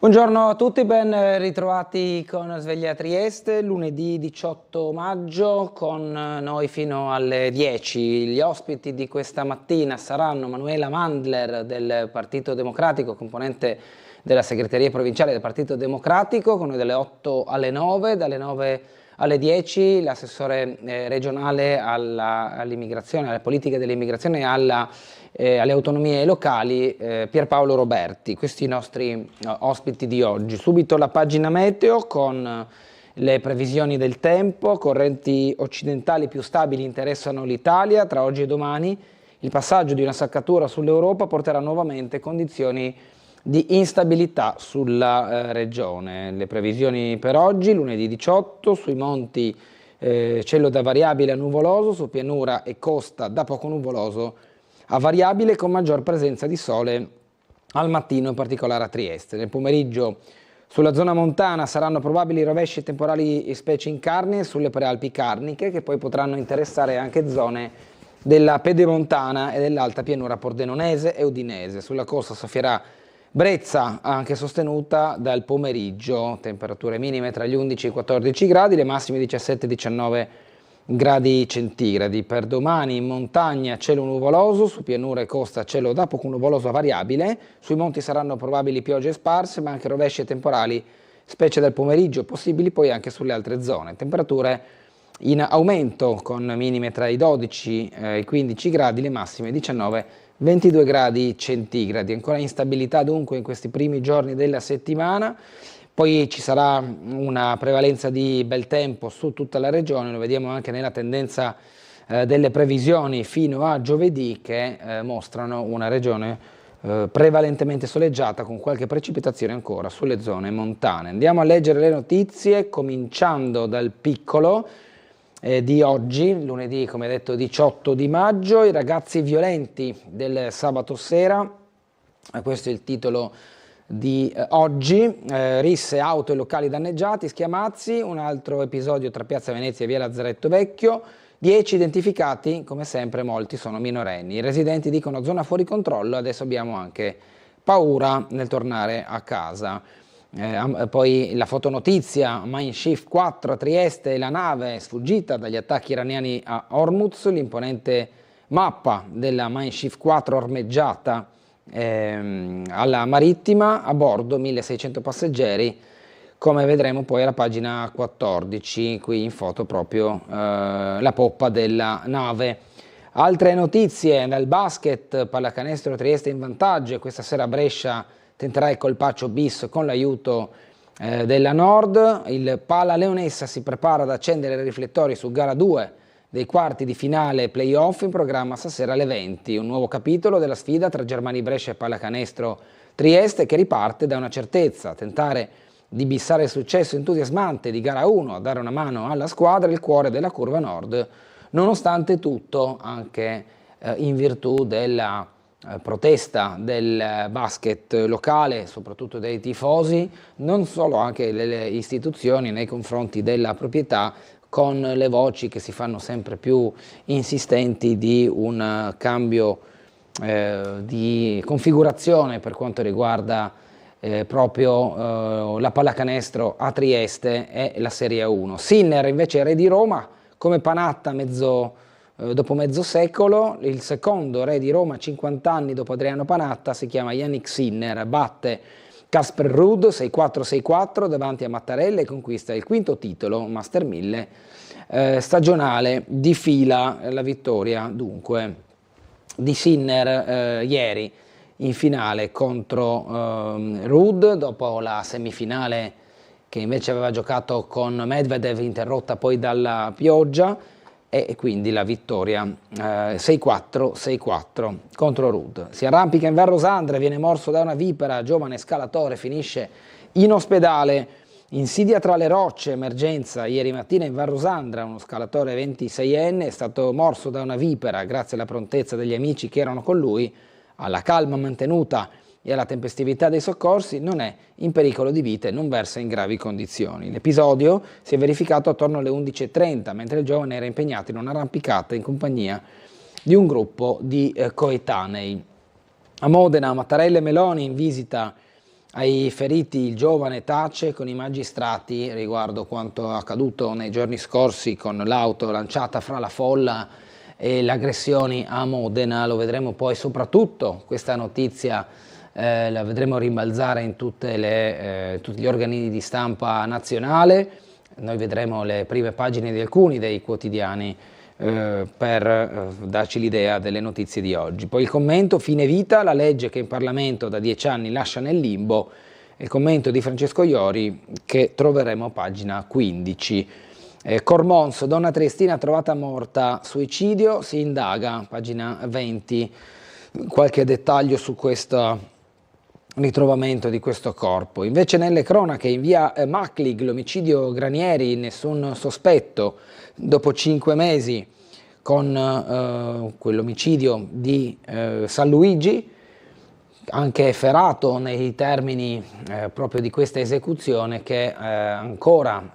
Buongiorno a tutti, ben ritrovati con Sveglia Trieste, lunedì 18 maggio con noi fino alle 10. Gli ospiti di questa mattina saranno Manuela Mandler del Partito Democratico, componente della segreteria provinciale del Partito Democratico, con noi dalle 8 alle 9, dalle 9 alle 10 l'assessore regionale all'immigrazione, alle politiche dell'immigrazione e alle autonomie locali, Pierpaolo Roberti. Questi i nostri ospiti di oggi. Subito la pagina meteo con le previsioni del tempo. Correnti occidentali più stabili interessano l'Italia tra oggi e domani. Il passaggio di una saccatura sull'Europa porterà nuovamente condizioni di instabilità sulla regione. Le previsioni per oggi: lunedì 18, sui monti cielo da variabile a nuvoloso, su pianura e costa da poco nuvoloso a variabile, con maggior presenza di sole al mattino, in particolare a Trieste. Nel pomeriggio sulla zona montana saranno probabili rovesci temporali, specie in Carnia e sulle prealpi carniche, che poi potranno interessare anche zone della pedemontana e dell'alta pianura pordenonese e udinese. Sulla costa soffierà brezza anche sostenuta dal pomeriggio, temperature minime tra gli 11 e i 14 gradi, le massime 17-19 gradi centigradi. Per domani in montagna cielo nuvoloso, su pianura e costa cielo da poco nuvoloso a variabile, sui monti saranno probabili piogge sparse ma anche rovesci temporali, specie dal pomeriggio, possibili poi anche sulle altre zone. Temperature in aumento con minime tra i 12 e i 15 gradi, le massime 19-22 gradi centigradi. Ancora instabilità dunque in questi primi giorni della settimana. Poi ci sarà una prevalenza di bel tempo su tutta la regione, lo vediamo anche nella tendenza delle previsioni fino a giovedì, che mostrano una regione prevalentemente soleggiata, con qualche precipitazione ancora sulle zone montane. Andiamo a leggere le notizie, cominciando dal piccolo di oggi, lunedì come detto 18 di maggio, i ragazzi violenti del sabato sera, questo è il titolo di oggi, risse, auto e locali danneggiati, schiamazzi, un altro episodio tra Piazza Venezia e via Lazzaretto Vecchio, 10 identificati, come sempre molti sono minorenni. I residenti dicono zona fuori controllo, adesso abbiamo anche paura nel tornare a casa. Poi la fotonotizia, Mein Schiff 4 a Trieste, la nave sfuggita dagli attacchi iraniani a Hormuz, l'imponente mappa della Mein Schiff 4 ormeggiata alla marittima, a bordo 1600 passeggeri, come vedremo poi alla pagina 14, qui in foto proprio la poppa della nave. Altre notizie nel basket, pallacanestro Trieste in vantaggio e questa sera Brescia tenterà il colpaccio bis con l'aiuto della Nord. Il Pala Leonessa si prepara ad accendere i riflettori su gara 2 dei quarti di finale playoff, in programma stasera alle 20. Un nuovo capitolo della sfida tra Germani Brescia e Pallacanestro Trieste, che riparte da una certezza: tentare di bissare il successo entusiasmante di gara 1, a dare una mano alla squadra, il cuore della curva nord, nonostante tutto, anche in virtù della protesta del basket locale, soprattutto dei tifosi, non solo, anche le istituzioni nei confronti della proprietà, con le voci che si fanno sempre più insistenti di un cambio di configurazione per quanto riguarda proprio la pallacanestro a Trieste e la Serie 1. Sinner invece è re di Roma, come Panatta dopo mezzo secolo. Il secondo re di Roma, 50 anni dopo Adriano Panatta, si chiama Yannick Sinner, batte Casper Ruud 6-4-6-4 davanti a Mattarella e conquista il quinto titolo Master 1000 stagionale di fila. La vittoria dunque di Sinner ieri in finale contro Ruud, dopo la semifinale che invece aveva giocato con Medvedev, interrotta poi dalla pioggia, e quindi la vittoria 6-4-6-4 contro Ruud. Si arrampica in Val Rosandra, viene morso da una vipera, giovane scalatore, finisce in ospedale. Insidia tra le rocce, emergenza ieri mattina in Val Rosandra, uno scalatore 26enne è stato morso da una vipera. Grazie alla prontezza degli amici che erano con lui, alla calma mantenuta e alla tempestività dei soccorsi, non è in pericolo di vita e non versa in gravi condizioni. L'episodio si è verificato attorno alle 11:30, mentre il giovane era impegnato in un'arrampicata in compagnia di un gruppo di coetanei. A Modena, Mattarella e Meloni in visita Ai feriti il giovane tace con i magistrati riguardo quanto accaduto nei giorni scorsi con l'auto lanciata fra la folla e le aggressioni a Modena. Lo vedremo poi soprattutto, questa notizia la vedremo rimbalzare in tutti gli organi di stampa nazionale. Noi vedremo le prime pagine di alcuni dei quotidiani per darci l'idea delle notizie di oggi. Poi il commento, fine vita, la legge che in Parlamento da 10 anni lascia nel limbo, il commento di Francesco Iori che troveremo a pagina 15. Cormonso, donna triestina trovata morta, suicidio, si indaga, pagina 20, qualche dettaglio su questo ritrovamento di questo corpo. Invece nelle cronache in via Maclig, l'omicidio Granieri, nessun sospetto, dopo 5 mesi con quell'omicidio di San Luigi, anche Ferato nei termini proprio di questa esecuzione che ancora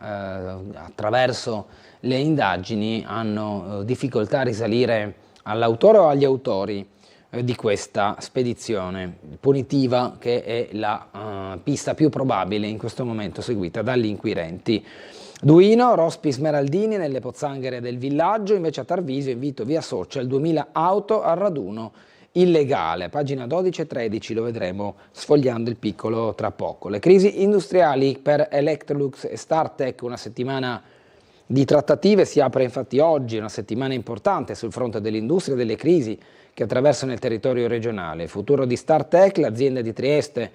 attraverso le indagini hanno difficoltà a risalire all'autore o agli autori di questa spedizione punitiva, che è la pista più probabile in questo momento seguita dagli inquirenti. Duino, Rospi Smeraldini nelle pozzanghere del villaggio, invece a Tarvisio invito via social 2000 auto al raduno illegale, pagina 12 e 13, lo vedremo sfogliando il piccolo tra poco. Le crisi industriali per Electrolux e Startech, una settimana di trattative, si apre infatti oggi, una settimana importante sul fronte dell'industria e delle crisi che attraversano il territorio regionale. Il futuro di Startech, l'azienda di Trieste,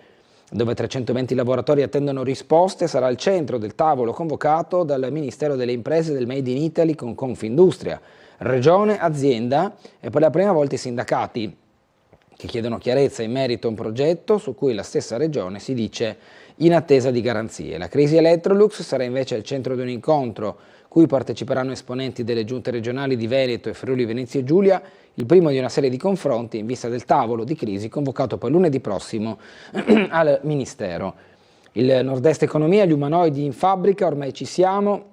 dove 320 lavoratori attendono risposte, sarà al centro del tavolo convocato dal Ministero delle Imprese del Made in Italy con Confindustria, Regione, azienda e per la prima volta i sindacati, che chiedono chiarezza in merito a un progetto su cui la stessa Regione si dice in attesa di garanzie. La crisi Electrolux sarà invece al centro di un incontro cui parteciperanno esponenti delle giunte regionali di Veneto e Friuli Venezia Giulia, il primo di una serie di confronti in vista del tavolo di crisi convocato poi lunedì prossimo al Ministero. Il Nord-Est Economia, gli umanoidi in fabbrica, ormai ci siamo,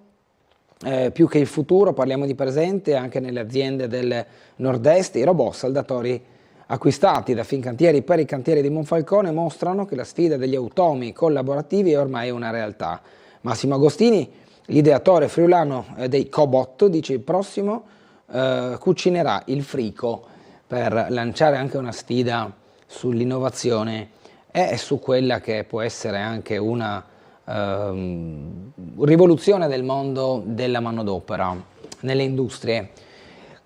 più che il futuro parliamo di presente anche nelle aziende del Nord-Est. I robot saldatori acquistati da Fincantieri per i cantieri di Monfalcone mostrano che la sfida degli automi collaborativi è ormai una realtà. Massimo Agostini, l'ideatore friulano dei Cobot, dice il prossimo cucinerà il frico, per lanciare anche una sfida sull'innovazione e su quella che può essere anche una rivoluzione del mondo della manodopera nelle industrie.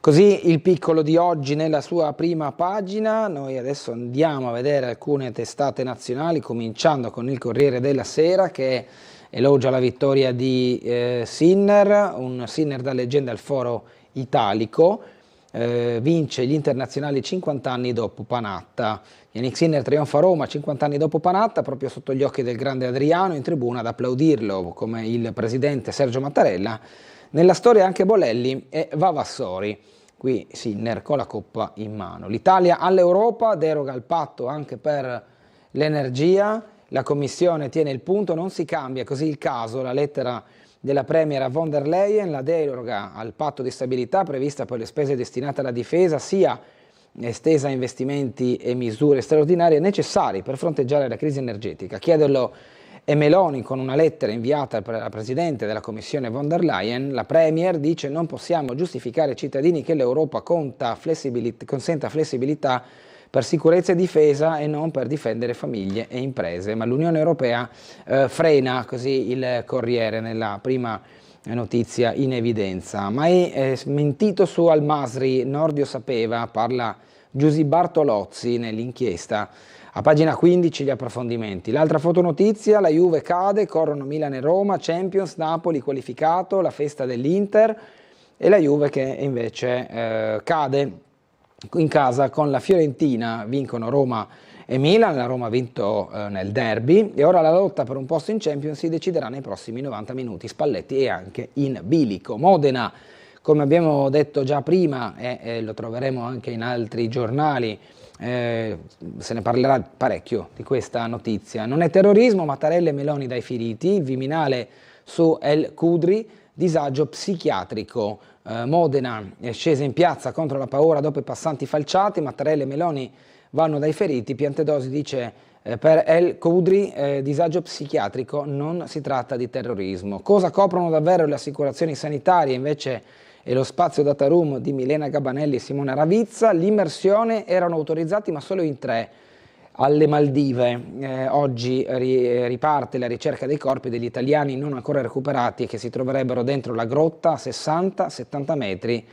Così il piccolo di oggi nella sua prima pagina. Noi adesso andiamo a vedere alcune testate nazionali, cominciando con il Corriere della Sera, che elogia la vittoria di Sinner, un Sinner da leggenda al Foro Italico, vince gli internazionali 50 anni dopo Panatta. Yannick Sinner trionfa a Roma 50 anni dopo Panatta, proprio sotto gli occhi del grande Adriano, in tribuna ad applaudirlo come il presidente Sergio Mattarella. Nella storia anche Bolelli e Vavassori, qui Sinner con la coppa in mano. L'Italia all'Europa, deroga al patto anche per l'energia, la Commissione tiene il punto, non si cambia così il caso, la lettera della Premier a von der Leyen, la deroga al patto di stabilità prevista per le spese destinate alla difesa sia estesa a investimenti e misure straordinarie necessarie per fronteggiare la crisi energetica. Chiederlo è Meloni con una lettera inviata al Presidente della Commissione von der Leyen. La Premier dice: non possiamo giustificare ai cittadini che l'Europa consenta flessibilità per sicurezza e difesa e non per difendere famiglie e imprese, ma l'Unione Europea frena, così il Corriere nella prima notizia in evidenza. Ma è smentito su Al-Masri, Nordio sapeva, parla Giusy Bartolozzi nell'inchiesta. A pagina 15 gli approfondimenti. L'altra fotonotizia, la Juve cade, corrono Milan e Roma, Champions, Napoli qualificato, la festa dell'Inter e la Juve che invece cade in casa con la Fiorentina, vincono Roma e Milan, la Roma ha vinto nel derby e ora la lotta per un posto in Champions si deciderà nei prossimi 90 minuti, Spalletti è anche in bilico. Modena, come abbiamo detto già prima e lo troveremo anche in altri giornali, se ne parlerà parecchio di questa notizia. Non è terrorismo, Mattarella e Meloni dai feriti, il Viminale su El Cudri, disagio psichiatrico. Modena è scesa in piazza contro la paura dopo i passanti falciati, Mattarella e Meloni vanno dai feriti, Piantedosi dice Per El Khoudry, disagio psichiatrico, non si tratta di terrorismo. Cosa coprono davvero le assicurazioni sanitarie invece è lo spazio data room di Milena Gabanelli e Simona Ravizza. L'immersione erano autorizzati ma solo in 3 alle Maldive. Oggi riparte la ricerca dei corpi degli italiani non ancora recuperati e che si troverebbero dentro la grotta a 60-70 metri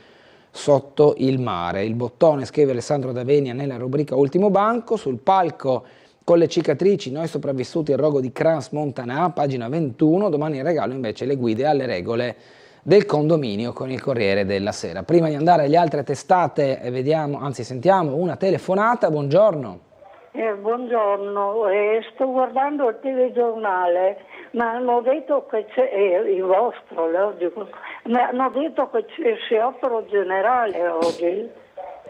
sotto il mare. Il bottone, scrive Alessandro Davenia nella rubrica Ultimo Banco. Sul palco con le cicatrici, noi sopravvissuti al rogo di Crans Montana, pagina 21. Domani in regalo invece le guide alle regole del condominio con il Corriere della Sera. Prima di andare alle altre testate, vediamo, anzi sentiamo una telefonata. Buongiorno. Buongiorno, sto guardando il telegiornale, ma hanno detto che c'è, il vostro, logico, ma hanno detto che c'è sciopero generale oggi.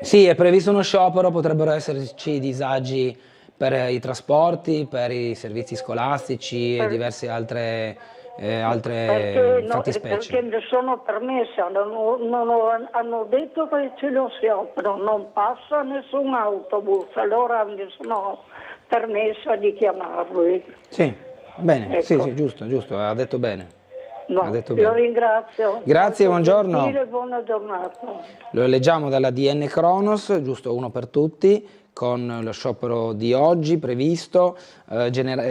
Sì, è previsto uno sciopero, potrebbero esserci disagi per i trasporti, per i servizi scolastici e diverse altre fattispecie. Perché ne sono permessa, hanno detto che c'è lo sciopero, non passa nessun autobus, allora mi sono permessa di chiamarvi. Sì, bene, Ecco. sì, giusto, ha detto bene. No, Ha detto bene. lo ringrazio. Grazie, buongiorno. Gentile, buona giornata. Lo leggiamo dalla DN Cronos, giusto uno per tutti, con lo sciopero di oggi previsto,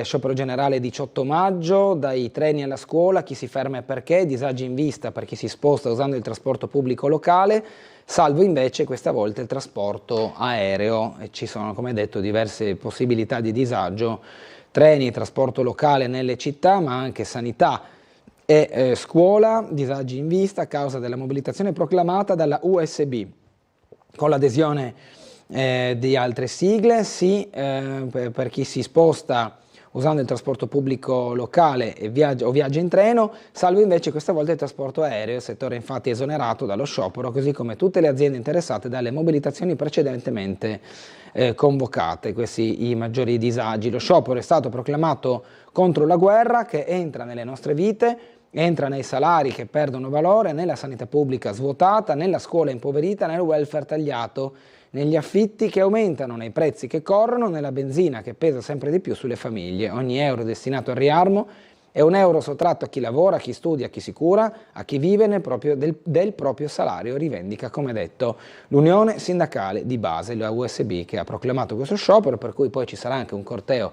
sciopero generale 18 maggio, dai treni alla scuola, chi si ferma e perché, disagi in vista per chi si sposta usando il trasporto pubblico locale, salvo invece questa volta il trasporto aereo. E ci sono, come detto, diverse possibilità di disagio, treni, trasporto locale nelle città, ma anche sanità e scuola, disagi in vista a causa della mobilitazione proclamata dalla USB. Con l'adesione di altre sigle, sì, per chi si sposta usando il trasporto pubblico locale e viaggia in treno, salvo invece questa volta il trasporto aereo, settore infatti esonerato dallo sciopero, così come tutte le aziende interessate dalle mobilitazioni precedentemente convocate. Questi i maggiori disagi. Lo sciopero è stato proclamato contro la guerra che entra nelle nostre vite, entra nei salari che perdono valore, nella sanità pubblica svuotata, nella scuola impoverita, nel welfare tagliato, negli affitti che aumentano, nei prezzi che corrono, nella benzina che pesa sempre di più sulle famiglie. Ogni euro destinato al riarmo è un euro sottratto a chi lavora, a chi studia, a chi si cura, a chi vive del proprio salario, rivendica, come detto, l'Unione Sindacale di Base, la USB, che ha proclamato questo sciopero, per cui poi ci sarà anche un corteo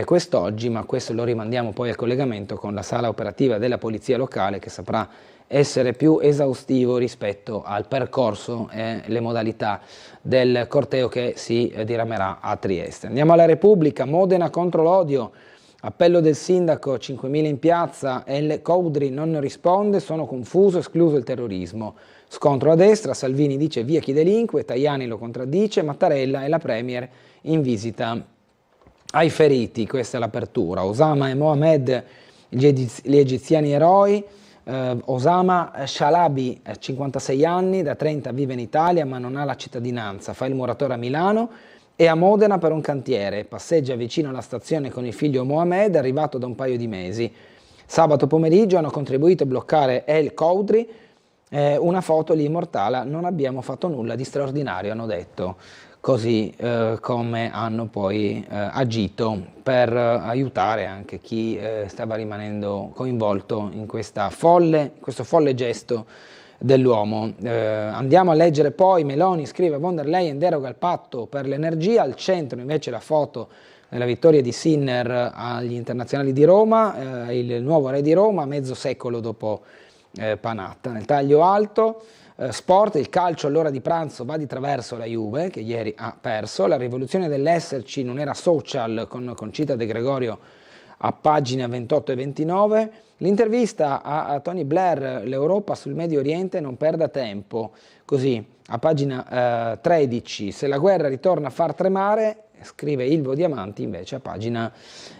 quest'oggi, ma questo lo rimandiamo poi al collegamento con la sala operativa della Polizia Locale, che saprà essere più esaustivo rispetto al percorso e le modalità del corteo che si diramerà a Trieste. Andiamo alla Repubblica. Modena contro l'odio, appello del sindaco, 5.000 in piazza, El Khoudry non risponde, sono confuso, escluso il terrorismo. Scontro a destra, Salvini dice via chi delinque, Tajani lo contraddice, Mattarella e la Premier in visita ai feriti. Questa è l'apertura. Osama e Mohamed, gli egiziani eroi. Osama Shalabi, 56 anni, da 30 vive in Italia ma non ha la cittadinanza, fa il muratore a Milano e a Modena per un cantiere, passeggia vicino alla stazione con il figlio Mohamed, arrivato da un paio di mesi. Sabato pomeriggio hanno contribuito a bloccare El Khoudry, una foto li immortala, non abbiamo fatto nulla di straordinario, hanno detto. Così come hanno poi agito per aiutare anche chi stava rimanendo coinvolto in questo folle gesto dell'uomo. Andiamo a leggere poi, Meloni scrive von der Leyen deroga al patto per l'energia, al centro invece la foto della vittoria di Sinner agli internazionali di Roma, il nuovo re di Roma, mezzo secolo dopo Panatta. Nel taglio alto, sport, il calcio all'ora di pranzo va di traverso la Juve, che ieri ha perso, la rivoluzione dell'esserci in un'era social con Concita De Gregorio a pagina 28 e 29, l'intervista a Tony Blair, l'Europa sul Medio Oriente non perda tempo, così a pagina 13, se la guerra ritorna a far tremare, scrive Ilvo Diamanti invece a pagina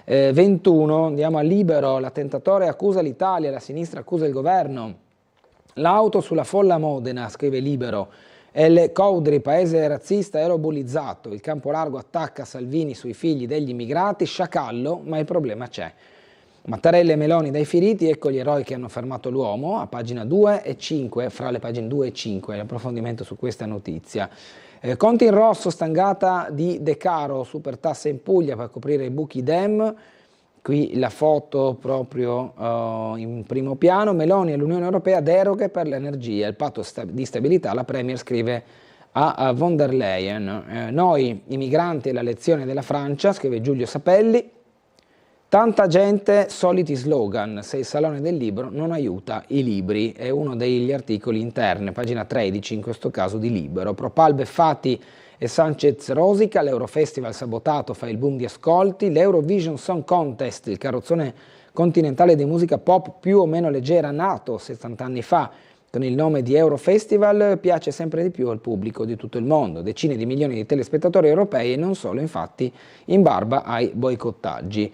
21, andiamo a Libero, l'attentatore accusa l'Italia, la sinistra accusa il governo. L'auto sulla folla a Modena, scrive Libero, El Khoudry, paese razzista e bullizzato, il campo largo attacca Salvini sui figli degli immigrati, sciacallo, ma il problema c'è. Mattarella e Meloni dai Firiti, ecco gli eroi che hanno fermato l'uomo, a pagina 2 e 5, fra le pagine 2 e 5, l'approfondimento su questa notizia. Conti in rosso, stangata di De Caro, super tasse in Puglia per coprire i buchi Dem, qui la foto proprio in primo piano. Meloni e l'Unione Europea deroghe per l'energia, il patto di stabilità, la Premier scrive a von der Leyen. Noi, i migranti e la lezione della Francia, scrive Giulio Sapelli. Tanta gente, soliti slogan, se il Salone del Libro non aiuta i libri, è uno degli articoli interni, pagina 13 in questo caso di Libero. Propal Beffati e Sanchez Rosica, l'Eurofestival sabotato fa il boom di ascolti, l'Eurovision Song Contest, il carrozzone continentale di musica pop più o meno leggera, nato 70 anni fa con il nome di Eurofestival, piace sempre di più al pubblico di tutto il mondo, decine di milioni di telespettatori europei e non solo, infatti, in barba ai boicottaggi.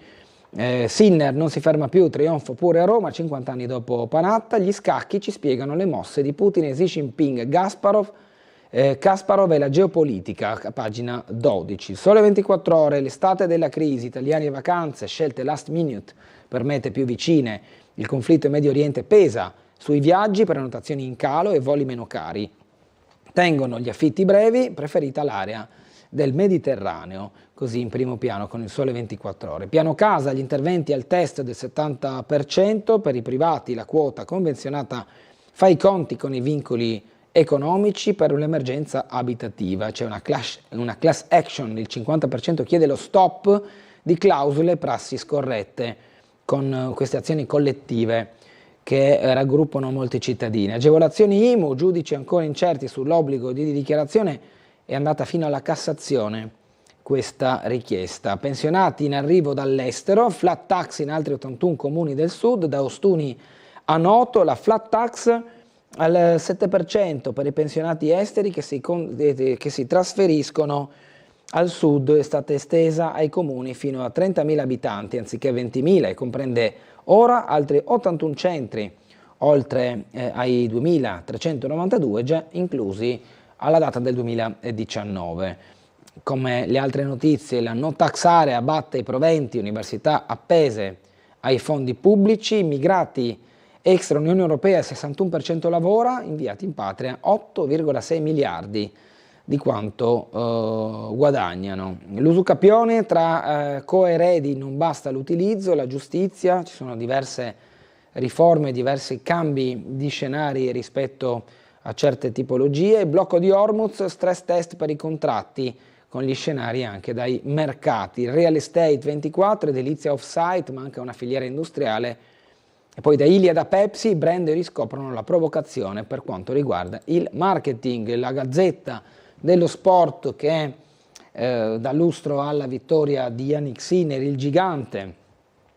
Sinner non si ferma più, trionfo pure a Roma, 50 anni dopo Panatta, gli scacchi ci spiegano le mosse di Putin e Xi Jinping, Kasparov e la geopolitica, a pagina 12. Sole 24 ore, l'estate della crisi, italiani e vacanze, scelte last minute per mete più vicine, il conflitto in Medio Oriente pesa sui viaggi, prenotazioni in calo e voli meno cari. Tengono gli affitti brevi, preferita l'area del Mediterraneo, così in primo piano con il Sole 24 ore. Piano casa, gli interventi al test del 70%, per i privati la quota convenzionata fa i conti con i vincoli economici per un'emergenza abitativa, c'è una class action, il 50% chiede lo stop di clausole e prassi scorrette con queste azioni collettive che raggruppano molti cittadini. Agevolazioni IMU, giudici ancora incerti sull'obbligo di dichiarazione, è andata fino alla Cassazione questa richiesta. Pensionati in arrivo dall'estero, flat tax in altri 81 comuni del sud, da Ostuni a Noto, la flat tax al 7% per i pensionati esteri che si trasferiscono al sud è stata estesa ai comuni fino a 30.000 abitanti anziché 20.000 e comprende ora altri 81 centri, oltre ai 2.392 già inclusi alla data del 2019. Come le altre notizie, la no tax area batte i proventi, università appese ai fondi pubblici, immigrati extra Unione Europea 61% lavora, inviati in patria 8,6 miliardi di quanto guadagnano. L'usucapione tra coeredi non basta l'utilizzo, la giustizia, ci sono diverse riforme, diversi cambi di scenari rispetto a certe tipologie, il blocco di Hormuz, stress test per i contratti con gli scenari anche dai mercati, real estate 24, edilizia off-site, ma anche una filiera industriale, e poi da Iliad a Pepsi i brand riscoprono la provocazione per quanto riguarda il marketing. La Gazzetta dello Sport che dà lustro alla vittoria di Yannick Sinner, il gigante,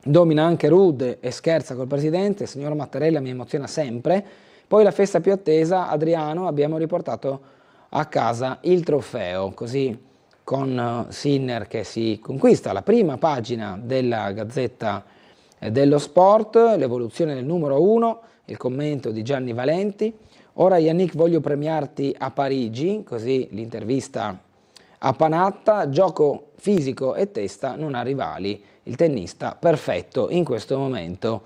domina anche Rude e scherza col presidente, il signor Mattarella mi emoziona sempre. Poi la festa più attesa, Adriano, abbiamo riportato a casa il trofeo, così con Sinner che si conquista la prima pagina della Gazzetta dello Sport, l'evoluzione del numero 1, il commento di Gianni Valenti. Ora Yannick voglio premiarti a Parigi, così l'intervista a Panatta, gioco fisico e testa non ha rivali, il tennista perfetto in questo momento.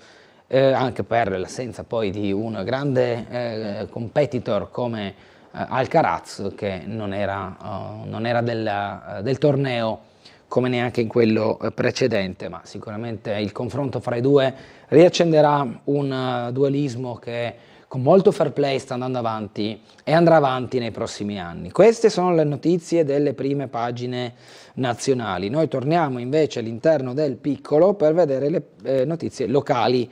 Anche per l'assenza poi di un grande competitor come Alcaraz che non era del torneo come neanche in quello precedente, ma sicuramente il confronto fra i due riaccenderà un dualismo che con molto fair play sta andando avanti e andrà avanti nei prossimi anni. Queste sono le notizie delle prime pagine nazionali. Noi torniamo invece all'interno del piccolo per vedere le notizie locali.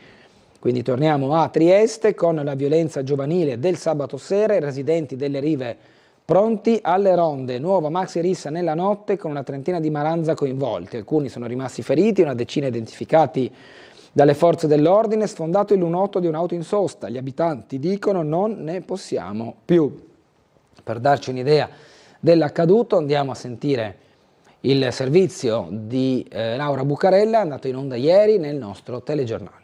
Quindi torniamo a Trieste con la violenza giovanile del sabato sera, i residenti delle rive pronti alle ronde, nuova maxi rissa nella notte con una trentina di Maranza coinvolti, alcuni sono rimasti feriti, una decina identificati dalle forze dell'ordine, sfondato il lunotto di un'auto in sosta, gli abitanti dicono non ne possiamo più. Per darci un'idea dell'accaduto andiamo a sentire il servizio di Laura Bucarella, andato in onda ieri nel nostro telegiornale.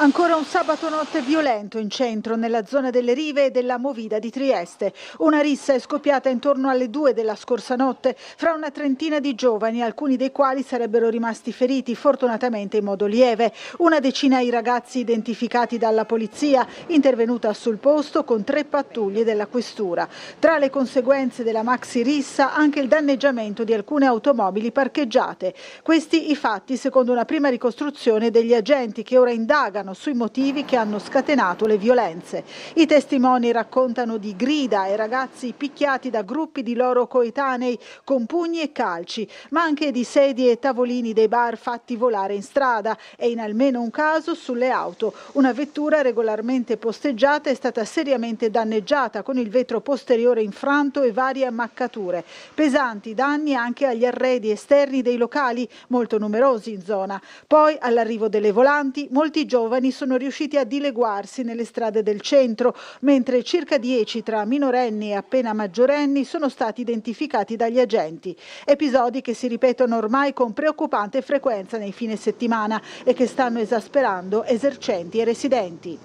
Ancora un sabato notte violento in centro, nella zona delle Rive e della Movida di Trieste. Una rissa è scoppiata intorno alle 2 della scorsa notte fra una trentina di giovani, alcuni dei quali sarebbero rimasti feriti, fortunatamente in modo lieve. Una decina i ragazzi identificati dalla polizia, intervenuta sul posto con 3 pattuglie della questura. Tra le conseguenze della maxi rissa anche il danneggiamento di alcune automobili parcheggiate. Questi i fatti secondo una prima ricostruzione degli agenti che ora indagano sui motivi che hanno scatenato le violenze. I testimoni raccontano di grida e ragazzi picchiati da gruppi di loro coetanei con pugni e calci, ma anche di sedie e tavolini dei bar fatti volare in strada e in almeno un caso sulle auto. Una vettura regolarmente posteggiata è stata seriamente danneggiata con il vetro posteriore infranto e varie ammaccature. Pesanti danni anche agli arredi esterni dei locali, molto numerosi in zona. Poi, all'arrivo delle volanti, molti giovani sono riusciti a dileguarsi nelle strade del centro, mentre circa 10 tra minorenni e appena maggiorenni sono stati identificati dagli agenti. Episodi che si ripetono ormai con preoccupante frequenza nei fine settimana e che stanno esasperando esercenti e residenti.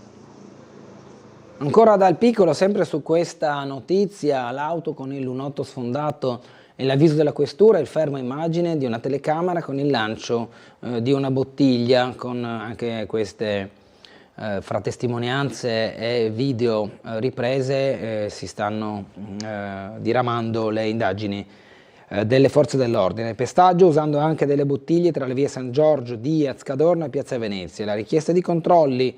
Ancora dal piccolo, sempre su questa notizia, l'auto con il lunotto sfondato e l'avviso della questura, il fermo immagine di una telecamera con il lancio di una bottiglia, con anche queste fra testimonianze e video riprese si stanno diramando le indagini delle forze dell'ordine. Pestaggio usando anche delle bottiglie tra le vie San Giorgio, Diaz, Cadorna e Piazza Venezia. La richiesta di controlli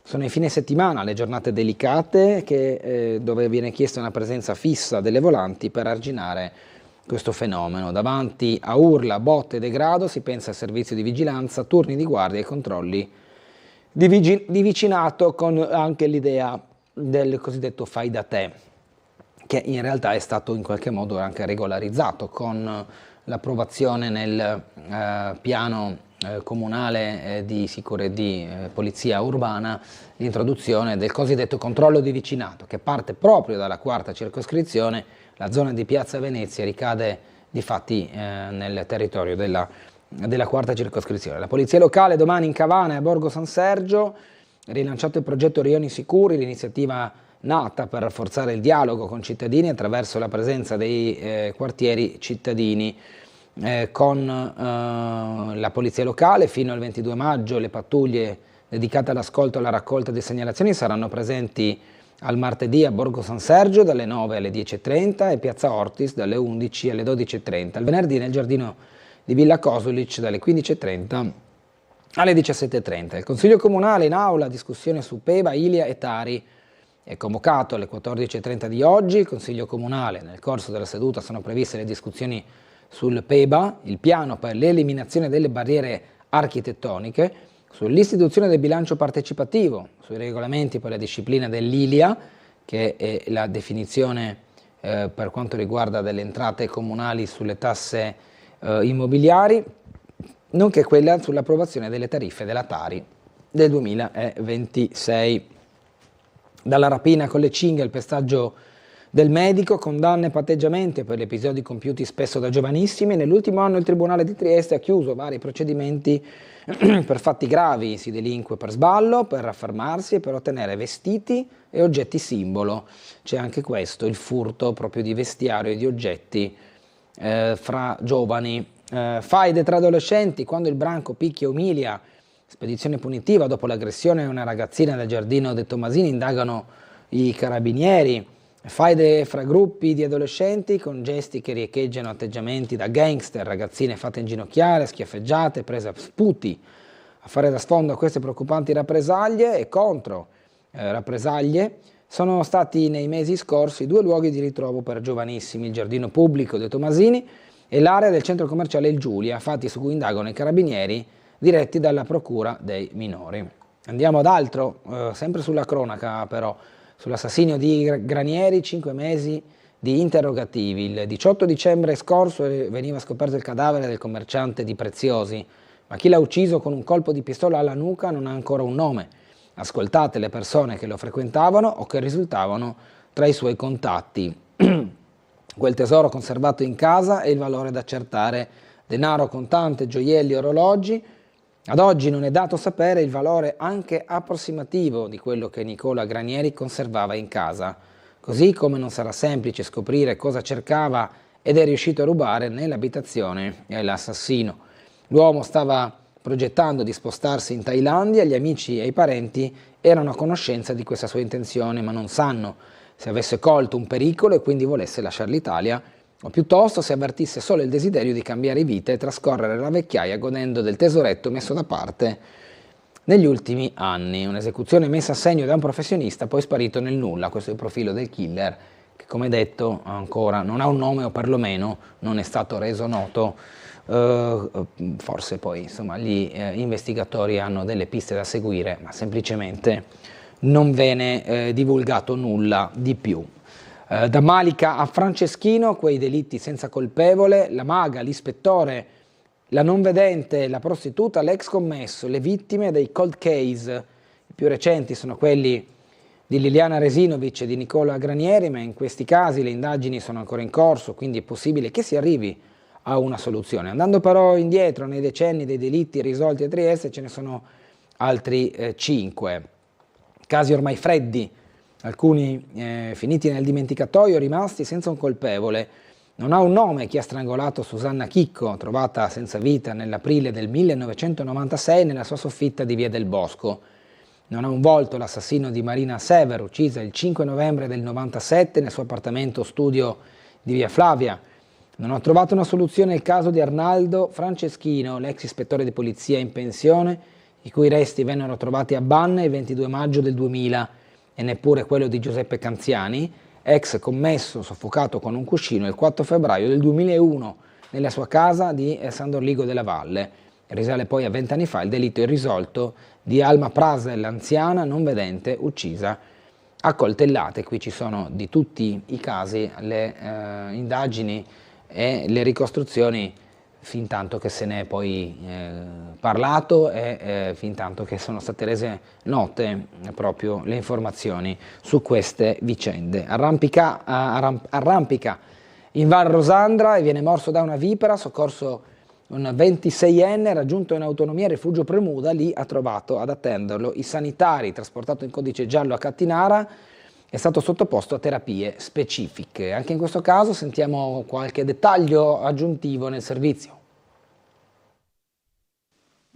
sono i fine settimana, le giornate delicate dove viene chiesta una presenza fissa delle volanti per arginare questo fenomeno. Davanti a urla, botte e degrado si pensa al servizio di vigilanza, turni di guardia e controlli di vicinato, con anche l'idea del cosiddetto fai da te, che in realtà è stato in qualche modo anche regolarizzato con l'approvazione nel piano comunale di polizia urbana, l'introduzione del cosiddetto controllo di vicinato, che parte proprio dalla quarta circoscrizione. La zona di Piazza Venezia ricade difatti nel territorio della quarta circoscrizione. La polizia locale domani in Cavana e a Borgo San Sergio, rilanciato il progetto Rioni Sicuri, l'iniziativa nata per rafforzare il dialogo con cittadini attraverso la presenza dei quartieri cittadini. Con la polizia locale fino al 22 maggio le pattuglie dedicate all'ascolto e alla raccolta di segnalazioni saranno presenti al martedì a Borgo San Sergio dalle 9 alle 10.30 e Piazza Ortis dalle 11 alle 12.30, il venerdì nel giardino di Villa Kosulic dalle 15.30 alle 17.30. Il Consiglio Comunale in aula, discussione su Peba, Ilia e Tari. È convocato alle 14.30 di oggi il Consiglio Comunale. Nel corso della seduta sono previste le discussioni sul PEBA, il piano per l'eliminazione delle barriere architettoniche, sull'istituzione del bilancio partecipativo, sui regolamenti per la disciplina dell'ILIA, che è la definizione per quanto riguarda delle entrate comunali sulle tasse immobiliari, nonché quella sull'approvazione delle tariffe della Tari del 2026. Dalla rapina con le cinghie al pestaggio del medico, condanne e patteggiamenti per gli episodi compiuti spesso da giovanissimi. Nell'ultimo anno il Tribunale di Trieste ha chiuso vari procedimenti per fatti gravi. Si delinque per sballo, per raffermarsi e per ottenere vestiti e oggetti simbolo. C'è anche questo, il furto proprio di vestiario e di oggetti fra giovani. Faide tra adolescenti, quando il branco picchia e umilia, spedizione punitiva dopo l'aggressione a una ragazzina del giardino De Tomasini, indagano i carabinieri. Faide fra gruppi di adolescenti con gesti che riecheggiano atteggiamenti da gangster, ragazzine fatte inginocchiare, schiaffeggiate, prese a sputi. A fare da sfondo a queste preoccupanti rappresaglie e contro rappresaglie sono stati nei mesi scorsi 2 luoghi di ritrovo per giovanissimi, il giardino pubblico De Tomasini e l'area del centro commerciale Il Giulia, fatti su cui indagano i carabinieri diretti dalla procura dei minori. Andiamo ad altro, sempre sulla cronaca però, sull'assassinio di Granieri, 5 mesi di interrogativi. Il 18 dicembre scorso veniva scoperto il cadavere del commerciante di preziosi, ma chi l'ha ucciso con un colpo di pistola alla nuca non ha ancora un nome. Ascoltate le persone che lo frequentavano o che risultavano tra i suoi contatti. Quel tesoro conservato in casa e il valore da accertare: denaro contante, gioielli, orologi, Ad oggi non è dato sapere il valore anche approssimativo di quello che Nicola Granieri conservava in casa, così come non sarà semplice scoprire cosa cercava ed è riuscito a rubare nell'abitazione dell'assassino. L'uomo stava progettando di spostarsi in Thailandia, gli amici e i parenti erano a conoscenza di questa sua intenzione, ma non sanno se avesse colto un pericolo e quindi volesse lasciare l'Italia, o piuttosto se avvertisse solo il desiderio di cambiare vita e trascorrere la vecchiaia godendo del tesoretto messo da parte negli ultimi anni. Un'esecuzione messa a segno da un professionista poi sparito nel nulla. Questo è il profilo del killer, che come detto ancora non ha un nome, o perlomeno non è stato reso noto. Forse poi insomma gli investigatori hanno delle piste da seguire, ma semplicemente non viene divulgato nulla di più. Da Malika a Franceschino, quei delitti senza colpevole, la maga, l'ispettore, la non vedente, la prostituta, l'ex commesso, le vittime dei cold case. I più recenti sono quelli di Liliana Resinovic e di Nicola Granieri, ma in questi casi le indagini sono ancora in corso, quindi è possibile che si arrivi a una soluzione. Andando però indietro nei decenni dei delitti risolti a Trieste, ce ne sono altri 5. Casi ormai freddi, alcuni finiti nel dimenticatoio, rimasti senza un colpevole. Non ha un nome chi ha strangolato Susanna Chicco, trovata senza vita nell'aprile del 1996 nella sua soffitta di Via del Bosco. Non ha un volto l'assassino di Marina Sever, uccisa il 5 novembre del 97 nel suo appartamento studio di Via Flavia. Non ho trovato una soluzione il caso di Arnaldo Franceschino, l'ex ispettore di polizia in pensione, i cui resti vennero trovati a Banne il 22 maggio del 2000, e neppure quello di Giuseppe Canziani, ex commesso soffocato con un cuscino il 4 febbraio del 2001 nella sua casa di San Dorligo della Valle. Risale poi a 20 anni fa il delitto irrisolto di Alma Prasel, anziana non vedente, uccisa a coltellate. Qui ci sono di tutti i casi le indagini e le ricostruzioni fin tanto che se ne è poi parlato e fin tanto che sono state rese note proprio le informazioni su queste vicende. Arrampica in Val Rosandra e viene morso da una vipera, soccorso un 26enne, raggiunto in autonomia a Rifugio Premuda, lì ha trovato ad attenderlo i sanitari, trasportato in codice giallo a Cattinara, è stato sottoposto a terapie specifiche. Anche in questo caso sentiamo qualche dettaglio aggiuntivo nel servizio.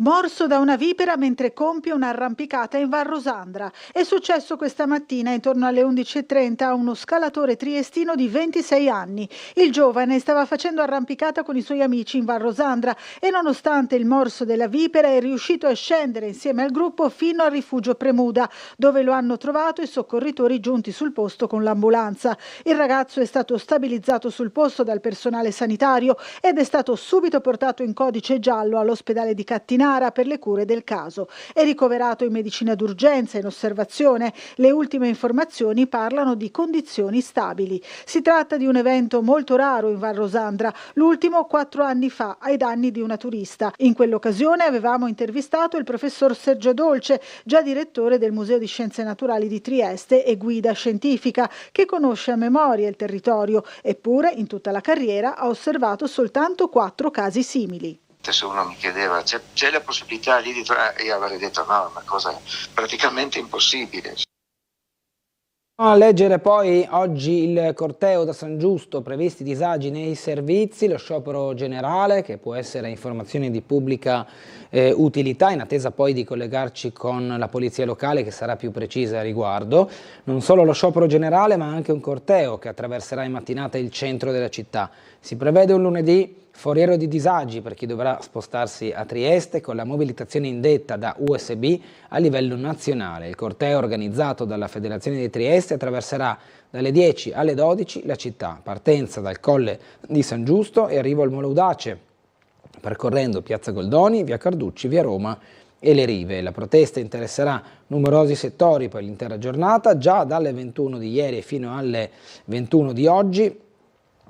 Morso da una vipera mentre compie un'arrampicata in Val Rosandra. È successo questa mattina intorno alle 11:30 a uno scalatore triestino di 26 anni. Il giovane stava facendo arrampicata con i suoi amici in Val Rosandra e nonostante il morso della vipera è riuscito a scendere insieme al gruppo fino al Rifugio Premuda, dove lo hanno trovato i soccorritori giunti sul posto con l'ambulanza. Il ragazzo è stato stabilizzato sul posto dal personale sanitario ed è stato subito portato in codice giallo all'ospedale di Cattinara per le cure del caso. È ricoverato in medicina d'urgenza in osservazione. Le ultime informazioni parlano di condizioni stabili. Si tratta di un evento molto raro in Val Rosandra, l'ultimo 4 anni fa ai danni di una turista. In quell'occasione avevamo intervistato il professor Sergio Dolce, già direttore del Museo di Scienze Naturali di Trieste e guida scientifica, che conosce a memoria il territorio, eppure in tutta la carriera ha osservato soltanto 4 casi simili. Se uno mi chiedeva c'è la possibilità lì di trovare, io avrei detto no, è una cosa praticamente impossibile. A leggere poi oggi il corteo da San Giusto, previsti disagi nei servizi, lo sciopero generale che può essere informazione di pubblica utilità, in attesa poi di collegarci con la polizia locale che sarà più precisa a riguardo. Non solo lo sciopero generale ma anche un corteo che attraverserà in mattinata il centro della città. Si prevede un lunedì foriero di disagi per chi dovrà spostarsi a Trieste con la mobilitazione indetta da USB a livello nazionale. Il corteo organizzato dalla Federazione di Trieste attraverserà dalle 10 alle 12 la città, partenza dal Colle di San Giusto e arrivo al Molo Audace, percorrendo Piazza Goldoni, Via Carducci, Via Roma e le Rive. La protesta interesserà numerosi settori per l'intera giornata, già dalle 21 di ieri fino alle 21 di oggi.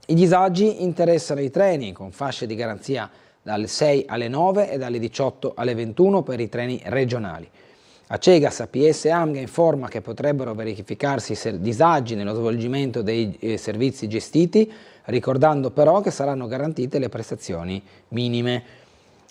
I disagi interessano i treni con fasce di garanzia dalle 6 alle 9 e dalle 18 alle 21 per i treni regionali. Acegas, APS e AMGA informa che potrebbero verificarsi disagi nello svolgimento dei servizi gestiti, ricordando però che saranno garantite le prestazioni minime.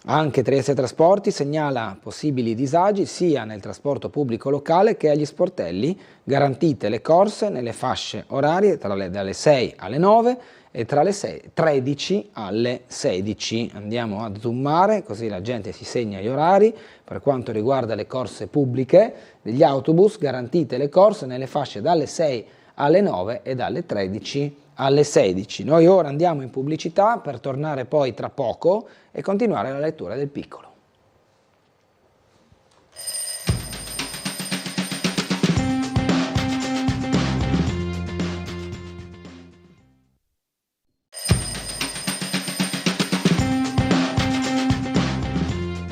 Anche Trieste Trasporti segnala possibili disagi sia nel trasporto pubblico locale che agli sportelli, garantite le corse nelle fasce orarie dalle 6 alle 9 e tra le 13 alle 16. Andiamo a zoomare così la gente si segna gli orari. Per quanto riguarda le corse pubbliche degli autobus, garantite le corse nelle fasce dalle 6 alle 9 e dalle 13 alle 16. Noi ora andiamo in pubblicità per tornare poi tra poco e continuare la lettura del Piccolo.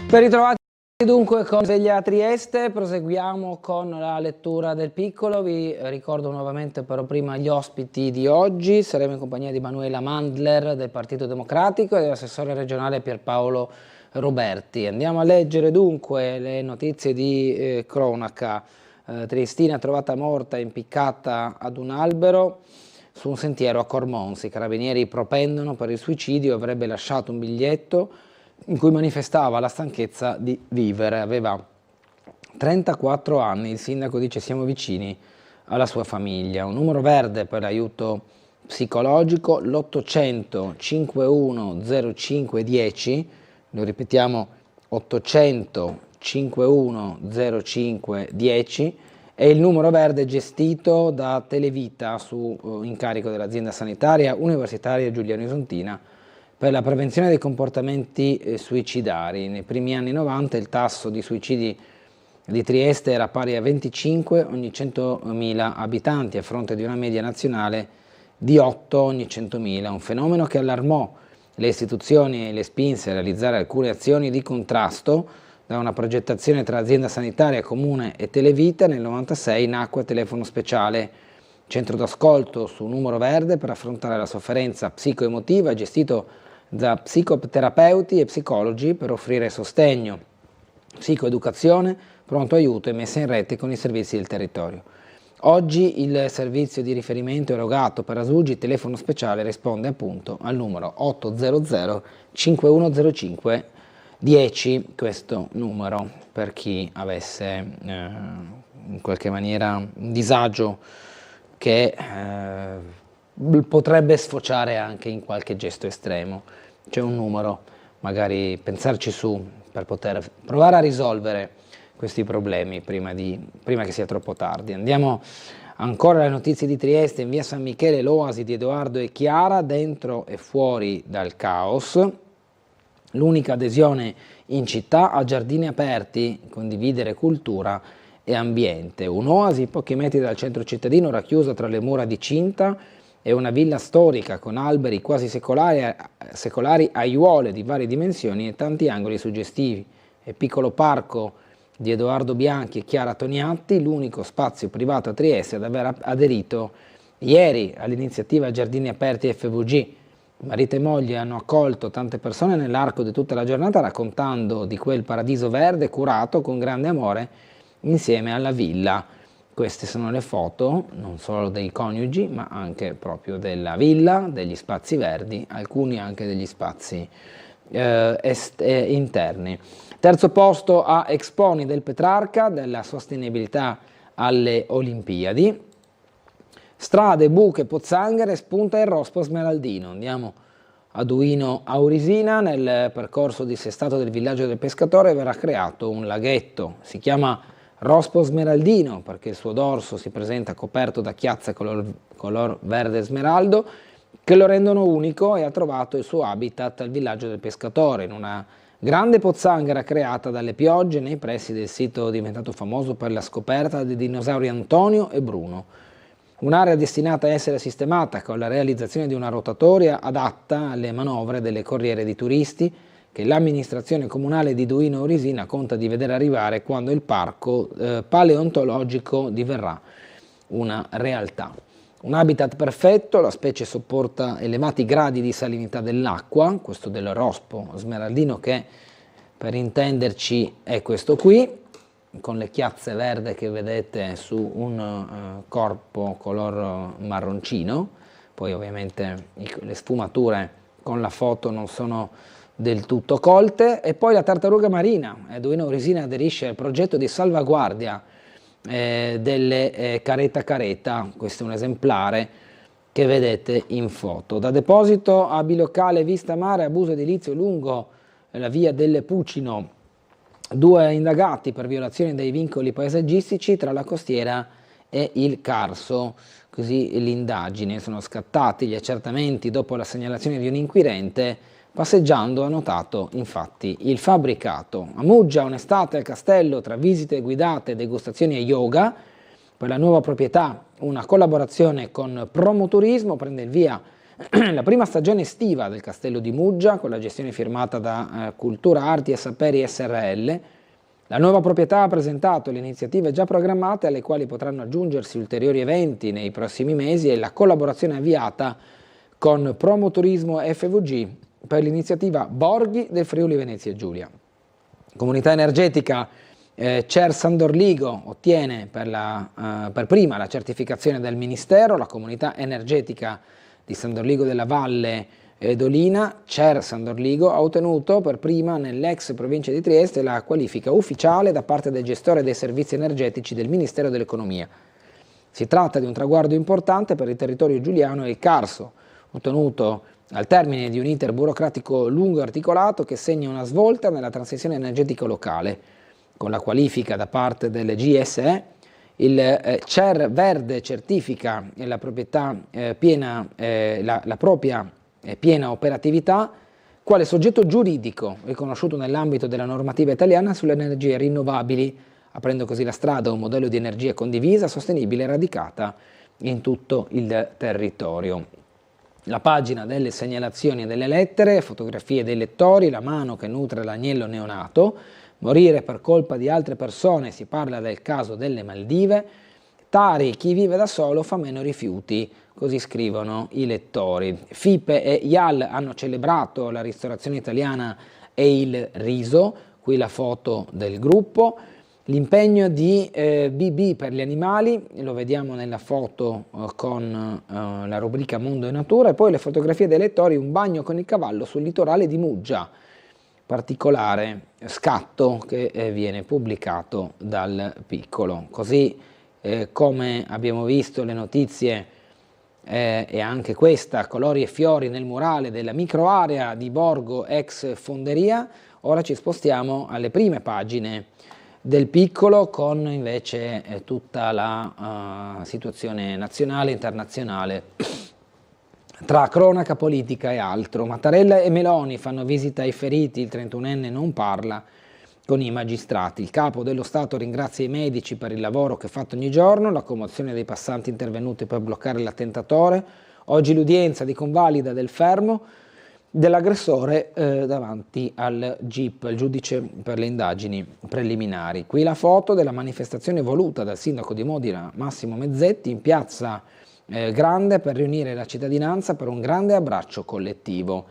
Ben ritrovati dunque con Sveglia Trieste, proseguiamo con la lettura del Piccolo. Vi ricordo nuovamente però prima gli ospiti di oggi. Saremo in compagnia di Manuela Mandler del Partito Democratico e dell'assessore regionale Pierpaolo Roberti. Andiamo a leggere dunque le notizie di cronaca. Triestina trovata morta impiccata ad un albero su un sentiero a Cormonzi. I carabinieri propendono per il suicidio, avrebbe lasciato un biglietto in cui manifestava la stanchezza di vivere. Aveva 34 anni, il sindaco dice siamo vicini alla sua famiglia. Un numero verde per l'aiuto psicologico, l'800 51 05 10, lo ripetiamo 800 51 05 10, è il numero verde gestito da Televita su incarico dell'azienda sanitaria universitaria Giuliano Isontina per la prevenzione dei comportamenti suicidari. Nei primi anni 90 il tasso di suicidi di Trieste era pari a 25 ogni 100.000 abitanti, a fronte di una media nazionale di 8 ogni 100.000, un fenomeno che allarmò le istituzioni e le spinse a realizzare alcune azioni di contrasto. Da una progettazione tra azienda sanitaria, comune e Televita, nel 96 nacque Telefono Speciale, centro d'ascolto su numero verde per affrontare la sofferenza psicoemotiva, gestito da psicoterapeuti e psicologi per offrire sostegno, psicoeducazione, pronto aiuto e messa in rete con i servizi del territorio. Oggi il servizio di riferimento erogato per Asugi Telefono Speciale risponde appunto al numero 800 5105 10, questo numero per chi avesse in qualche maniera un disagio che potrebbe sfociare anche in qualche gesto estremo. C'è un numero, magari pensarci su per poter provare a risolvere questi problemi prima che sia troppo tardi. Andiamo ancora alle notizie di Trieste. In via San Michele l'oasi di Edoardo e Chiara, dentro e fuori dal caos. L'unica adesione in città a giardini aperti, condividere cultura e ambiente. Un'oasi pochi metri dal centro cittadino, racchiusa tra le mura di cinta, e una villa storica con alberi quasi secolari, aiuole di varie dimensioni e tanti angoli suggestivi. E piccolo parco di Edoardo Bianchi e Chiara Toniatti, l'unico spazio privato a Trieste ad aver aderito ieri all'iniziativa Giardini Aperti FVG. Marito e moglie hanno accolto tante persone nell'arco di tutta la giornata, raccontando di quel paradiso verde curato con grande amore insieme alla villa. Queste sono le foto non solo dei coniugi, ma anche proprio della villa, degli spazi verdi, alcuni anche degli spazi interni. Terzo posto a Exponi del Petrarca, della sostenibilità alle Olimpiadi. Strade, buche, pozzanghere, spunta il rospo smeraldino. Andiamo a Duino Aurisina. Nel percorso dissestato del villaggio del pescatore verrà creato un laghetto. Si chiama Rospo smeraldino perché il suo dorso si presenta coperto da chiazze color verde smeraldo che lo rendono unico, e ha trovato il suo habitat al villaggio del pescatore, in una grande pozzanghera creata dalle piogge nei pressi del sito diventato famoso per la scoperta dei dinosauri Antonio e Bruno. Un'area destinata a essere sistemata con la realizzazione di una rotatoria adatta alle manovre delle corriere di turisti che l'amministrazione comunale di Duino Aurisina conta di vedere arrivare quando il parco paleontologico diverrà una realtà. Un habitat perfetto, la specie sopporta elevati gradi di salinità dell'acqua, questo del rospo smeraldino che per intenderci è questo qui, con le chiazze verde che vedete su un corpo color marroncino. Poi ovviamente le sfumature con la foto non sono del tutto colte. E poi la tartaruga marina, Eduino Orisina aderisce al progetto di salvaguardia delle caretta careta. Questo è un esemplare che vedete in foto. Da deposito a bilocale Vista Mare, abuso edilizio lungo la via del Pucino, 2 indagati per violazione dei vincoli paesaggistici tra la costiera e il Carso. Così l'indagine, sono scattati gli accertamenti dopo la segnalazione di un inquirente. Passeggiando ha notato infatti il fabbricato. A Muggia un'estate al castello tra visite guidate, degustazioni e yoga. Per la nuova proprietà una collaborazione con Promoturismo, prende il via la prima stagione estiva del castello di Muggia con la gestione firmata da Cultura Arti e Saperi SRL. La nuova proprietà ha presentato le iniziative già programmate alle quali potranno aggiungersi ulteriori eventi nei prossimi mesi e la collaborazione avviata con Promoturismo FVG per l'iniziativa Borghi del Friuli Venezia Giulia. Comunità energetica CER San Dorligo ottiene per prima la certificazione del Ministero. La comunità energetica di San Dorligo della Valle Dolina, CER San Dorligo, ha ottenuto per prima nell'ex provincia di Trieste la qualifica ufficiale da parte del gestore dei servizi energetici del Ministero dell'Economia. Si tratta di un traguardo importante per il territorio giuliano e il Carso, ottenuto al termine di un iter burocratico lungo e articolato che segna una svolta nella transizione energetica locale. Con la qualifica da parte del GSE, il CER Verde certifica la propria piena operatività quale soggetto giuridico riconosciuto nell'ambito della normativa italiana sulle energie rinnovabili, aprendo così la strada a un modello di energia condivisa, sostenibile e radicata in tutto il territorio. La pagina delle segnalazioni e delle lettere, fotografie dei lettori, la mano che nutre l'agnello neonato, morire per colpa di altre persone, si parla del caso delle Maldive, Tari, chi vive da solo fa meno rifiuti, così scrivono i lettori. FIPE e IAL hanno celebrato la ristorazione italiana e il riso, qui la foto del gruppo. L'impegno di BB per gli animali, lo vediamo nella foto con la rubrica Mondo e Natura, e poi le fotografie dei lettori, un bagno con il cavallo sul litorale di Muggia, particolare scatto che viene pubblicato dal Piccolo. Così come abbiamo visto le notizie e anche questa, colori e fiori nel murale della microarea di Borgo ex Fonderia, ora ci spostiamo alle prime pagine del Piccolo con invece tutta la situazione nazionale e internazionale tra cronaca politica e altro. Mattarella e Meloni fanno visita ai feriti, il 31enne non parla con i magistrati. Il capo dello Stato ringrazia i medici per il lavoro che fatto ogni giorno, la commozione dei passanti intervenuti per bloccare l'attentatore. Oggi l'udienza di convalida del fermo dell'aggressore davanti al GIP, il giudice per le indagini preliminari. Qui la foto della manifestazione voluta dal sindaco di Modena Massimo Mezzetti in piazza Grande per riunire la cittadinanza per un grande abbraccio collettivo.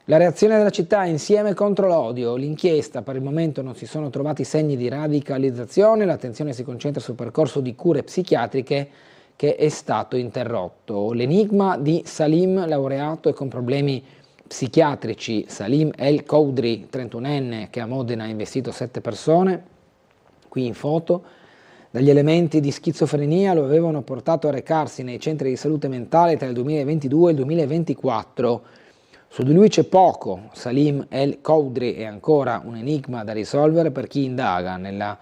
La reazione della città insieme contro l'odio, l'inchiesta, per il momento non si sono trovati segni di radicalizzazione, l'attenzione si concentra sul percorso di cure psichiatriche che è stato interrotto. L'enigma di Salim, laureato e con problemi psichiatrici, Salim El Koudri, 31enne, che a Modena ha investito 7 persone, qui in foto. Dagli elementi di schizofrenia lo avevano portato a recarsi nei centri di salute mentale tra il 2022 e il 2024. Su di lui c'è poco. Salim El Koudri è ancora un enigma da risolvere per chi indaga. Nella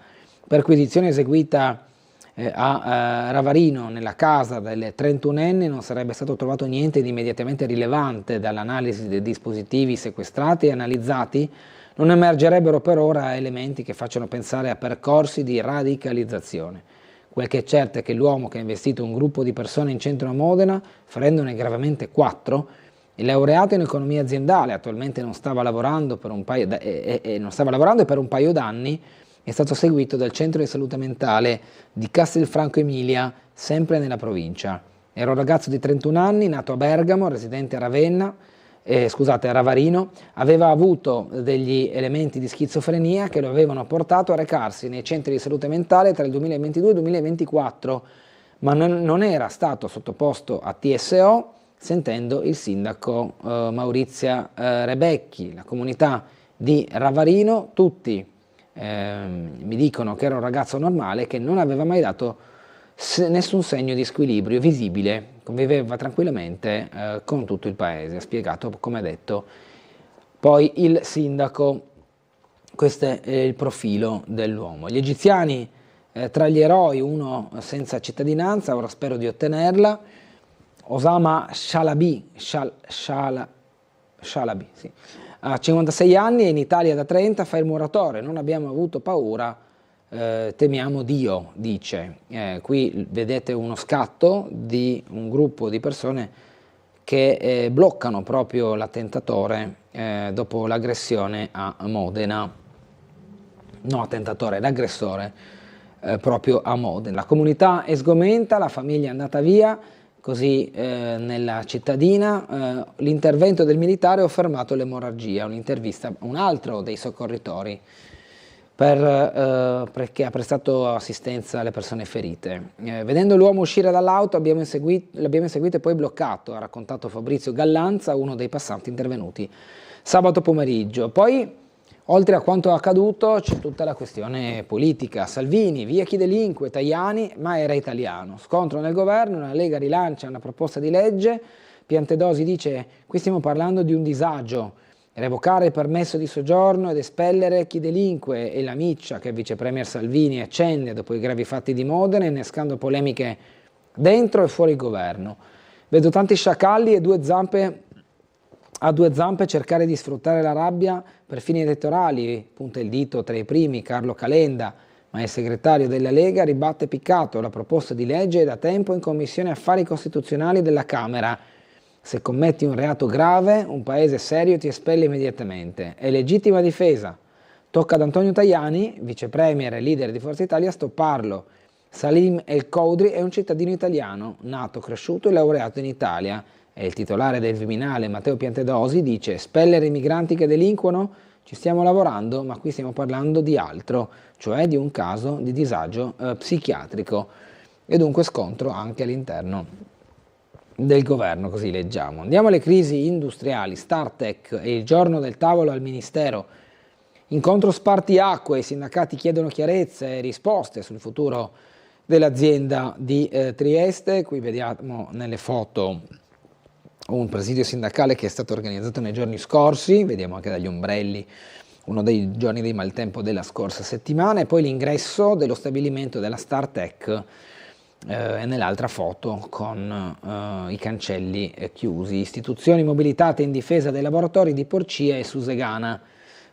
perquisizione eseguita a Ravarino, nella casa del 31enne, non sarebbe stato trovato niente di immediatamente rilevante. Dall'analisi dei dispositivi sequestrati e analizzati non emergerebbero per ora elementi che facciano pensare a percorsi di radicalizzazione. Quel che è certo è che l'uomo che ha investito un gruppo di persone in centro a Modena, ferendone gravemente 4, il laureato in economia aziendale, attualmente non stava lavorando per un paio d'anni, è stato seguito dal centro di salute mentale di Castelfranco Emilia, sempre nella provincia. Era un ragazzo di 31 anni, nato a Bergamo, residente a Ravarino, aveva avuto degli elementi di schizofrenia che lo avevano portato a recarsi nei centri di salute mentale tra il 2022 e il 2024, ma non era stato sottoposto a TSO sentendo il sindaco Maurizia Rebecchi. La comunità di Ravarino, tutti mi dicono che era un ragazzo normale, che non aveva mai dato nessun segno di squilibrio visibile, conviveva tranquillamente con tutto il paese, ha spiegato, come ha detto poi il sindaco. Questo è il profilo dell'uomo. Gli egiziani, tra gli eroi, uno senza cittadinanza, ora spero di ottenerla, Osama Shalabi, sì. Ha 56 anni e in Italia da 30, fa il muratore, non abbiamo avuto paura, temiamo Dio, dice. Qui vedete uno scatto di un gruppo di persone che bloccano proprio l'attentatore dopo l'aggressione a Modena. No, attentatore, l'aggressore proprio a Modena. La comunità è sgomenta, la famiglia è andata via, così nella cittadina l'intervento del militare ha fermato l'emorragia. Un'intervista a un altro dei soccorritori perché ha prestato assistenza alle persone ferite. Vedendo l'uomo uscire dall'auto l'abbiamo inseguito e poi bloccato, ha raccontato Fabrizio Gallanza, uno dei passanti intervenuti sabato pomeriggio. Poi, oltre a quanto accaduto, c'è tutta la questione politica. Salvini, via chi delinque, Tajani, ma era italiano. Scontro nel governo, la Lega rilancia una proposta di legge, Piantedosi dice, qui stiamo parlando di un disagio, revocare il permesso di soggiorno ed espellere chi delinque, e la miccia che il vice premier Salvini accende dopo i gravi fatti di Modena, innescando polemiche dentro e fuori il governo. Vedo tanti sciacalli e a due zampe cercare di sfruttare la rabbia per fini elettorali, punta il dito tra i primi Carlo Calenda, ma il segretario della Lega ribatte piccato, la proposta di legge è da tempo in Commissione Affari Costituzionali della Camera. Se commetti un reato grave, un paese serio ti espelle immediatamente. È legittima difesa. Tocca ad Antonio Tajani, vice premier e leader di Forza Italia, stopparlo. Salim El Khoudry è un cittadino italiano, nato, cresciuto e laureato in Italia. E il titolare del Viminale, Matteo Piantedosi, dice: espellere i migranti che delinquono? Ci stiamo lavorando, ma qui stiamo parlando di altro, cioè di un caso di disagio psichiatrico. E dunque scontro anche all'interno del governo, così leggiamo. Andiamo alle crisi industriali. Startech e il giorno del tavolo al Ministero. Incontro spartiacque, i sindacati chiedono chiarezza e risposte sul futuro dell'azienda di Trieste. Qui vediamo nelle foto un presidio sindacale che è stato organizzato nei giorni scorsi, vediamo anche dagli ombrelli, uno dei giorni di maltempo della scorsa settimana, e poi l'ingresso dello stabilimento della Startech e nell'altra foto con i cancelli chiusi. Istituzioni mobilitate in difesa dei laboratori di Porcia e Susegana.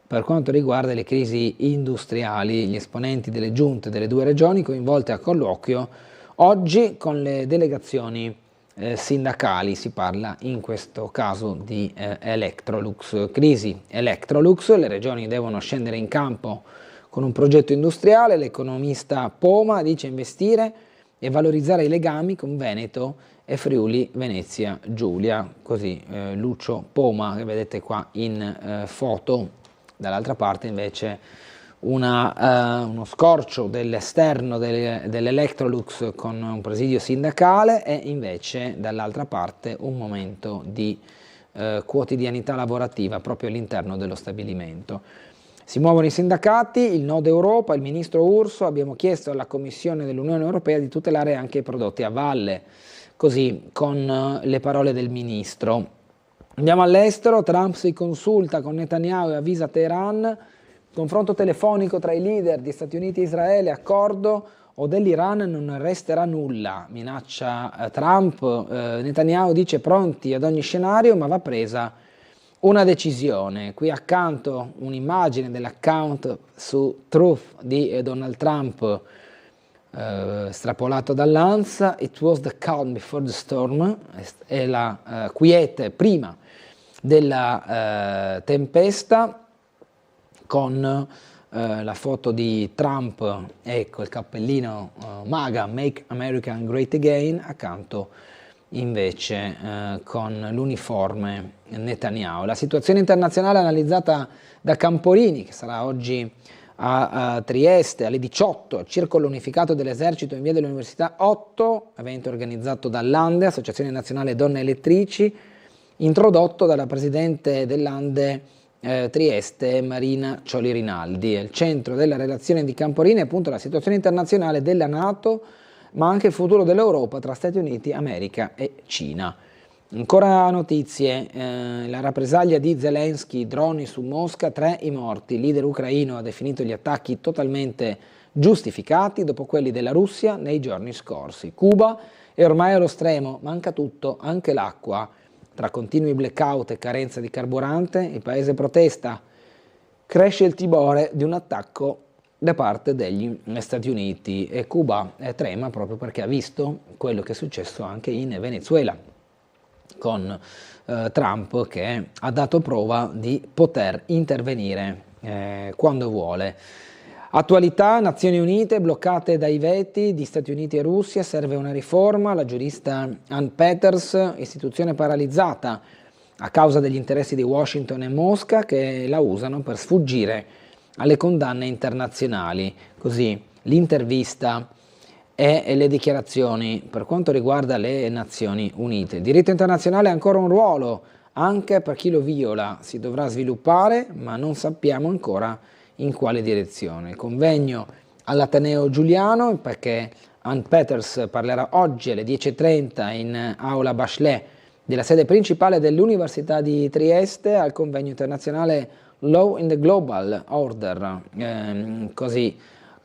Per quanto riguarda le crisi industriali, gli esponenti delle giunte delle due regioni coinvolte a colloquio oggi con le delegazioni sindacali. Si parla in questo caso di Electrolux. Crisi Electrolux, le regioni devono scendere in campo con un progetto industriale. L'economista Poma dice investire e valorizzare i legami con Veneto e Friuli Venezia Giulia, così Lucio Poma, che vedete qua in foto. Dall'altra parte invece uno scorcio dell'esterno dell'Electrolux con un presidio sindacale, e invece dall'altra parte un momento di quotidianità lavorativa proprio all'interno dello stabilimento. Si muovono i sindacati, il Nord Europa, il ministro Urso: abbiamo chiesto alla Commissione dell'Unione Europea di tutelare anche i prodotti a valle, così con le parole del ministro. Andiamo all'estero, Trump si consulta con Netanyahu e avvisa Teheran, confronto telefonico tra i leader di Stati Uniti e Israele, accordo o dell'Iran non resterà nulla, minaccia Trump. Netanyahu dice pronti ad ogni scenario, ma va presa una decisione. Qui accanto un'immagine dell'account su Truth di Donald Trump, strapolato dall'ANSA. It was the calm before the storm, è la quiete prima della tempesta, con la foto di Trump, ecco il cappellino MAGA, Make America Great Again, accanto invece con l'uniforme Netanyahu. La situazione internazionale analizzata da Camporini, che sarà oggi a Trieste alle 18, Circolo Unificato dell'Esercito in via dell'Università 8, evento organizzato dall'ANDE, Associazione Nazionale Donne Elettrici, introdotto dalla presidente dell'ANDE Trieste Marina Cioli Rinaldi. Al centro della relazione di Camporini è appunto la situazione internazionale della NATO, ma anche il futuro dell'Europa tra Stati Uniti, America e Cina. Ancora notizie, la rappresaglia di Zelensky, droni su Mosca, 3 i morti. Il leader ucraino ha definito gli attacchi totalmente giustificati dopo quelli della Russia nei giorni scorsi. Cuba è ormai allo stremo, manca tutto, anche l'acqua. Tra continui blackout e carenza di carburante, il paese protesta. Cresce il timore di un attacco da parte degli Stati Uniti e Cuba trema proprio perché ha visto quello che è successo anche in Venezuela, con Trump che ha dato prova di poter intervenire quando vuole. Attualità, Nazioni Unite bloccate dai veti di Stati Uniti e Russia, serve una riforma, la giurista Ann Peters, istituzione paralizzata a causa degli interessi di Washington e Mosca che la usano per sfuggire alle condanne internazionali. Così l'intervista e le dichiarazioni per quanto riguarda le Nazioni Unite. Il diritto internazionale ha ancora un ruolo, anche per chi lo viola, si dovrà sviluppare, ma non sappiamo ancora in quale direzione. Il convegno all'Ateneo Giuliano, perché Ann Peters parlerà oggi alle 10:30 in Aula Bachelet della sede principale dell'Università di Trieste al convegno internazionale Law in the Global Order, così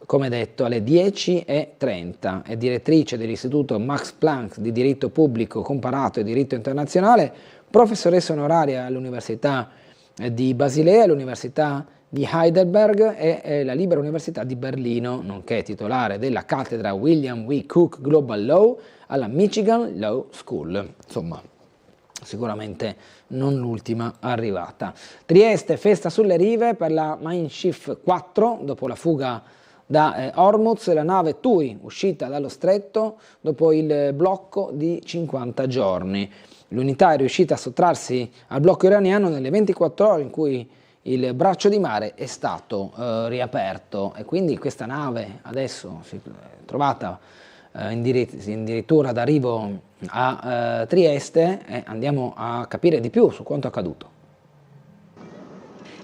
come detto alle 10:30, è direttrice dell'Istituto Max Planck di diritto pubblico comparato e diritto internazionale, professoressa onoraria all'Università di Basilea, all'Università di Heidelberg e la Libera Università di Berlino, nonché titolare della cattedra William W. Cook Global Law alla Michigan Law School. Insomma, sicuramente non l'ultima arrivata. Trieste, festa sulle rive per la Mein Schiff 4 dopo la fuga da Hormuz, la nave TUI uscita dallo stretto dopo il blocco di 50 giorni. L'unità è riuscita a sottrarsi al blocco iraniano nelle 24 ore in cui il braccio di mare è stato riaperto e quindi questa nave adesso si è trovata addirittura d'arrivo a Trieste e andiamo a capire di più su quanto accaduto.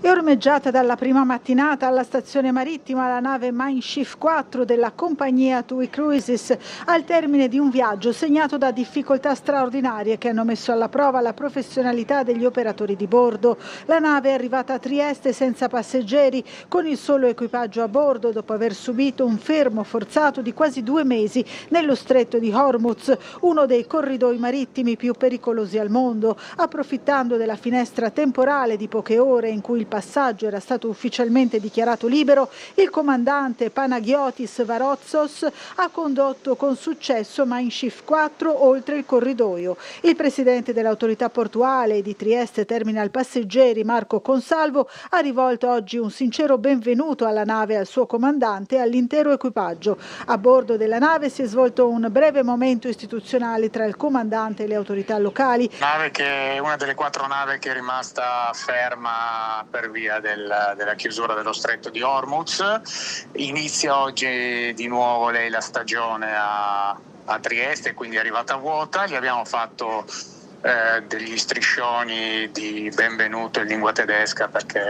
È ormeggiata dalla prima mattinata alla stazione marittima la nave Mein Schiff 4 della compagnia TUI Cruises al termine di un viaggio segnato da difficoltà straordinarie che hanno messo alla prova la professionalità degli operatori di bordo. La nave è arrivata a Trieste senza passeggeri, con il solo equipaggio a bordo dopo aver subito un fermo forzato di quasi 2 mesi nello stretto di Hormuz, uno dei corridoi marittimi più pericolosi al mondo. Approfittando della finestra temporale di poche ore in cui il passaggio era stato ufficialmente dichiarato libero, il comandante Panagiotis Varozzos ha condotto con successo Mein Schiff 4 oltre il corridoio. Il presidente dell'autorità portuale di Trieste Terminal Passeggeri, Marco Consalvo, ha rivolto oggi un sincero benvenuto alla nave, al suo comandante e all'intero equipaggio. A bordo della nave si è svolto un breve momento istituzionale tra il comandante e le autorità locali. Nave che è una delle 4 navi che è rimasta ferma per via della chiusura dello stretto di Hormuz. Inizia oggi di nuovo lei la stagione a Trieste, quindi è arrivata vuota. Gli abbiamo fatto degli striscioni di benvenuto in lingua tedesca perché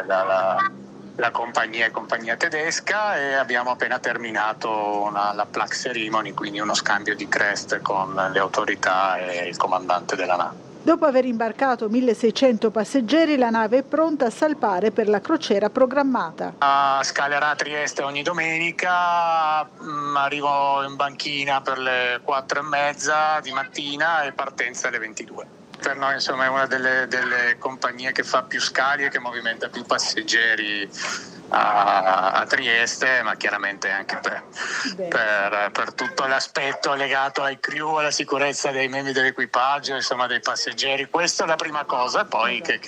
la compagnia è compagnia tedesca e abbiamo appena terminato la plaque ceremony, quindi uno scambio di crest con le autorità e il comandante della nave. Dopo aver imbarcato 1.600 passeggeri, la nave è pronta a salpare per la crociera programmata. Scalerà a Trieste ogni domenica, arrivo in banchina per le 4:30 di mattina e partenza alle 22. Per noi insomma è una delle compagnie che fa più scali e che movimenta più passeggeri a Trieste, ma chiaramente anche per tutto l'aspetto legato ai crew, alla sicurezza dei membri dell'equipaggio, insomma dei passeggeri. Questa è la prima cosa, e poi che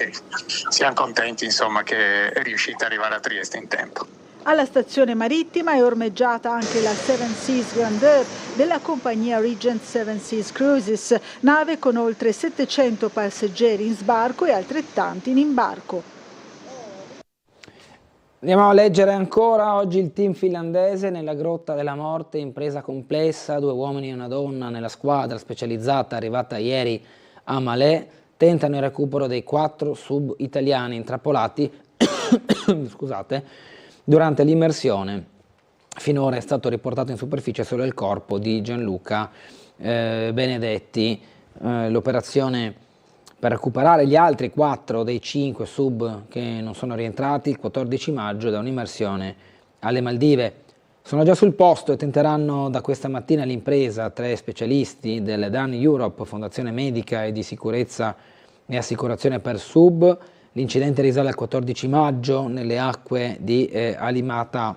siamo contenti insomma che è riuscita ad arrivare a Trieste in tempo. Alla stazione marittima è ormeggiata anche la Seven Seas Grandeur della compagnia Regent Seven Seas Cruises, nave con oltre 700 passeggeri in sbarco e altrettanti in imbarco. Andiamo a leggere ancora oggi il team finlandese nella grotta della morte, impresa complessa, 2 uomini e una donna nella squadra specializzata arrivata ieri a Malé, tentano il recupero dei 4 sub italiani intrappolati scusate, durante l'immersione. Finora è stato riportato in superficie solo il corpo di Gianluca Benedetti. L'operazione per recuperare gli altri 4 dei 5 sub che non sono rientrati il 14 maggio da un'immersione alle Maldive. Sono già sul posto e tenteranno da questa mattina l'impresa 3 specialisti del Dan Europe, Fondazione Medica e di Sicurezza e Assicurazione per Sub. L'incidente risale al 14 maggio nelle acque di Alimata,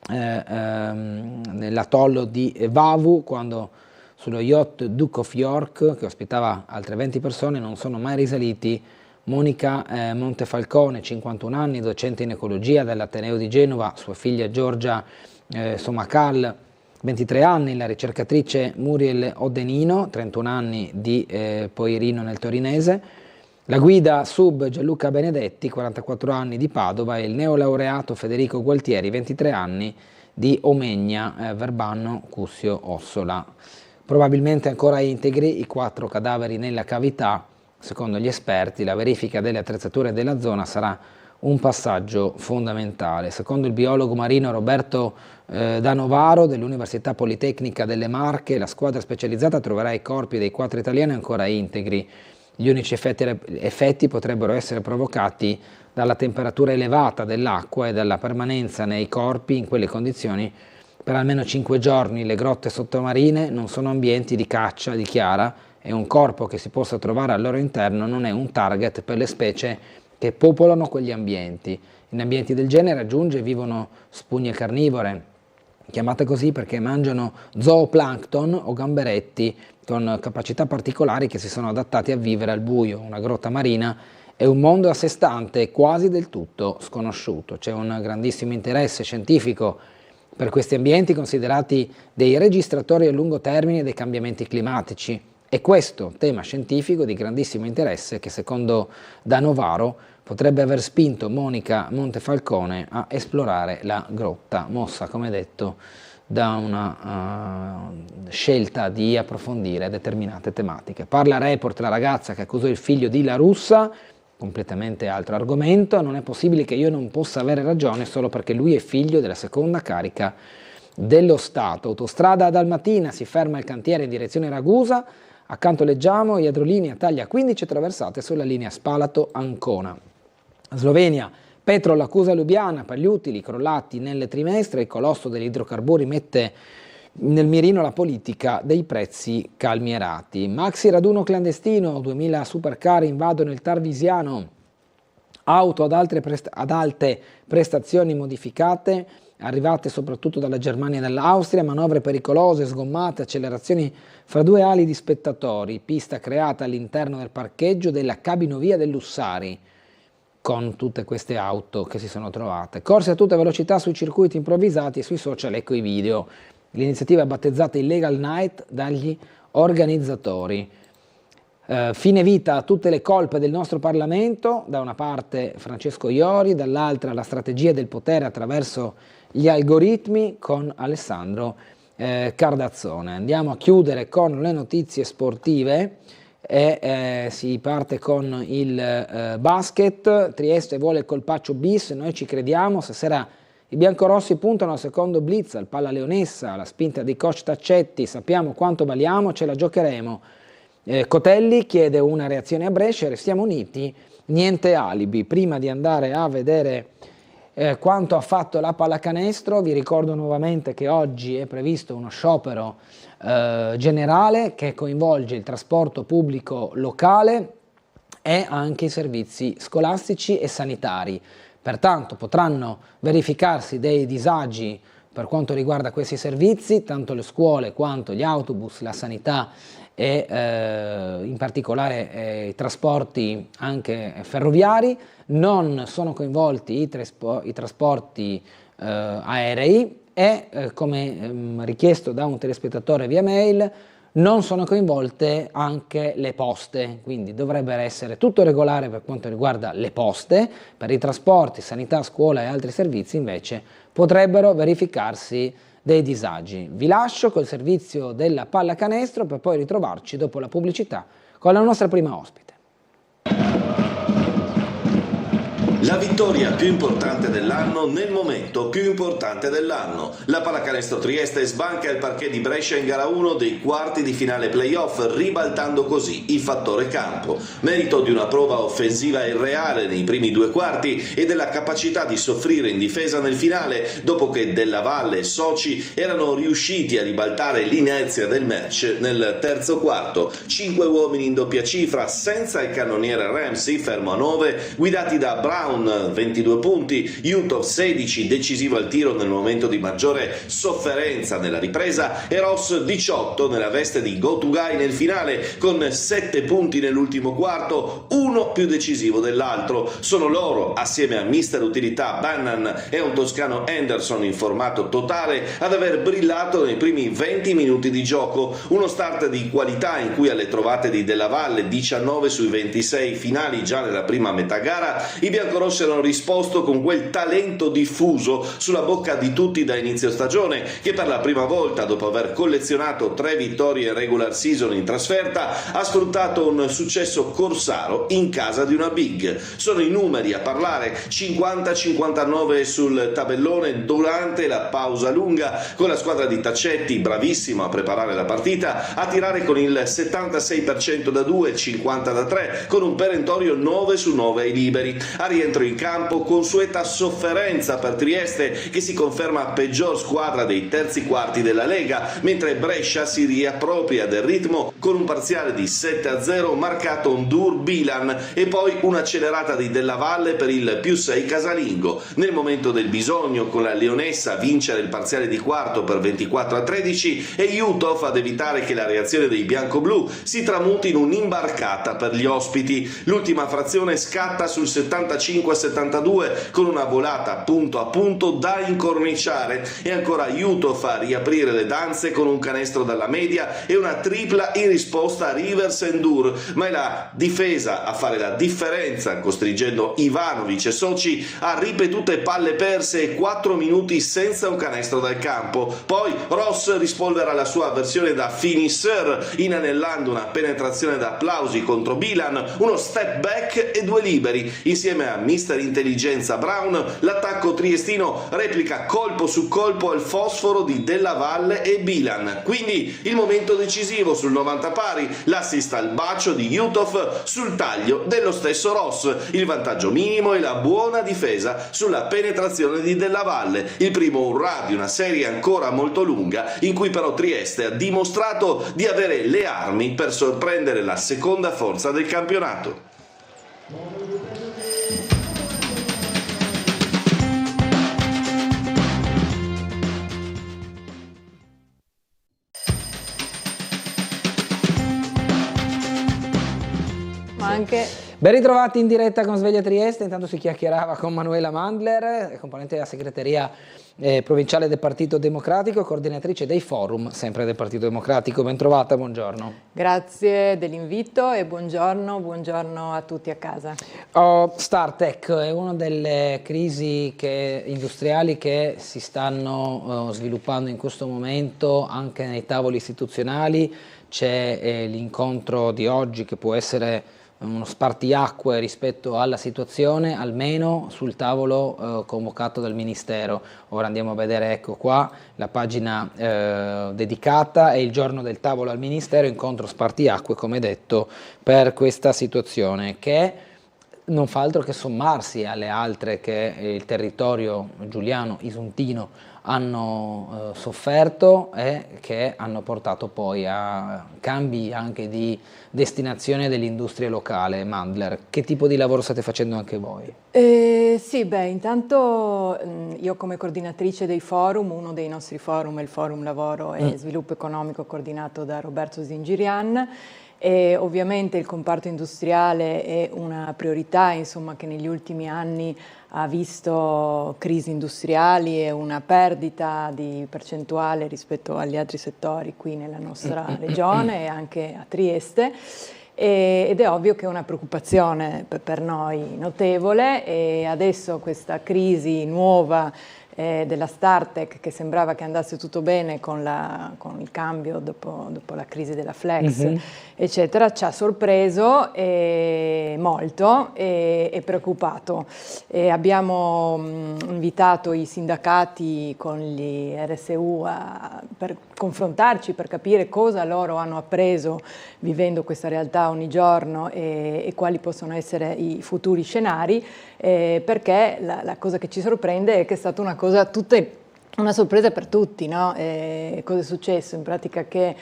nell'atollo di Vavu, quando sullo yacht Duke of York, che ospitava altre 20 persone, non sono mai risaliti Monica Montefalcone, 51 anni, docente in ecologia dell'Ateneo di Genova, sua figlia Giorgia Somacal, 23 anni, la ricercatrice Muriel Odenino, 31 anni, di Poirino nel Torinese, la guida sub Gianluca Benedetti, 44 anni, di Padova, e il neolaureato Federico Gualtieri, 23 anni, di Omegna, Verbano, Cussio, Ossola. Probabilmente ancora integri i 4 cadaveri nella cavità. Secondo gli esperti, la verifica delle attrezzature della zona sarà un passaggio fondamentale. Secondo il biologo marino Roberto Danovaro dell'Università Politecnica delle Marche, la squadra specializzata troverà i corpi dei 4 italiani ancora integri. Gli unici effetti potrebbero essere provocati dalla temperatura elevata dell'acqua e dalla permanenza nei corpi in quelle condizioni per almeno 5 giorni. Le grotte sottomarine non sono ambienti di caccia, dichiara, e un corpo che si possa trovare al loro interno non è un target per le specie che popolano quegli ambienti. In ambienti del genere, aggiunge, vivono spugne carnivore, chiamate così perché mangiano zooplancton o gamberetti con capacità particolari che si sono adattati a vivere al buio. Una grotta marina è un mondo a sé stante, quasi del tutto sconosciuto. C'è un grandissimo interesse scientifico per questi ambienti, considerati dei registratori a lungo termine dei cambiamenti climatici. E questo tema scientifico di grandissimo interesse che, secondo Danovaro, potrebbe aver spinto Monica Montefalcone a esplorare la grotta, mossa, come detto, da una scelta di approfondire determinate tematiche. Parla Report la ragazza che accusò il figlio di La Russa, completamente altro argomento. Non è possibile che io non possa avere ragione solo perché lui è figlio della seconda carica dello Stato. Autostrada Dalmatina, si ferma il cantiere in direzione Ragusa, accanto leggiamo Iadrolinea taglia 15 traversate sulla linea Spalato-Ancona. Slovenia, Petrol accusa Lubiana per gli utili crollati nelle trimestre, il colosso degli idrocarburi mette nel mirino la politica dei prezzi calmierati. Maxi raduno clandestino, 2000 supercar invadono il Tarvisiano, auto ad alte prestazioni modificate, arrivate soprattutto dalla Germania e dall'Austria, manovre pericolose, sgommate, accelerazioni fra 2 ali di spettatori, pista creata all'interno del parcheggio della cabinovia del Lussari, con tutte queste auto che si sono trovate. Corse a tutta velocità sui circuiti improvvisati e sui social, ecco i video. L'iniziativa è battezzata Illegal Night dagli organizzatori. Fine vita a tutte le colpe del nostro Parlamento, da una parte Francesco Iori, dall'altra la strategia del potere attraverso gli algoritmi con Alessandro Cardazzone. Andiamo a chiudere con le notizie sportive e si parte con il basket. Trieste vuole il colpaccio bis, noi ci crediamo. Stasera i biancorossi puntano al secondo blitz, al Palla Leonessa, alla spinta di coach Taccetti, sappiamo quanto valiamo, ce la giocheremo. Cotelli chiede una reazione a Brescia, restiamo uniti, niente alibi. Prima di andare a vedere quanto ha fatto la pallacanestro, vi ricordo nuovamente che oggi è previsto uno sciopero generale che coinvolge il trasporto pubblico locale e anche i servizi scolastici e sanitari. Pertanto potranno verificarsi dei disagi per quanto riguarda questi servizi, tanto le scuole quanto gli autobus, la sanità e in particolare i trasporti anche ferroviari. Non sono coinvolti i trasporti aerei e come richiesto da un telespettatore via mail, non sono coinvolte anche le poste, quindi dovrebbe essere tutto regolare per quanto riguarda le poste. Per i trasporti, sanità, scuola e altri servizi invece potrebbero verificarsi dei disagi. Vi lascio col servizio della pallacanestro per poi ritrovarci dopo la pubblicità con la nostra prima ospite. La vittoria più importante dell'anno nel momento più importante dell'anno. La Pallacanestro Trieste sbanca il parquet di Brescia in gara 1 dei quarti di finale playoff, ribaltando così il fattore campo. Merito di una prova offensiva irreale nei primi due quarti e della capacità di soffrire in difesa nel finale, dopo che Della Valle e soci erano riusciti a ribaltare l'inerzia del match nel terzo quarto. 5 uomini in doppia cifra, senza il cannoniere Ramsey, fermo a 9, guidati da Brown 22 punti, Utah 16, decisivo al tiro nel momento di maggiore sofferenza nella ripresa, e Ross 18 nella veste di go to guy nel finale con 7 punti nell'ultimo quarto, uno più decisivo dell'altro. Sono loro, assieme a mister utilità Bannan e un toscano Anderson in formato totale, ad aver brillato nei primi 20 minuti di gioco. Uno start di qualità in cui alle trovate di Della Valle, 19 sui 26 finali già nella prima metà gara, i biancorossi hanno risposto con quel talento diffuso sulla bocca di tutti da inizio stagione, che per la prima volta, dopo aver collezionato 3 vittorie regular season in trasferta, ha sfruttato un successo corsaro in casa di una big. Sono i numeri a parlare: 50-59 sul tabellone durante la pausa lunga, con la squadra di Taccetti bravissima a preparare la partita, a tirare con il 76% da 2, 50 da 3, con un perentorio 9 su 9 ai liberi. A rientro in campo, consueta sofferenza per Trieste, che si conferma peggior squadra dei terzi quarti della Lega, mentre Brescia si riappropria del ritmo con un parziale di 7-0 marcato un dur Bilan e poi un'accelerata di Della Valle per il +6 casalingo. Nel momento del bisogno, con la Leonessa a vincere il parziale di quarto per 24-13 e Utah ad evitare che la reazione dei biancoblù si tramuti in un'imbarcata per gli ospiti. L'ultima frazione scatta sul 75-72 con una volata punto a punto da incorniciare, e ancora Utah fa riaprire le danze con un canestro dalla media e una tripla in risposta a Rivers e Ndur, ma è la difesa a fare la differenza, costringendo Ivanovic e soci a ripetute palle perse e 4 minuti senza un canestro dal campo. Poi Ross rispolvera la sua versione da finisher, inanellando una penetrazione da applausi contro Bilan, uno step back e 2 liberi. Insieme a mister intelligenza Brown, l'attacco triestino replica colpo su colpo al fosforo di Della Valle e Bilan. Quindi il momento decisivo sul 90 pari, l'assist al bacio di Utah sul taglio dello stesso Ross, il vantaggio minimo e la buona difesa sulla penetrazione di Della Valle. Il primo urrà di una serie ancora molto lunga, in cui però Trieste ha dimostrato di avere le armi per sorprendere la seconda forza del campionato. Ben ritrovati in diretta con Sveglia Trieste. Intanto si chiacchierava con Manuela Mandler, componente della segreteria provinciale del Partito Democratico, coordinatrice dei forum sempre del Partito Democratico. Ben trovata, buongiorno. Grazie dell'invito e buongiorno a tutti a casa. Startech è una delle crisi industriali che si stanno sviluppando in questo momento anche nei tavoli istituzionali. C'è l'incontro di oggi che può essere uno spartiacque rispetto alla situazione, almeno sul tavolo convocato dal Ministero. Ora andiamo a vedere, ecco qua, la pagina dedicata, è il giorno del tavolo al Ministero, incontro spartiacque, come detto, per questa situazione che non fa altro che sommarsi alle altre che il territorio giuliano, isuntino, hanno sofferto e che hanno portato poi a cambi anche di destinazione dell'industria locale. Mandler, che tipo di lavoro state facendo anche voi? Sì, intanto io come coordinatrice dei forum, uno dei nostri forum è il Forum Lavoro e Sviluppo Economico coordinato da Roberto Zingirian, e ovviamente il comparto industriale è una priorità, insomma, che negli ultimi anni ha visto crisi industriali e una perdita di percentuale rispetto agli altri settori qui nella nostra regione e anche a Trieste. Ed è ovvio che è una preoccupazione per noi notevole, e adesso questa crisi nuova della Startech, che sembrava che andasse tutto bene con il cambio dopo la crisi della Flex, eccetera, ci ha sorpreso molto e preoccupato. Abbiamo invitato i sindacati con gli RSU per confrontarci, per capire cosa loro hanno appreso vivendo questa realtà ogni giorno e quali possono essere i futuri scenari, perché la cosa che ci sorprende è che è stata una cosa una sorpresa per tutti, no? Cosa è successo? In pratica che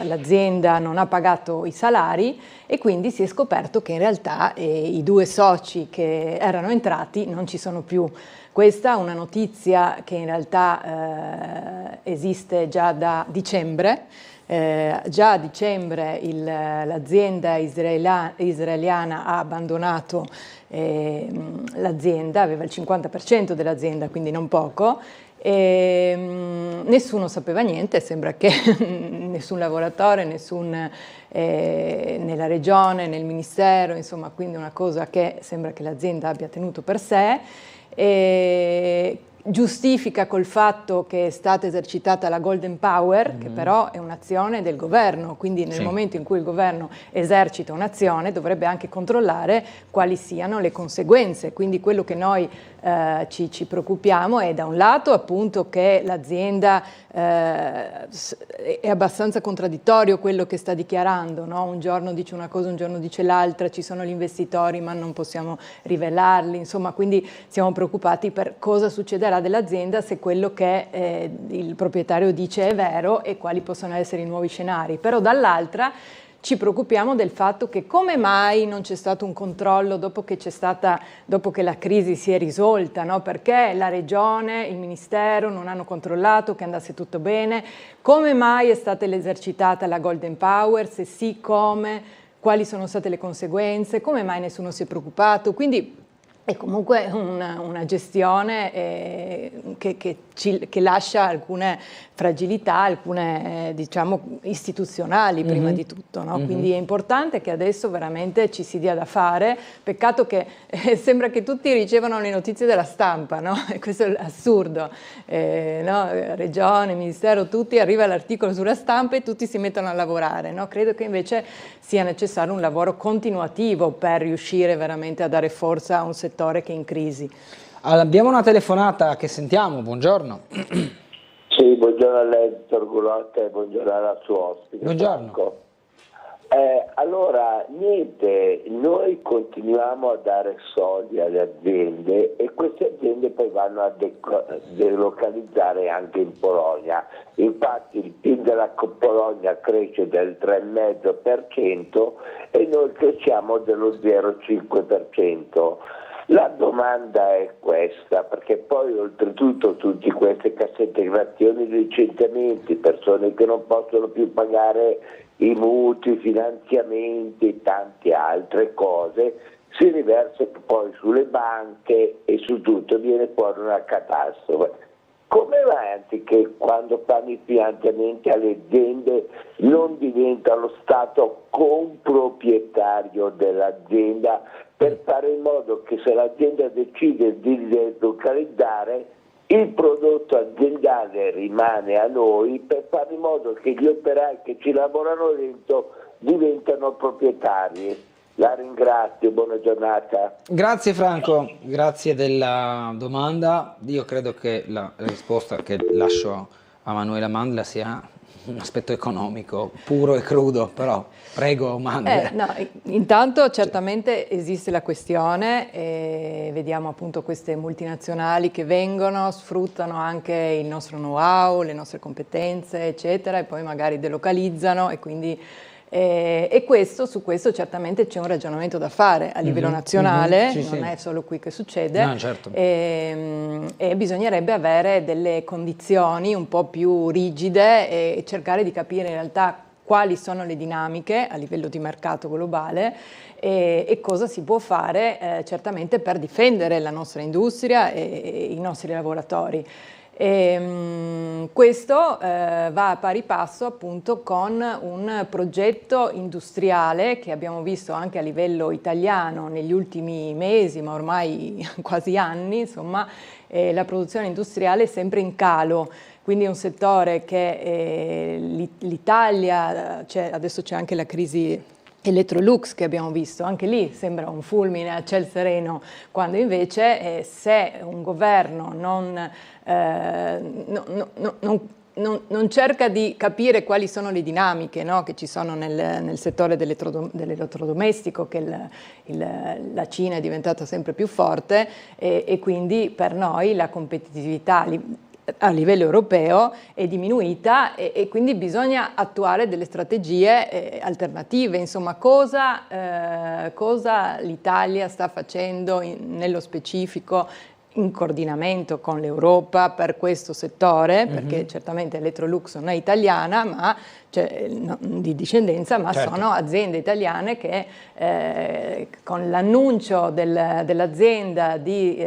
l'azienda non ha pagato i salari e quindi si è scoperto che in realtà i due soci che erano entrati non ci sono più. Questa è una notizia che in realtà esiste già da dicembre. Già a dicembre l'azienda israeliana ha abbandonato l'azienda, aveva il 50% dell'azienda, quindi non poco, e nessuno sapeva niente, sembra che nessun lavoratore, nella regione, nel ministero, insomma, quindi una cosa che sembra che l'azienda abbia tenuto per sé. Giustifica col fatto che è stata esercitata la Golden Power, che però è un'azione del governo, quindi nel momento in cui il governo esercita un'azione dovrebbe anche controllare quali siano le conseguenze, quindi quello che noi ci preoccupiamo è da un lato appunto che l'azienda è abbastanza contraddittorio quello che sta dichiarando, no? Un giorno dice una cosa, un giorno dice l'altra, ci sono gli investitori ma non possiamo rivelarli, insomma, quindi siamo preoccupati per cosa succederà dell'azienda se quello che il proprietario dice è vero e quali possono essere i nuovi scenari. Però dall'altra ci preoccupiamo del fatto che come mai non c'è stato un controllo dopo che la crisi si è risolta, no? Perché la regione, il ministero non hanno controllato che andasse tutto bene, come mai è stata esercitata la Golden Power, se sì come, quali sono state le conseguenze, come mai nessuno si è preoccupato, quindi è comunque una gestione che lascia alcune fragilità, alcune diciamo istituzionali prima di tutto, no? Quindi è importante che adesso veramente ci si dia da fare, peccato che sembra che tutti ricevano le notizie dalla stampa, no? E questo è assurdo, no? Regione, Ministero, tutti, arriva l'articolo sulla stampa e tutti si mettono a lavorare, no? Credo che invece sia necessario un lavoro continuativo per riuscire veramente a dare forza a un settore che è in crisi. Abbiamo una telefonata che sentiamo, buongiorno. Sì, buongiorno a lei, dottor Gulotta, e buongiorno al suo ospite. Buongiorno. Allora, niente, noi continuiamo a dare soldi alle aziende e queste aziende poi vanno a delocalizzare anche in Polonia. Infatti il PIL della Polonia cresce del 3,5% e noi cresciamo dello 0,5%. La domanda è questa, perché poi oltretutto tutte queste casse integrazioni, licenziamenti, persone che non possono più pagare i mutui, finanziamenti e tante altre cose, si riversa poi sulle banche e su tutto, viene fuori una catastrofe. Come mai anziché quando fanno i finanziamenti alle aziende non diventa lo Stato comproprietario dell'azienda per fare in modo che se l'azienda decide di delocalizzare il prodotto aziendale rimane a noi, per fare in modo che gli operai che ci lavorano dentro diventano proprietari? La ringrazio, buona giornata. Grazie Franco, grazie della domanda. Io credo che la risposta che lascio a Manuela Mandla sia un aspetto economico puro e crudo, però prego Mandla. No, intanto certamente esiste la questione, vediamo appunto queste multinazionali che vengono, sfruttano anche il nostro know-how, le nostre competenze, eccetera, e poi magari delocalizzano e quindi su questo certamente c'è un ragionamento da fare a livello nazionale, non è solo qui che succede, no, certo. E bisognerebbe avere delle condizioni un po' più rigide e cercare di capire in realtà quali sono le dinamiche a livello di mercato globale e cosa si può fare certamente per difendere la nostra industria e i nostri lavoratori. Questo va a pari passo appunto con un progetto industriale che abbiamo visto anche a livello italiano negli ultimi mesi, ma ormai quasi anni, insomma, la produzione industriale è sempre in calo. Quindi è un settore che l'Italia, adesso c'è anche la crisi Electrolux che abbiamo visto, anche lì sembra un fulmine a ciel sereno, quando invece se un governo non cerca di capire quali sono le dinamiche, no, che ci sono nel settore dell'elettrodomestico, che la Cina è diventata sempre più forte e quindi per noi la competitività a livello europeo è diminuita e quindi bisogna attuare delle strategie alternative. Insomma, cosa l'Italia sta facendo nello specifico in coordinamento con l'Europa per questo settore, perché certamente Electrolux non è italiana, ma di discendenza, ma certo, sono aziende italiane che con l'annuncio dell'azienda di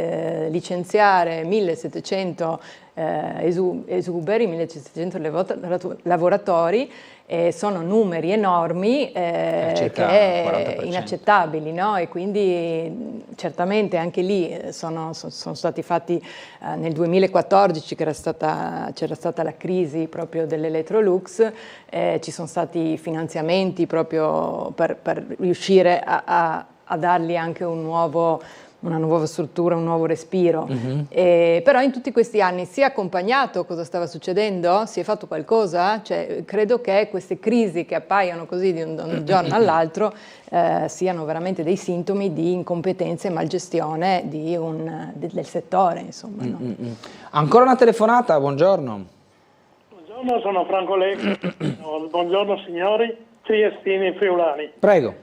licenziare 1700 esuberi, 1700 lavoratori, sono numeri enormi che inaccettabili, no? E quindi certamente anche lì sono stati fatti nel 2014 che c'era stata la crisi proprio dell'Electrolux, ci sono stati finanziamenti proprio per riuscire a dargli anche una nuova struttura, un nuovo respiro. Però in tutti questi anni si è accompagnato cosa stava succedendo? Si è fatto qualcosa? Credo che queste crisi che appaiono così di un giorno all'altro siano veramente dei sintomi di incompetenza e malgestione del settore, insomma. No? Ancora una telefonata, buongiorno. Buongiorno, sono Franco Lecco. Buongiorno signori, triestini e friulani. Prego.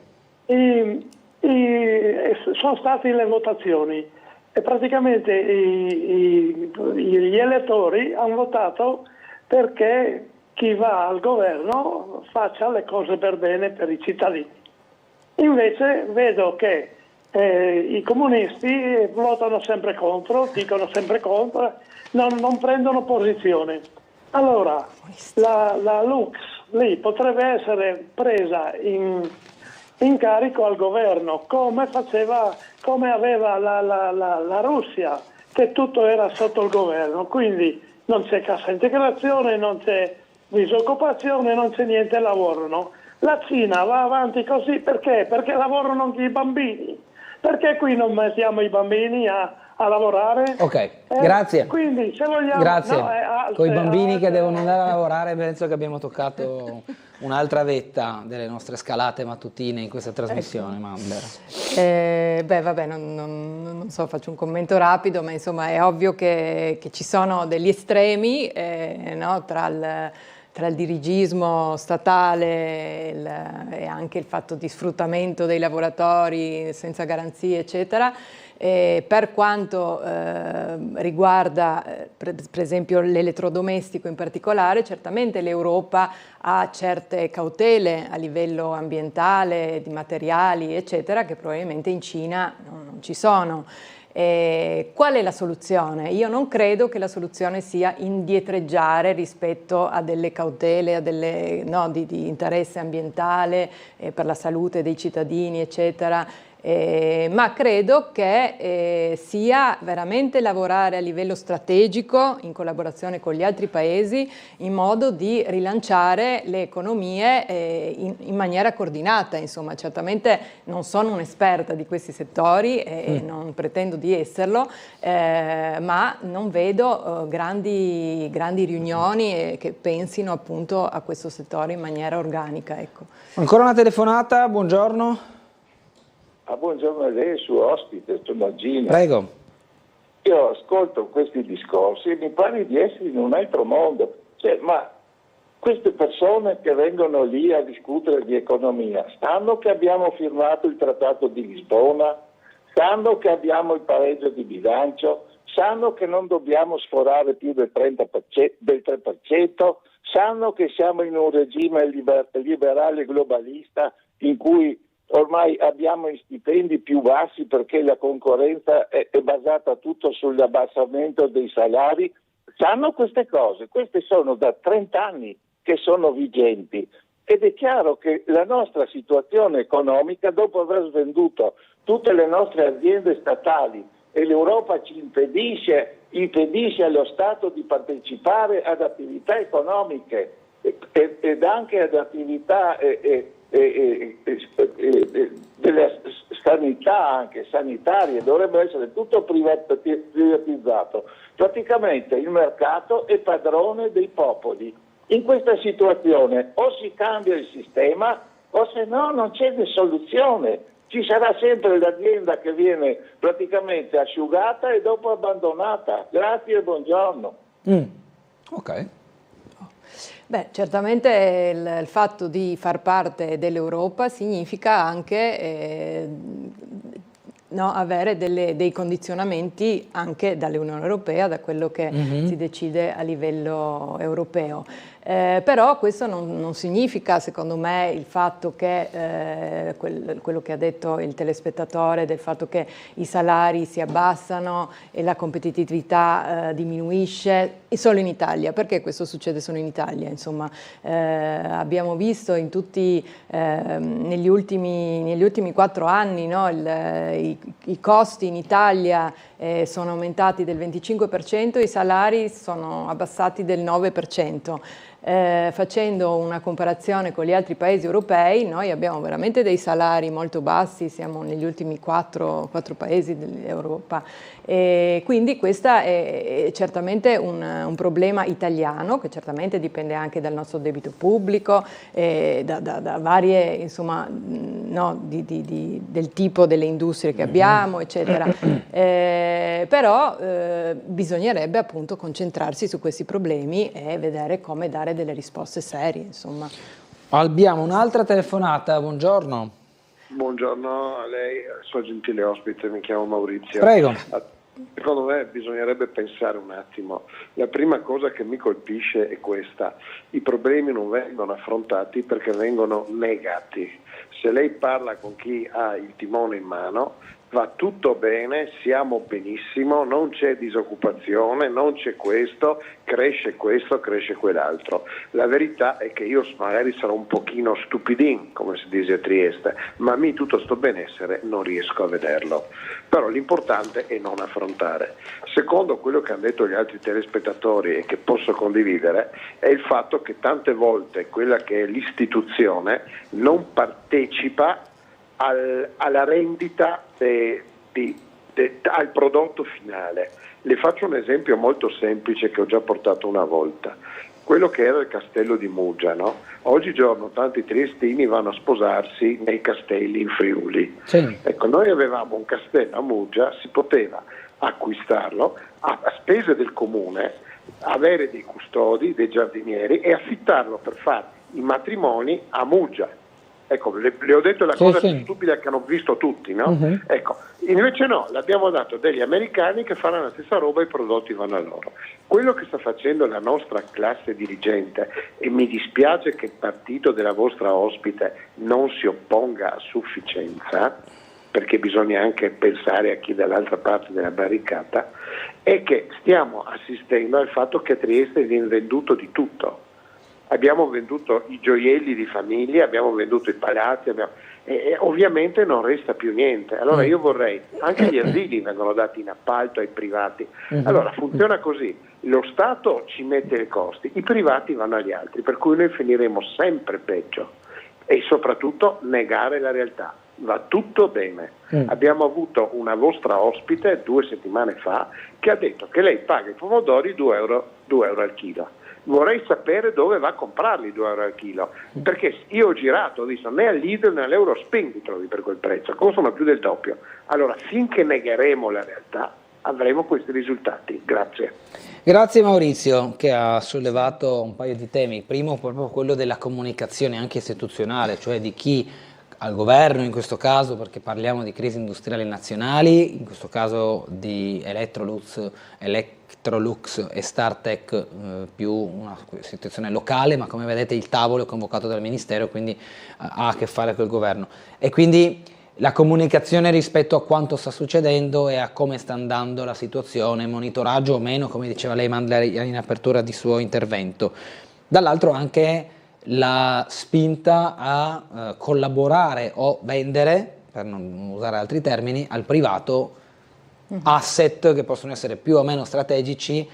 Sono state le votazioni e praticamente gli elettori hanno votato perché chi va al governo faccia le cose per bene per i cittadini. Invece vedo che i comunisti votano sempre contro, dicono sempre contro, non prendono posizione. Allora la Lux lì potrebbe essere presa in carico al governo, come aveva la Russia, che tutto era sotto il governo, quindi non c'è cassa integrazione, non c'è disoccupazione, non c'è niente, lavorano. La Cina va avanti così perché? Perché lavorano anche i bambini. Perché qui non mettiamo i bambini a lavorare? Ok, grazie. Quindi se vogliamo... Grazie. No, con i bambini che devono andare a lavorare penso che abbiamo toccato un'altra vetta delle nostre scalate mattutine in questa trasmissione. Vabbè, non so, faccio un commento rapido, ma insomma è ovvio che ci sono degli estremi no, tra il dirigismo statale e anche il fatto di sfruttamento dei lavoratori senza garanzie, eccetera. Per quanto riguarda per esempio l'elettrodomestico in particolare, certamente l'Europa ha certe cautele a livello ambientale, di materiali, eccetera, che probabilmente in Cina non ci sono. Qual è la soluzione? Io non credo che la soluzione sia indietreggiare rispetto a delle cautele, di interesse ambientale, per la salute dei cittadini, eccetera. Ma credo che sia veramente lavorare a livello strategico in collaborazione con gli altri paesi in modo di rilanciare le economie in maniera coordinata. Insomma, certamente non sono un'esperta di questi settori e non pretendo di esserlo, ma non vedo grandi riunioni che pensino appunto a questo settore in maniera organica. Ecco. Ancora una telefonata, buongiorno. Buongiorno a lei, suo ospite, sono Gino. Prego. Io ascolto questi discorsi e mi pare di essere in un altro mondo. Ma queste persone che vengono lì a discutere di economia, sanno che abbiamo firmato il Trattato di Lisbona, sanno che abbiamo il pareggio di bilancio, sanno che non dobbiamo sforare più del 3%, sanno che siamo in un regime liberale globalista in cui ormai abbiamo i stipendi più bassi perché la concorrenza è basata tutto sull'abbassamento dei salari. Sanno queste cose, queste sono da 30 anni che sono vigenti ed è chiaro che la nostra situazione economica, dopo aver svenduto tutte le nostre aziende statali e l'Europa ci impedisce allo Stato di partecipare ad attività economiche ed anche ad attività della sanità, anche sanitarie, dovrebbe essere tutto privatizzato. Praticamente il mercato è padrone dei popoli. In questa situazione o si cambia il sistema o se no non c'è soluzione. Ci sarà sempre l'azienda che viene praticamente asciugata e dopo abbandonata. Grazie e buongiorno. Ok. Beh, certamente il fatto di far parte dell'Europa significa anche avere dei condizionamenti anche dall'Unione Europea, da quello che si decide a livello europeo. Però questo non significa, secondo me, il fatto che quello che ha detto il telespettatore, del fatto che i salari si abbassano e la competitività diminuisce, e solo in Italia. Perché questo succede solo in Italia? Insomma, abbiamo visto in negli ultimi 4 anni, no, i costi in Italia sono aumentati del 25%, i salari sono abbassati del 9%. Facendo una comparazione con gli altri paesi europei, noi abbiamo veramente dei salari molto bassi, siamo negli ultimi 4 paesi dell'Europa, e quindi questo è certamente un problema italiano, che certamente dipende anche dal nostro debito pubblico, da varie, insomma, del tipo delle industrie che abbiamo, eccetera. Però bisognerebbe appunto concentrarsi su questi problemi e vedere come dare delle risposte serie, insomma. Abbiamo un'altra telefonata, buongiorno. Buongiorno a lei, sua gentile ospite, mi chiamo Maurizio. Prego. Secondo me bisognerebbe pensare un attimo. La prima cosa che mi colpisce è questa: i problemi non vengono affrontati perché vengono negati. Se lei parla con chi ha il timone in mano, va tutto bene, siamo benissimo, non c'è disoccupazione, non c'è questo, cresce quell'altro. La verità è che io magari sarò un pochino stupidin, come si dice a Trieste, ma a me tutto sto benessere non riesco a vederlo. Però l'importante è non affrontare. Secondo quello che hanno detto gli altri telespettatori e che posso condividere, è il fatto che tante volte quella che è l'istituzione non partecipa alla rendita al prodotto finale. Le faccio un esempio molto semplice che ho già portato una volta. Quello che era il castello di Muggia, no? Oggigiorno tanti triestini vanno a sposarsi nei castelli in Friuli. Sì. Ecco, noi avevamo un castello a Muggia, si poteva acquistarlo a spese del comune, avere dei custodi, dei giardinieri e affittarlo per fare i matrimoni a Muggia. Ecco, le ho detto la cosa più stupida che hanno visto tutti, no? Ecco, invece no, l'abbiamo dato degli americani che faranno la stessa roba e i prodotti vanno a loro. Quello che sta facendo la nostra classe dirigente, e mi dispiace che il partito della vostra ospite non si opponga a sufficienza, perché bisogna anche pensare a chi dall'altra parte della barricata, è che stiamo assistendo al fatto che a Trieste viene venduto di tutto. Abbiamo venduto i gioielli di famiglia, abbiamo venduto i palazzi, e ovviamente non resta più niente. Allora io vorrei, anche gli asili vengono dati in appalto ai privati. Allora funziona così, lo Stato ci mette i costi, i privati vanno agli altri, per cui noi finiremo sempre peggio e soprattutto negare la realtà. Va tutto bene. Abbiamo avuto una vostra ospite 2 settimane fa che ha detto che lei paga i pomodori 2 euro al chilo. Vorrei sapere dove va a comprarli 2 euro al chilo, perché io ho girato, ho visto né all'Idel né all'Eurospin li trovi per quel prezzo, costano più del doppio. Allora, finché negheremo la realtà, avremo questi risultati. Grazie. Grazie Maurizio, che ha sollevato un paio di temi. Primo proprio quello della comunicazione anche istituzionale, cioè di chi al governo in questo caso, perché parliamo di crisi industriali nazionali, in questo caso di Electrolux e Startech, più una situazione locale, ma come vedete il tavolo è convocato dal Ministero, quindi ha a che fare col governo. E quindi la comunicazione rispetto a quanto sta succedendo e a come sta andando la situazione, monitoraggio o meno, come diceva lei in apertura di suo intervento. Dall'altro anche la spinta a collaborare o vendere, per non usare altri termini, al privato asset che possono essere più o meno strategici,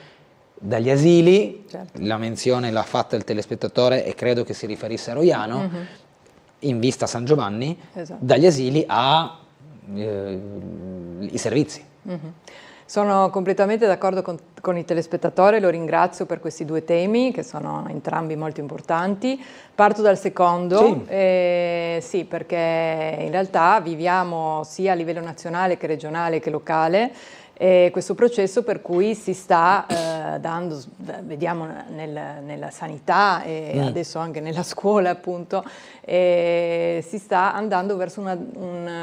dagli asili, certo. La menzione l'ha fatta il telespettatore e credo che si riferisse a Roiano, in vista San Giovanni, esatto. Dagli asili a i servizi. Sono completamente d'accordo con il telespettatore, lo ringrazio per questi due temi che sono entrambi molto importanti. Parto dal secondo, sì, perché in realtà viviamo sia a livello nazionale che regionale che locale questo processo per cui si sta dando, vediamo nella sanità e adesso anche nella scuola appunto, si sta andando verso,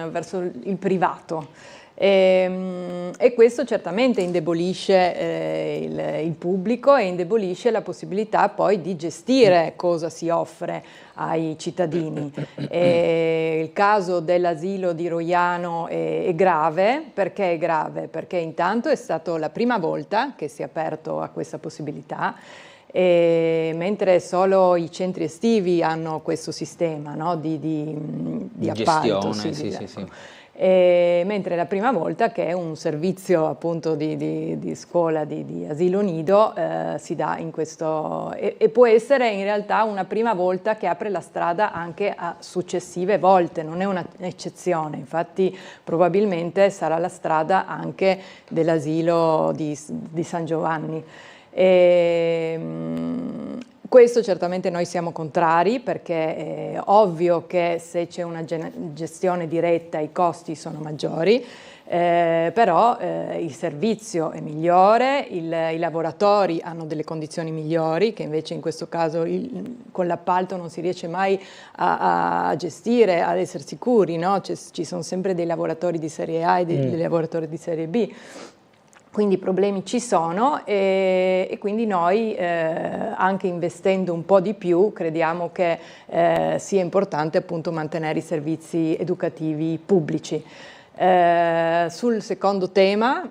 verso il privato. E questo certamente indebolisce il pubblico e indebolisce la possibilità poi di gestire cosa si offre ai cittadini. Il caso dell'asilo di Roiano è grave. Perché è grave? Perché intanto è stata la prima volta che si è aperto a questa possibilità, mentre solo i centri estivi hanno questo sistema, no? di appalto. Sì. Mentre è la prima volta che un servizio appunto di scuola, di asilo nido si dà in questo, e può essere in realtà una prima volta che apre la strada anche a successive volte, non è un'eccezione, infatti probabilmente sarà la strada anche dell'asilo di San Giovanni. Questo certamente noi siamo contrari perché è ovvio che se c'è una gestione diretta i costi sono maggiori, però il servizio è migliore, i lavoratori hanno delle condizioni migliori che invece in questo caso con l'appalto non si riesce mai a gestire, ad essere sicuri, no? Ci sono sempre dei lavoratori di serie A e dei lavoratori di serie B. Quindi i problemi ci sono e quindi noi anche investendo un po' di più crediamo che sia importante appunto mantenere i servizi educativi pubblici. Sul secondo tema,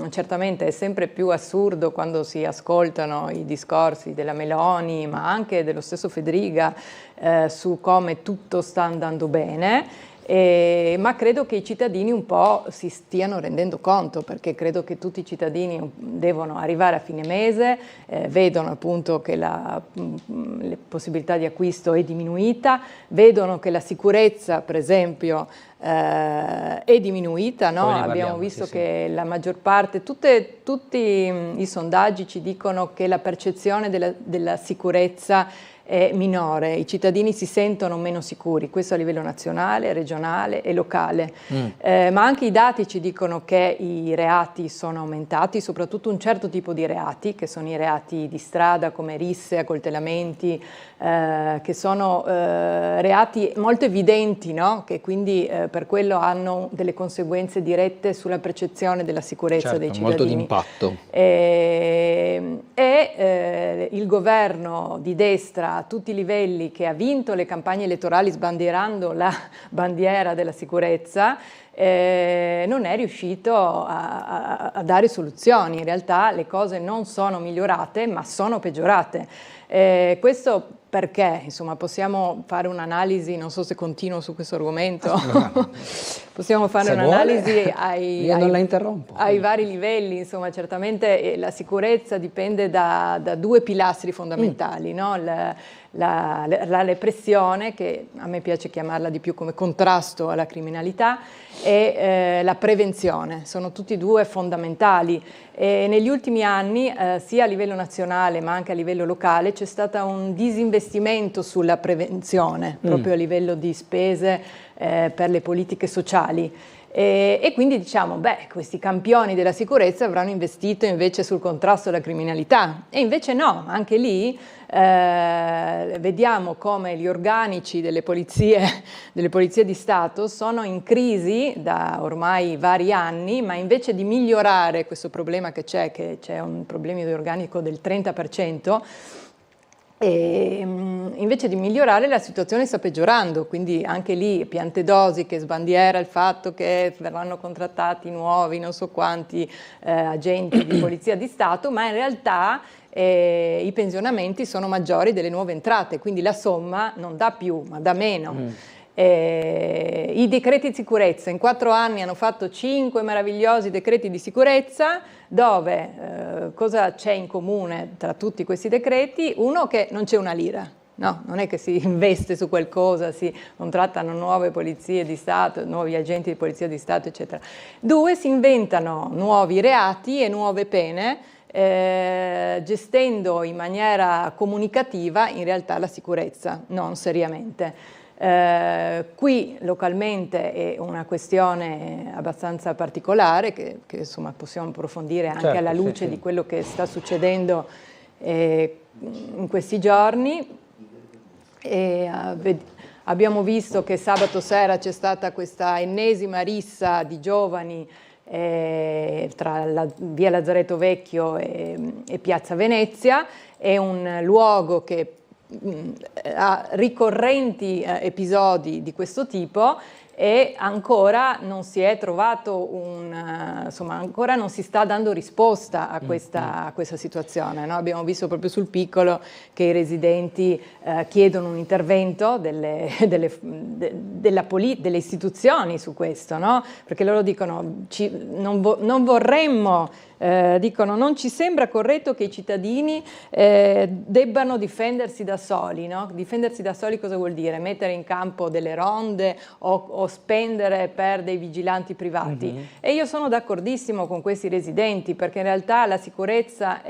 certamente è sempre più assurdo quando si ascoltano i discorsi della Meloni ma anche dello stesso Fedriga su come tutto sta andando bene. Ma credo che i cittadini un po' si stiano rendendo conto, perché credo che tutti i cittadini devono arrivare a fine mese, vedono appunto che la possibilità di acquisto è diminuita, vedono che la sicurezza per esempio è diminuita, no? Abbiamo visto che la maggior parte, tutti i sondaggi ci dicono che la percezione della sicurezza è minore, i cittadini si sentono meno sicuri, questo a livello nazionale, regionale e locale, ma anche i dati ci dicono che i reati sono aumentati, soprattutto un certo tipo di reati, che sono i reati di strada come risse, accoltellamenti, che sono reati molto evidenti, no? Che quindi per quello hanno delle conseguenze dirette sulla percezione della sicurezza dei cittadini. Molto d'impatto. Il governo di destra a tutti i livelli che ha vinto le campagne elettorali sbandierando la bandiera della sicurezza non è riuscito a dare soluzioni. In realtà le cose non sono migliorate ma sono peggiorate. Questo perché, insomma, possiamo fare un'analisi, non so se continuo su questo argomento, possiamo fare un'analisi ai vari livelli, insomma, certamente la sicurezza dipende da due pilastri fondamentali, no? La repressione, che a me piace chiamarla di più come contrasto alla criminalità, e la prevenzione, sono tutti e due fondamentali. E negli ultimi anni, sia a livello nazionale ma anche a livello locale, c'è stato un disinvestimento sulla prevenzione, proprio a livello di spese per le politiche sociali. E quindi diciamo, questi campioni della sicurezza avranno investito invece sul contrasto alla criminalità, e invece no, anche lì vediamo come gli organici delle polizie di Stato sono in crisi da ormai vari anni, ma invece di migliorare questo problema che c'è un problema di organico del 30%, e invece di migliorare la situazione sta peggiorando, quindi anche lì Piantedosi che sbandiera il fatto che verranno contrattati nuovi non so quanti agenti di polizia di Stato, ma in realtà i pensionamenti sono maggiori delle nuove entrate, quindi la somma non dà più ma dà meno. I decreti di sicurezza in 4 anni hanno fatto 5 meravigliosi decreti di sicurezza, dove cosa c'è in comune tra tutti questi decreti? Uno, che non c'è una lira. No, non è che si investe su qualcosa, si contrattano nuove polizie di Stato, nuovi agenti di polizia di Stato, eccetera. 2, si inventano nuovi reati e nuove pene, gestendo in maniera comunicativa in realtà la sicurezza, non seriamente. Qui localmente è una questione abbastanza particolare che insomma possiamo approfondire anche alla luce di quello che sta succedendo in questi giorni. Abbiamo visto che sabato sera c'è stata questa ennesima rissa di giovani tra via Lazzaretto Vecchio e Piazza Venezia. È un luogo che ha ricorrenti episodi di questo tipo, e ancora non si è trovato ancora non si sta dando risposta a questa situazione, no? Abbiamo visto proprio sul piccolo che i residenti chiedono un intervento delle istituzioni su questo, no? Perché loro dicono non vorremmo, dicono non ci sembra corretto che i cittadini debbano difendersi da soli, no? Difendersi da soli cosa vuol dire? Mettere in campo delle ronde o spendere per dei vigilanti privati. E io sono d'accordissimo con questi residenti, perché in realtà la sicurezza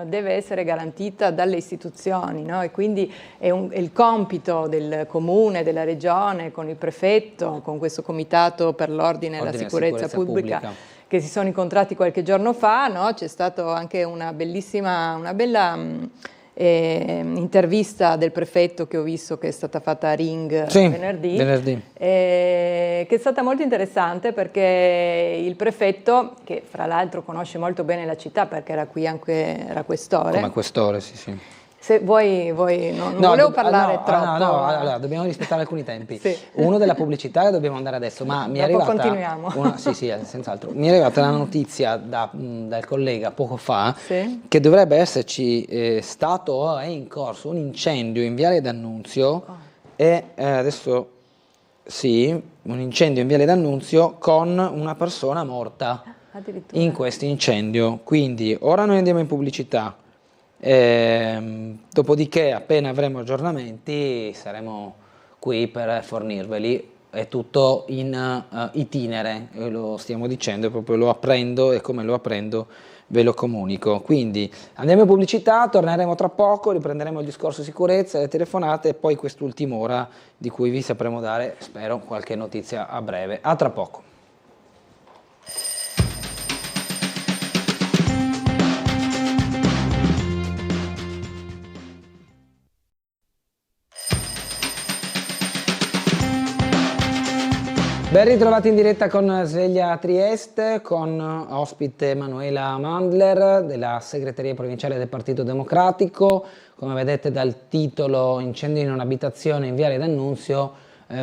deve essere garantita dalle istituzioni, no? E quindi è il compito del comune, della regione, con il prefetto, con questo comitato per l'ordine e la sicurezza pubblica che si sono incontrati qualche giorno fa, no? C'è stata anche una bella intervista del prefetto che ho visto, che è stata fatta a Ring venerdì. Che è stata molto interessante, perché il prefetto, che fra l'altro conosce molto bene la città perché era qui anche, era questore. Come questore, sì. Se vuoi non volevo parlare troppo. No, allora, dobbiamo rispettare alcuni tempi. Uno della pubblicità che dobbiamo andare adesso, ma mi è arrivata... continuiamo. Sì, senz'altro. Mi è arrivata la notizia dal collega poco fa che dovrebbe esserci stato o è in corso un incendio in Viale D'Annunzio e adesso un incendio in Viale D'Annunzio con una persona morta in questo incendio. Quindi ora noi andiamo in pubblicità. Dopodiché, appena avremo aggiornamenti, saremo qui per fornirveli. È tutto in itinere, lo stiamo dicendo, proprio lo apprendo, e come lo apprendo ve lo comunico. Quindi andiamo in pubblicità, torneremo tra poco, riprenderemo il discorso sicurezza, le telefonate e poi quest'ultima ora di cui vi sapremo dare, spero, qualche notizia a breve. A tra poco. Ben ritrovati in diretta con Sveglia Trieste, con ospite Manuela Mandler della segreteria provinciale del Partito Democratico. Come vedete dal titolo, incendio in un'abitazione in Viale D'Annunzio,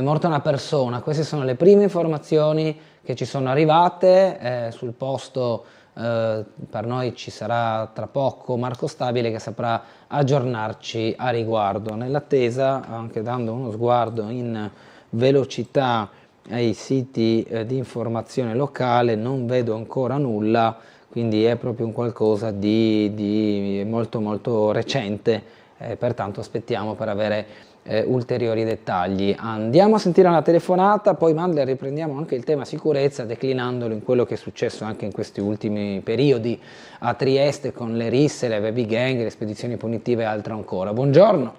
morta una persona. Queste sono le prime informazioni che ci sono arrivate. Sul posto per noi ci sarà tra poco Marco Stabile che saprà aggiornarci a riguardo. Nell'attesa, anche dando uno sguardo in velocità ai siti di informazione locale, non vedo ancora nulla, quindi è proprio un qualcosa di molto molto recente, pertanto aspettiamo per avere ulteriori dettagli. Andiamo a sentire una telefonata, poi Mandler riprendiamo anche il tema sicurezza, declinandolo in quello che è successo anche in questi ultimi periodi a Trieste con le risse, le baby gang, le spedizioni punitive e altro ancora. Buongiorno.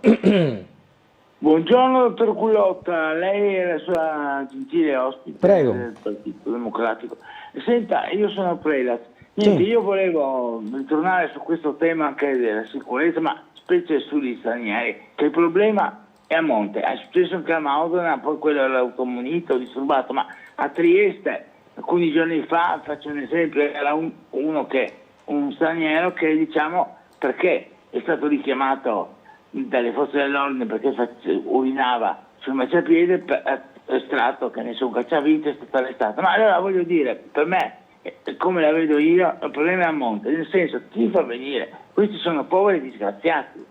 Buongiorno dottor Culotta, lei e la sua gentile ospite. Prego. Del Partito Democratico. Senta, io sono Prelat. Niente, io volevo ritornare su questo tema anche della sicurezza, ma specie sugli stranieri, che il problema è a monte. È successo anche a Modena, poi quello dell'automunito disturbato, ma a Trieste, alcuni giorni fa, faccio un esempio, era un straniero che, diciamo, perché è stato richiamato dalle forze dell'ordine perché urinava sul marciapiede, estratto che nessun cacciavite, è stato arrestato. Ma allora voglio dire, per me, come la vedo io, il problema è a monte, nel senso, chi fa venire? Questi sono poveri disgraziati.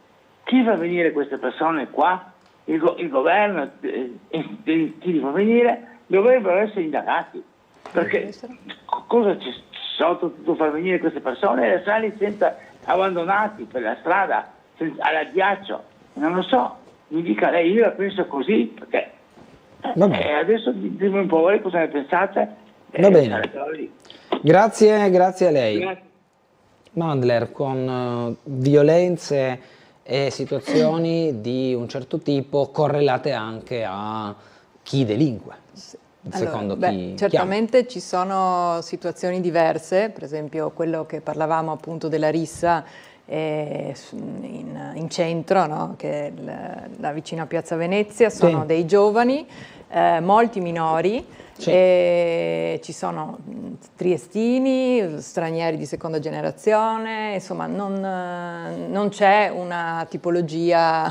Chi fa venire queste persone qua? Il governo, chi li fa venire, dovrebbero essere indagati. Perché cosa c'è sotto tutto far venire queste persone e lasciarli senza abbandonati per la strada, all'addiaccio? Non lo so, mi dica lei, io la penso così, perché adesso dimmi un po' voi cosa ne pensate. Va bene. Grazie a lei. Grazie. Mandler, con violenze e situazioni di un certo tipo correlate anche a chi delinque. Secondo chi certamente ci sono situazioni diverse, per esempio quello che parlavamo appunto della rissa in centro, no? Che è la vicino a Piazza Venezia, sono dei giovani, molti minori. Ci sono triestini, stranieri di seconda generazione, insomma non c'è una tipologia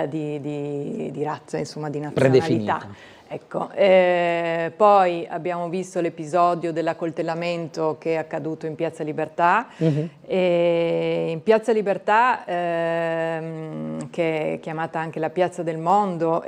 di razza, insomma, di nazionalità. Ecco. Poi abbiamo visto l'episodio dell'accoltellamento che è accaduto in Piazza Libertà. E in Piazza Libertà, che è chiamata anche la Piazza del Mondo,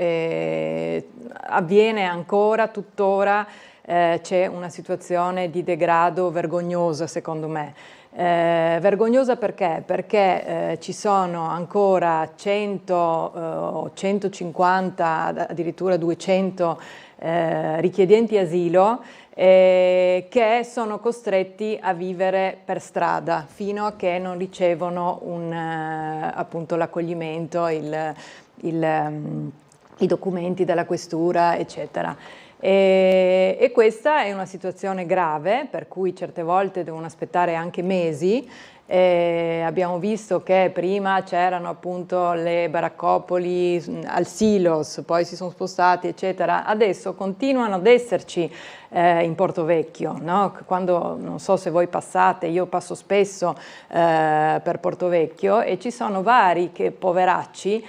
avviene ancora, tuttora, c'è una situazione di degrado vergognosa, secondo me. Vergognosa perché? Perché ci sono ancora 100, 150, addirittura 200 richiedenti asilo che sono costretti a vivere per strada fino a che non ricevono appunto l'accoglimento, i documenti dalla questura, eccetera. E questa è una situazione grave, per cui certe volte devono aspettare anche mesi. Abbiamo visto che prima c'erano appunto le baraccopoli al Silos, poi si sono spostati, eccetera. Adesso continuano ad esserci in Portovecchio, no? Quando, non so se voi passate, io passo spesso per Portovecchio e ci sono vari poveracci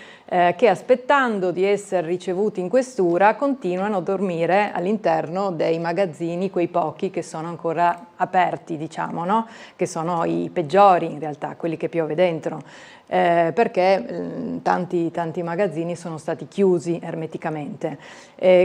che, aspettando di essere ricevuti in questura, continuano a dormire all'interno dei magazzini, quei pochi che sono ancora aperti, diciamo, no? Che sono i peggiori in realtà, quelli che piove dentro, perché tanti magazzini sono stati chiusi ermeticamente.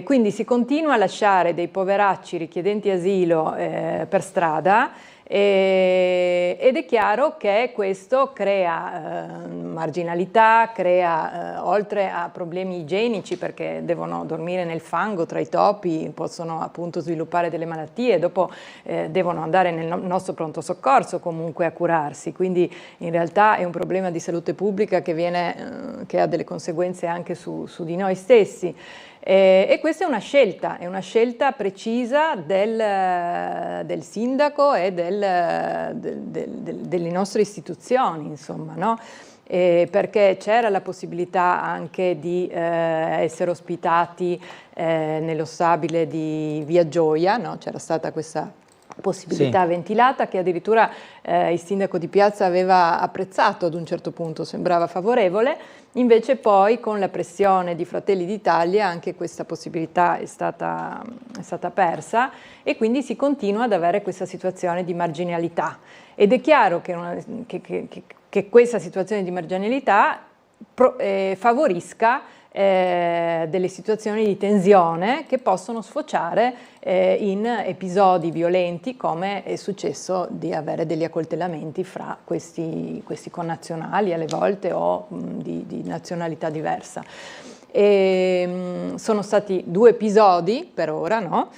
Quindi si continua a lasciare dei poveracci richiedenti asilo per strada. Ed è chiaro che questo crea marginalità, crea oltre a problemi igienici, perché devono dormire nel fango tra i topi, possono appunto sviluppare delle malattie, dopo devono andare nel nostro pronto soccorso comunque a curarsi, quindi in realtà è un problema di salute pubblica che ha delle conseguenze anche su di noi stessi. E questa è una scelta precisa del sindaco e delle nostre istituzioni, insomma, no? Perché c'era la possibilità anche di essere ospitati nello stabile di Via Gioia, no? C'era stata questa possibilità ventilata che addirittura il sindaco di Piazza aveva apprezzato ad un certo punto, sembrava favorevole. Invece poi con la pressione di Fratelli d'Italia anche questa possibilità è stata persa e quindi si continua ad avere questa situazione di marginalità. Ed è chiaro che questa situazione di marginalità favorisca delle situazioni di tensione che possono sfociare in episodi violenti, come è successo di avere degli accoltellamenti fra questi connazionali alle volte o di nazionalità diversa. Sono stati 2 episodi per ora, no?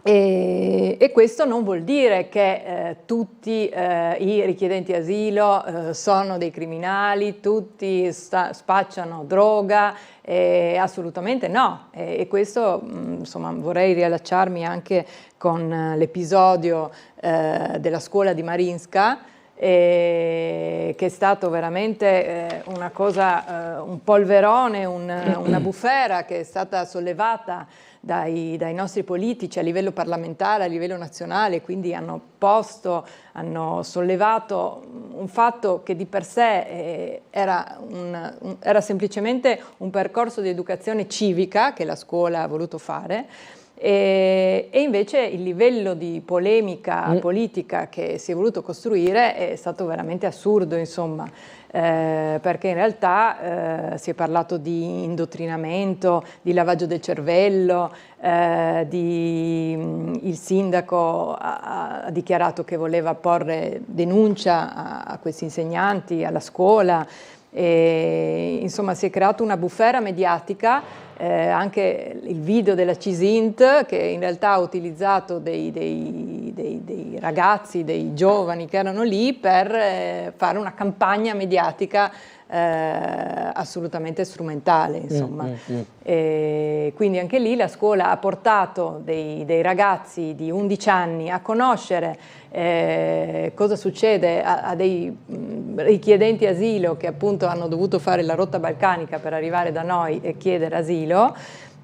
E questo non vuol dire che tutti i richiedenti asilo sono dei criminali, tutti spacciano droga, assolutamente no. E questo, insomma, vorrei riallacciarmi anche con l'episodio della scuola di Marinska, che è stato veramente una cosa, un polverone, una bufera che è stata sollevata dai nostri politici a livello parlamentare, a livello nazionale, quindi hanno sollevato un fatto che di per sé era semplicemente un percorso di educazione civica che la scuola ha voluto fare. E invece il livello di polemica politica che si è voluto costruire è stato veramente assurdo, insomma, perché in realtà si è parlato di indottrinamento, di lavaggio del cervello, il sindaco ha dichiarato che voleva porre denuncia a questi insegnanti, alla scuola. E, insomma, si è creata una bufera mediatica, anche il video della Cisint, che in realtà ha utilizzato dei ragazzi, dei giovani che erano lì per fare una campagna mediatica assolutamente strumentale, insomma. E quindi anche lì la scuola ha portato dei ragazzi di 11 anni a conoscere cosa succede a dei richiedenti asilo che appunto hanno dovuto fare la rotta balcanica per arrivare da noi e chiedere asilo,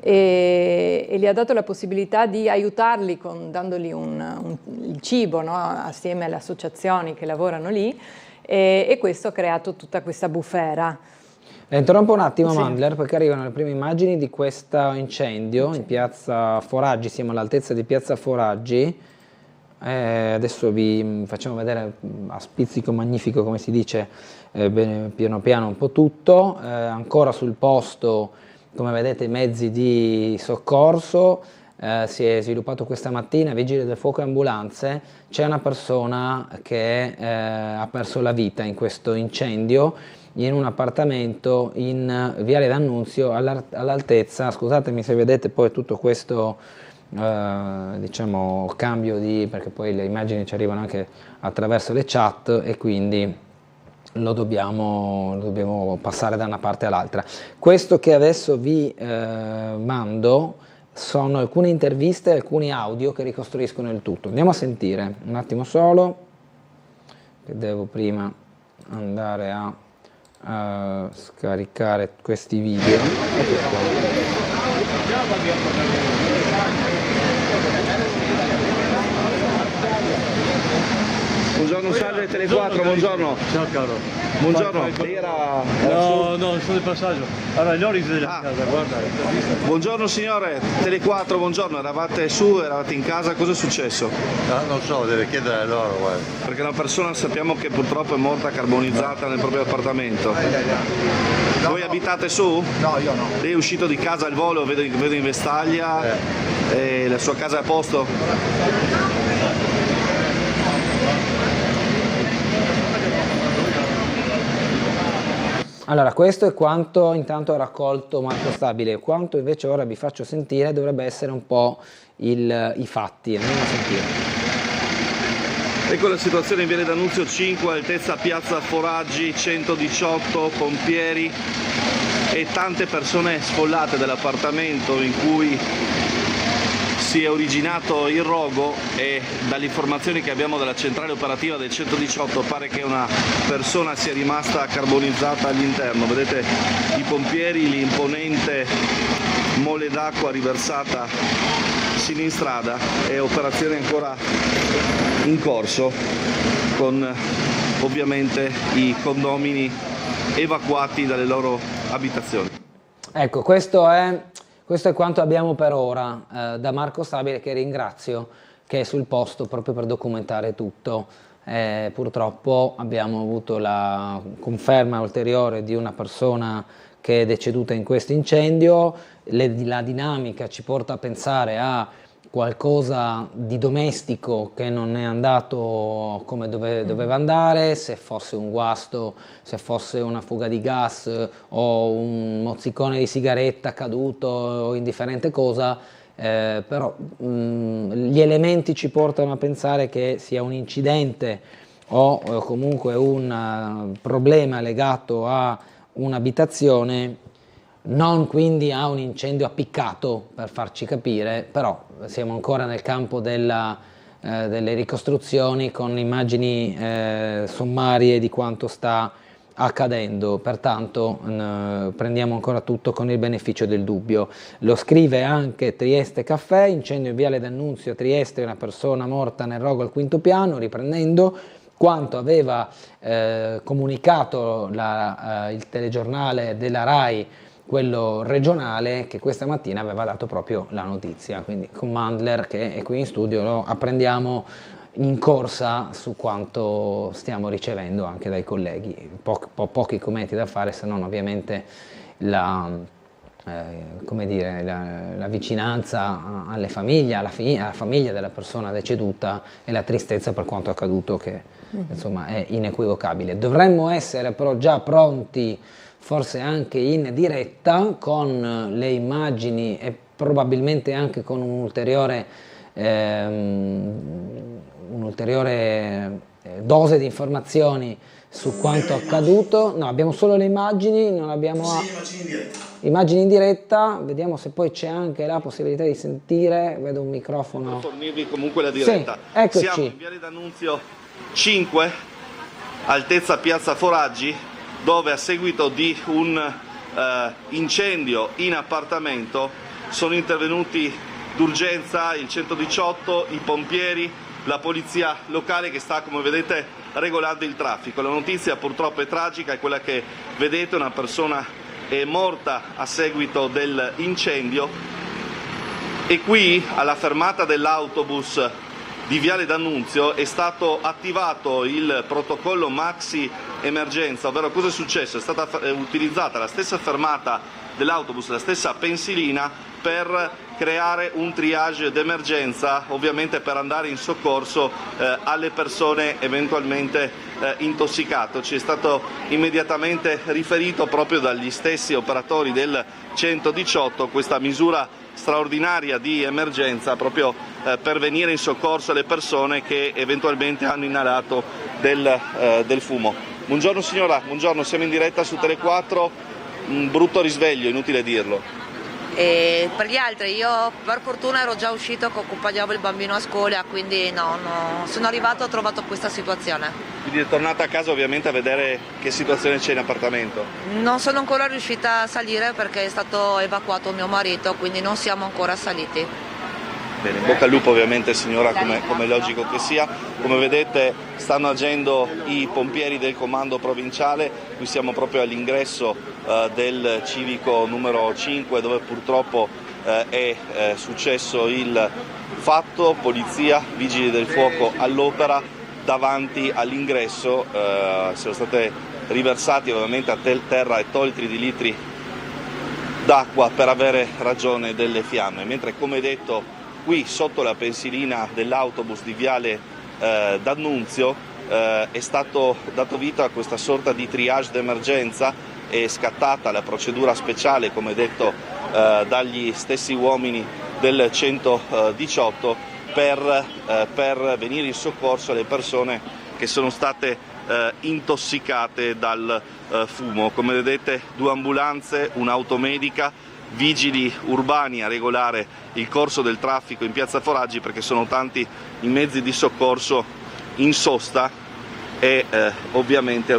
e gli ha dato la possibilità di aiutarli dandogli il cibo, no? Assieme alle associazioni che lavorano lì, e questo ha creato tutta questa bufera. Interrompo un attimo, Sì. Mandler, perché arrivano le prime immagini di questo incendio in piazza Foraggi. Siamo all'altezza di piazza Foraggi. Adesso vi facciamo vedere a spizzico magnifico, come si dice, piano piano un po' tutto. Ancora sul posto, come vedete, i mezzi di soccorso. Si è sviluppato questa mattina, vigili del fuoco e ambulanze. C'è una persona che ha perso la vita in questo incendio in un appartamento in Viale D'Annunzio, all'altezza, scusatemi se vedete poi tutto questo diciamo cambio perché poi le immagini ci arrivano anche attraverso le chat e quindi lo dobbiamo passare da una parte all'altra. Questo che adesso vi mando sono alcune interviste, alcuni audio che ricostruiscono il tutto. Andiamo a sentire un attimo solo, che devo prima andare a scaricare questi video. Buongiorno, salve Tele4, buongiorno. Ciao caro. Buongiorno. Lei era No, sono di passaggio. Allora, gli ori della casa, guarda. Buongiorno signore, Tele4, buongiorno, eravate in casa, cosa è successo? Non so, deve chiedere a loro, guarda. Perché una persona sappiamo che purtroppo è morta carbonizzata nel proprio appartamento. Voi abitate su? No, io no. Lei è uscito di casa al volo, vedo in vestaglia, e la sua casa è a posto? Allora, questo è quanto intanto ha raccolto Marco Stabile, quanto invece ora vi faccio sentire dovrebbe essere un po' i fatti. Andiamo a sentire. Ecco la situazione in Viale D'Annunzio 5, altezza piazza Foraggi, 118 pompieri e tante persone sfollate dall'appartamento in cui si è originato il rogo, e dalle informazioni che abbiamo dalla centrale operativa del 118 pare che una persona sia rimasta carbonizzata all'interno. Vedete i pompieri, l'imponente mole d'acqua riversata sino in strada, e operazione ancora in corso con ovviamente i condomini evacuati dalle loro abitazioni. Ecco, questo è quanto abbiamo per ora da Marco Stabile, che ringrazio, che è sul posto proprio per documentare tutto. Purtroppo abbiamo avuto la conferma ulteriore di una persona che è deceduta in questo incendio. La dinamica ci porta a pensare a qualcosa di domestico che non è andato come doveva andare, se fosse un guasto, se fosse una fuga di gas o un mozzicone di sigaretta caduto o indifferente cosa. però gli elementi ci portano a pensare che sia un incidente o comunque un problema legato a un'abitazione, non quindi a un incendio appiccato, per farci capire, però siamo ancora nel campo delle ricostruzioni con immagini sommarie di quanto sta accadendo, pertanto prendiamo ancora tutto con il beneficio del dubbio. Lo scrive anche Trieste Caffè: incendio in Viale D'Annunzio, Trieste, una persona morta nel rogo al quinto piano, riprendendo quanto aveva comunicato il telegiornale della RAI, quello regionale, che questa mattina aveva dato proprio la notizia. Quindi con Mandler, che è qui in studio, lo apprendiamo in corsa su quanto stiamo ricevendo anche dai colleghi. Pochi commenti da fare, se non ovviamente la vicinanza alle famiglie, alla famiglia della persona deceduta, e la tristezza per quanto accaduto, che insomma è inequivocabile. Dovremmo essere però già pronti, forse anche in diretta, con le immagini e probabilmente anche con un'ulteriore dose di informazioni su quanto accaduto. No, abbiamo solo le immagini, non abbiamo immagini in diretta. Vediamo se poi c'è anche la possibilità di sentire. Vedo un microfono. Per fornirvi comunque la diretta. Sì, eccoci. Siamo in Viale D'Annunzio 5, altezza Piazza Foraggi, dove a seguito di un incendio in appartamento sono intervenuti d'urgenza il 118, i pompieri, la polizia locale, che sta, come vedete, regolando il traffico. La notizia purtroppo è tragica, è quella che vedete: una persona è morta a seguito dell'incendio, e qui alla fermata dell'autobus di Viale D'Annunzio è stato attivato il protocollo maxi emergenza, ovvero cosa è successo? È stata utilizzata la stessa fermata dell'autobus, la stessa pensilina, per creare un triage d'emergenza, ovviamente per andare in soccorso alle persone eventualmente intossicate. Ci è stato immediatamente riferito proprio dagli stessi operatori del 118 questa misura straordinaria di emergenza, proprio per venire in soccorso alle persone che eventualmente hanno inalato del fumo. Buongiorno signora, buongiorno, siamo in diretta su Tele4, un brutto risveglio, inutile dirlo. Per gli altri, io per fortuna ero già uscito che accompagnavo il bambino a scuola, quindi no, sono arrivato e ho trovato questa situazione. Quindi è tornata a casa ovviamente a vedere che situazione c'è in appartamento? Non sono ancora riuscita a salire perché è stato evacuato mio marito, quindi non siamo ancora saliti. Bene, in bocca al lupo ovviamente signora, come è logico che sia. Come vedete stanno agendo i pompieri del comando provinciale, qui siamo proprio all'ingresso del civico numero 5, dove purtroppo è successo il fatto. Polizia, vigili del fuoco all'opera davanti all'ingresso, sono state riversati ovviamente a terra e tolti di litri d'acqua per avere ragione delle fiamme, mentre come detto qui sotto la pensilina dell'autobus di Viale D'Annunzio è stato dato vita a questa sorta di triage d'emergenza. È scattata la procedura speciale, come detto dagli stessi uomini del 118, per venire in soccorso alle persone che sono state intossicate dal fumo. Come vedete 2 ambulanze, un'automedica, vigili urbani a regolare il corso del traffico in Piazza Foraggi, perché sono tanti i mezzi di soccorso in sosta e ovviamente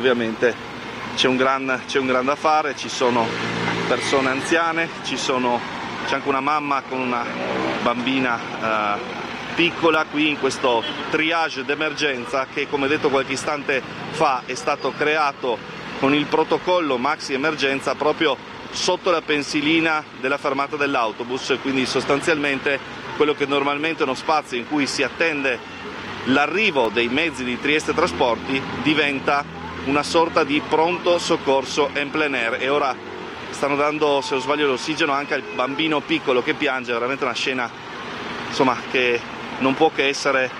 c'è un gran da fare. Ci sono persone anziane, c'è anche una mamma con una bambina piccola qui in questo triage d'emergenza che, come detto qualche istante fa, è stato creato con il protocollo maxi emergenza proprio sotto la pensilina della fermata dell'autobus, quindi sostanzialmente quello che normalmente è uno spazio in cui si attende l'arrivo dei mezzi di Trieste Trasporti diventa una sorta di pronto soccorso en plein air. E ora stanno dando, se non sbaglio, l'ossigeno anche al bambino piccolo che piange. Veramente una scena, insomma, che non può che essere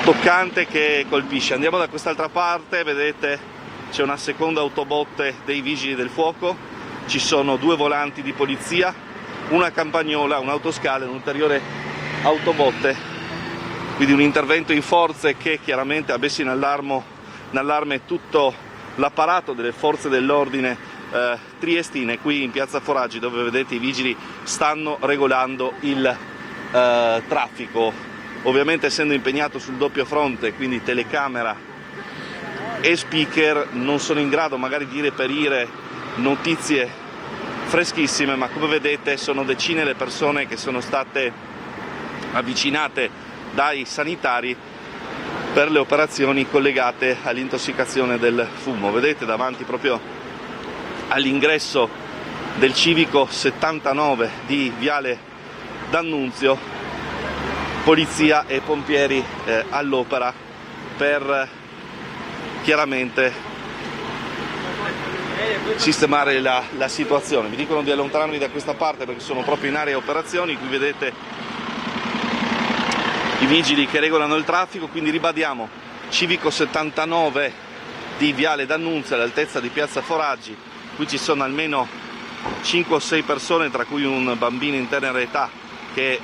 toccante, che colpisce. Andiamo da quest'altra parte, vedete c'è una seconda autobotte dei vigili del fuoco, ci sono 2 volanti di polizia, una campagnola, un'autoscala, un'ulteriore autobotte, quindi un intervento in forze che chiaramente ha messo in allarme tutto l'apparato delle forze dell'ordine triestine qui in piazza Foraggi, dove vedete i vigili stanno regolando il traffico, ovviamente essendo impegnato sul doppio fronte, quindi telecamera e speaker, non sono in grado magari di reperire notizie freschissime, ma come vedete sono decine le persone che sono state avvicinate dai sanitari per le operazioni collegate all'intossicazione del fumo. Vedete davanti proprio all'ingresso del civico 79 di Viale D'Annunzio, polizia e pompieri all'opera per chiaramente sistemare la situazione. Vi dicono di allontanarvi da questa parte perché sono proprio in area operazioni. Qui vedete i vigili che regolano il traffico, quindi ribadiamo, civico 79 di Viale D'Annunzio all'altezza di piazza Foraggi. Qui ci sono almeno 5 o 6 persone, tra cui un bambino in tenera età, che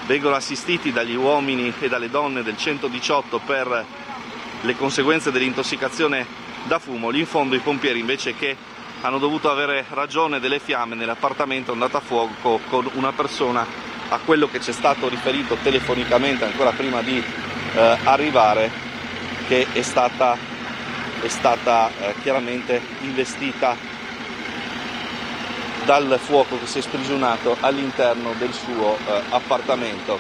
vengono assistiti dagli uomini e dalle donne del 118 per le conseguenze dell'intossicazione da fumo. Lì in fondo i pompieri invece che hanno dovuto avere ragione delle fiamme nell'appartamento andata a fuoco con una persona, a quello che ci è stato riferito telefonicamente ancora prima di arrivare, che è stata chiaramente investita dal fuoco che si è sprigionato all'interno del suo appartamento.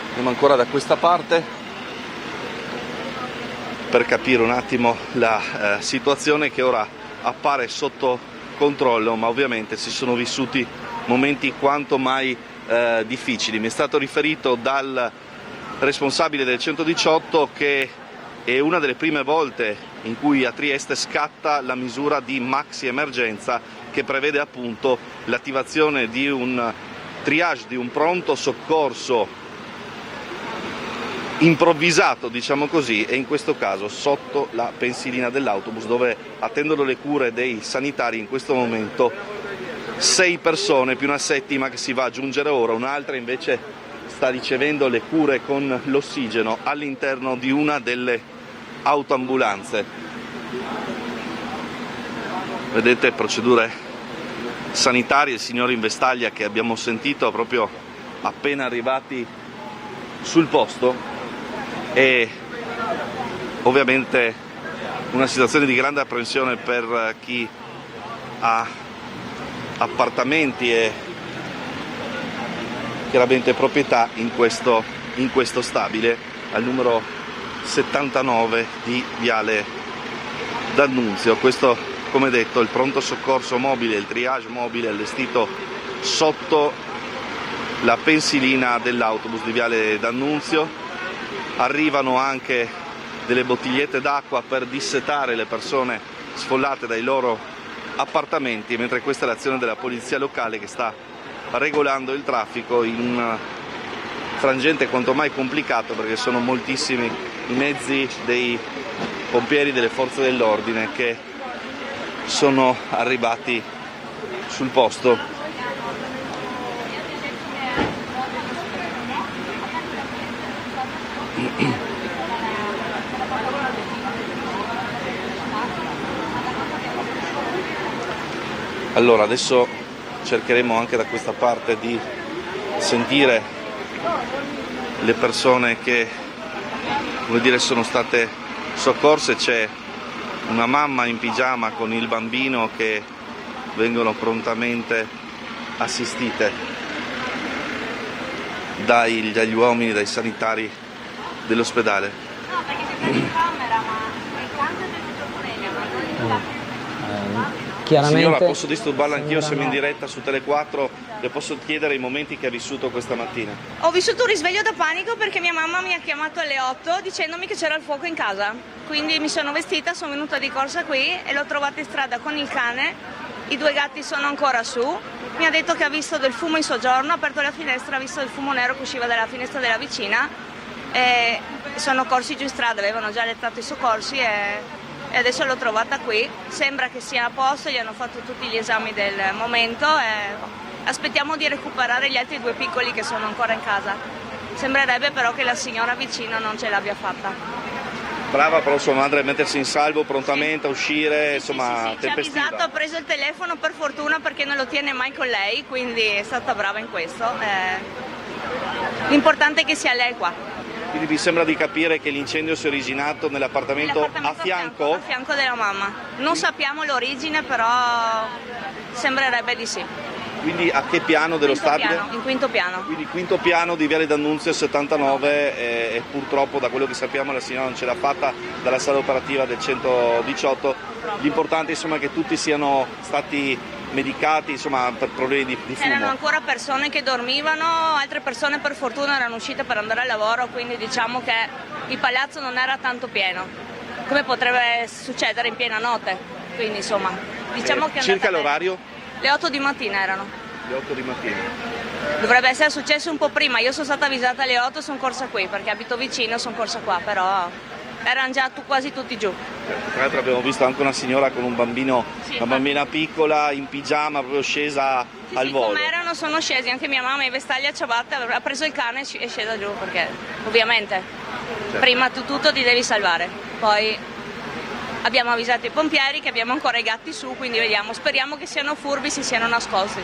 Andiamo ancora da questa parte per capire un attimo la situazione, che ora appare sotto controllo, ma ovviamente si sono vissuti momenti quanto mai difficili. Mi è stato riferito dal responsabile del 118 che è una delle prime volte in cui a Trieste scatta la misura di maxi emergenza, che prevede appunto l'attivazione di un triage, di un pronto soccorso improvvisato, diciamo così, e in questo caso sotto la pensilina dell'autobus, dove attendono le cure dei sanitari in questo momento 6 persone più una settima che si va ad aggiungere ora. Un'altra invece sta ricevendo le cure con l'ossigeno all'interno di una delle autoambulanze. Vedete procedure sanitarie, il signore in vestaglia che abbiamo sentito proprio appena arrivati sul posto, e ovviamente una situazione di grande apprensione per chi ha appartamenti e chiaramente proprietà in questo stabile al numero 79 di Viale D'Annunzio. Questo, come detto, il pronto soccorso mobile, il triage mobile allestito sotto la pensilina dell'autobus di Viale D'Annunzio. Arrivano anche delle bottigliette d'acqua per dissetare le persone sfollate dai loro appartamenti, mentre questa è l'azione della polizia locale che sta regolando il traffico in un frangente quanto mai complicato, perché sono moltissimi i mezzi dei pompieri delle forze dell'ordine che sono arrivati sul posto. Allora, adesso cercheremo anche da questa parte di sentire le persone che, come dire, sono state soccorse. C'è una mamma in pigiama con il bambino che vengono prontamente assistite dagli uomini, dai sanitari dell'ospedale. Signora, posso disturbarla anch'io? Siamo in diretta su Tele4, le posso chiedere i momenti che ha vissuto questa mattina? Ho vissuto un risveglio da panico perché mia mamma mi ha chiamato alle 8 dicendomi che c'era il fuoco in casa, quindi mi sono vestita, sono venuta di corsa qui e l'ho trovata in strada con il cane, i 2 gatti sono ancora su, mi ha detto che ha visto del fumo in soggiorno, ha aperto la finestra, ha visto del fumo nero che usciva dalla finestra della vicina e sono corsi giù in strada, avevano già allettato i soccorsi e e adesso l'ho trovata qui, sembra che sia a posto, gli hanno fatto tutti gli esami del momento e aspettiamo di recuperare gli altri 2 piccoli che sono ancora in casa. Sembrerebbe però che la signora vicino non ce l'abbia fatta. Brava però sua madre a mettersi in salvo prontamente, a uscire, insomma, Sì, ci ha avvisato, ha preso il telefono per fortuna perché non lo tiene mai con lei, quindi è stata brava in questo. L'importante è che sia lei qua. Quindi vi sembra di capire che l'incendio si è originato nell'appartamento a fianco? A fianco della mamma. Non sappiamo l'origine, però sembrerebbe di sì. Quindi a che piano dello stabile? In quinto piano. Quindi quinto piano di Viale D'Annunzio 79 e purtroppo da quello che sappiamo la signora non ce l'ha fatta dalla sala operativa del 118. L'importante insomma è che tutti siano stati medicati insomma, per problemi di fumo. C'erano ancora persone che dormivano, altre persone per fortuna erano uscite per andare al lavoro, quindi diciamo che il palazzo non era tanto pieno, come potrebbe succedere in piena notte. Quindi insomma diciamo che circa l'orario? Le 8 di mattina erano. Le 8 di mattina. Dovrebbe essere successo un po' prima, io sono stata avvisata alle 8 e sono corsa qui perché abito vicino, sono corsa qua, però erano già quasi tutti giù. Tra l'altro abbiamo visto anche una signora con un bambino, una bambina piccola in pigiama proprio scesa al volo. Come erano sono scesi, anche mia mamma in vestaglia e ciabatte ha preso il cane e è scesa giù perché ovviamente prima tutto ti devi salvare, poi abbiamo avvisato i pompieri che abbiamo ancora i gatti su, quindi vediamo, speriamo che siano furbi, si siano nascosti.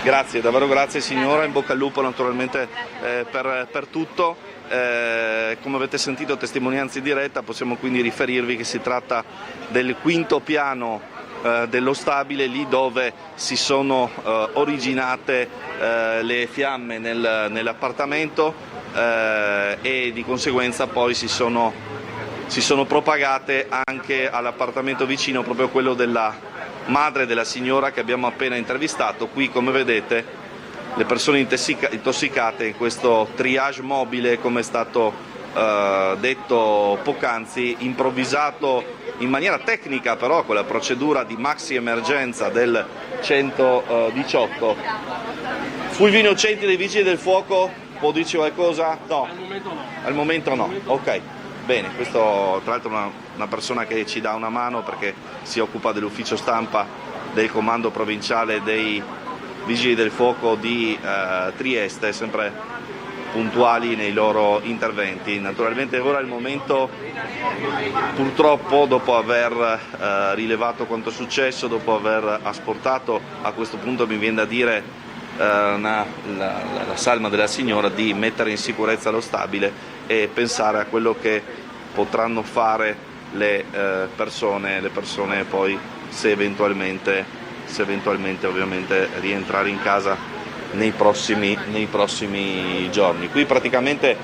Grazie, davvero grazie signora, in bocca al lupo naturalmente per tutto. Come avete sentito testimonianze in diretta, possiamo quindi riferirvi che si tratta del quinto piano dello stabile, lì dove si sono originate le fiamme nell'appartamento e di conseguenza poi si sono propagate anche all'appartamento vicino, proprio quello della madre della signora che abbiamo appena intervistato. Qui come vedete le persone intossicate in questo triage mobile, come è stato detto poc'anzi, improvvisato in maniera tecnica però con la procedura di maxi emergenza del 118. Fulvio Innocenti dei Vigili del Fuoco, può dirci qualcosa? No. Al momento no. Ok. Bene, questo tra l'altro è una persona che ci dà una mano perché si occupa dell'ufficio stampa del comando provinciale dei Vigili del Fuoco di Trieste, sempre puntuali nei loro interventi. Naturalmente ora è il momento, purtroppo dopo aver rilevato quanto è successo, dopo aver asportato, a questo punto mi viene da dire la salma della signora, di mettere in sicurezza lo stabile e pensare a quello che potranno fare le persone poi se eventualmente ovviamente rientrare in casa nei prossimi giorni. Qui praticamente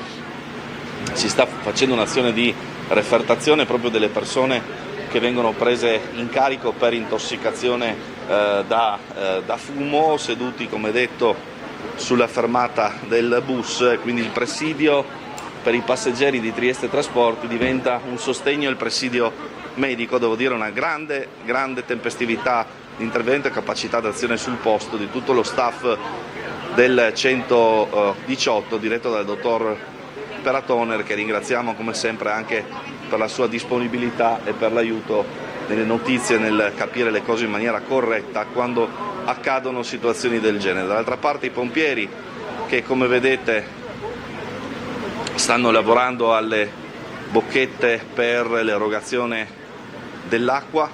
si sta facendo un'azione di refertazione proprio delle persone che vengono prese in carico per intossicazione da fumo, seduti come detto sulla fermata del bus, quindi il presidio per i passeggeri di Trieste Trasporti diventa un sostegno al presidio medico. Devo dire una grande tempestività di intervento e capacità d'azione sul posto di tutto lo staff del 118 diretto dal dottor Peratoner, che ringraziamo come sempre anche per la sua disponibilità e per l'aiuto nelle notizie, nel capire le cose in maniera corretta quando accadono situazioni del genere. Dall'altra parte i pompieri che come vedete stanno lavorando alle bocchette per l'erogazione dell'acqua.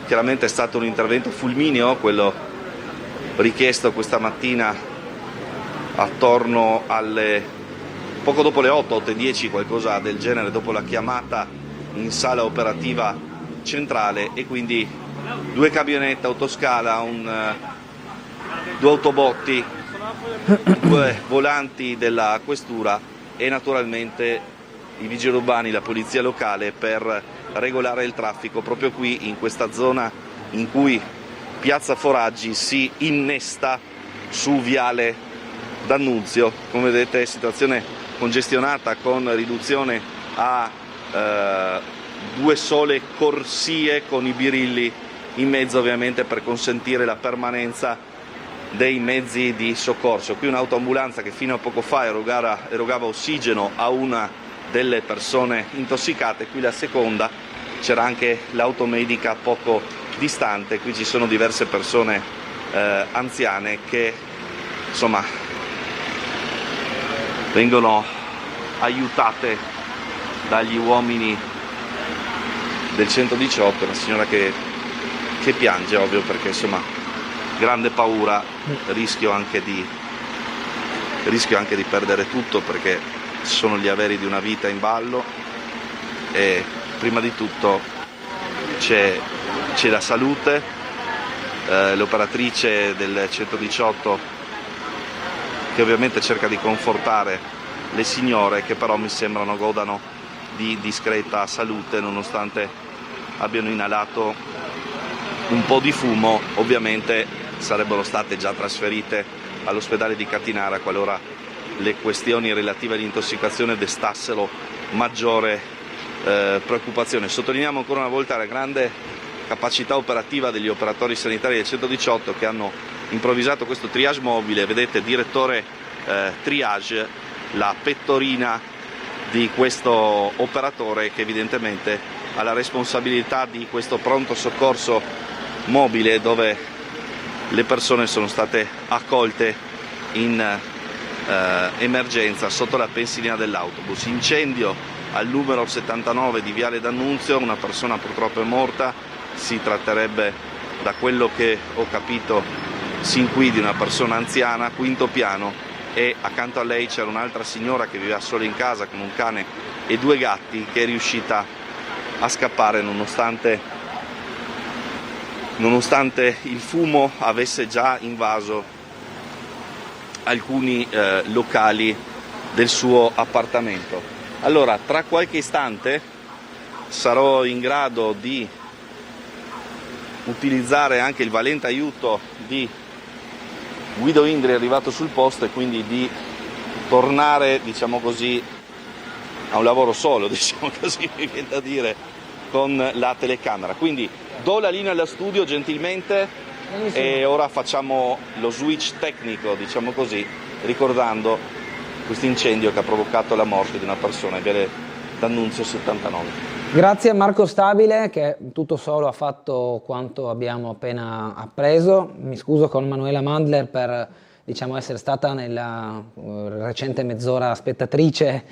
Chiaramente è stato un intervento fulmineo quello richiesto questa mattina attorno alle poco dopo le 8:10, qualcosa del genere, dopo la chiamata in sala operativa centrale, e quindi 2 camionette autoscala, 2 autobotti, 2 volanti della questura e naturalmente i vigili urbani, la polizia locale, per regolare il traffico proprio qui in questa zona in cui Piazza Foraggi si innesta su Viale D'Annunzio. Come vedete situazione congestionata con riduzione a 2 sole corsie con i birilli in mezzo, ovviamente per consentire la permanenza dei mezzi di soccorso. Qui un'autoambulanza che fino a poco fa erogava ossigeno a una delle persone intossicate. Qui la seconda, c'era anche l'automedica poco distante, qui ci sono diverse persone anziane che insomma vengono aiutate dagli uomini del 118, una signora che piange, ovvio, perché insomma grande paura, rischio anche di perdere tutto, perché ci sono gli averi di una vita in ballo e prima di tutto c'è la salute. L'operatrice del 118 che ovviamente cerca di confortare le signore, che però mi sembrano godano di discreta salute nonostante abbiano inalato un po' di fumo. Ovviamente sarebbero state già trasferite all'ospedale di Catinara qualora le questioni relative all'intossicazione destassero maggiore preoccupazione. Sottolineiamo ancora una volta la grande capacità operativa degli operatori sanitari del 118 che hanno improvvisato questo triage mobile. Vedete, direttore triage, la pettorina di questo operatore che evidentemente ha la responsabilità di questo pronto soccorso mobile, dove le persone sono state accolte in emergenza sotto la pensilina dell'autobus. Incendio al numero 79 di Viale D'Annunzio, una persona purtroppo è morta, si tratterebbe, da quello che ho capito sin qui, di una persona anziana, quinto piano, e accanto a lei c'era un'altra signora che viveva sola in casa con un cane e 2 gatti, che è riuscita a scappare nonostante il fumo avesse già invaso alcuni locali del suo appartamento. Allora, tra qualche istante sarò in grado di utilizzare anche il valente aiuto di Guido Indri, arrivato sul posto, e quindi di tornare, diciamo così, a un lavoro solo, diciamo così, mi viene da dire, con la telecamera. Quindi do la linea allo studio gentilmente e ora facciamo lo switch tecnico, diciamo così, ricordando questo incendio che ha provocato la morte di una persona in Viale D'Annunzio 79. Grazie a Marco Stabile, che tutto solo ha fatto quanto abbiamo appena appreso. Mi scuso con Manuela Mandler per essere stata nella recente mezz'ora spettatrice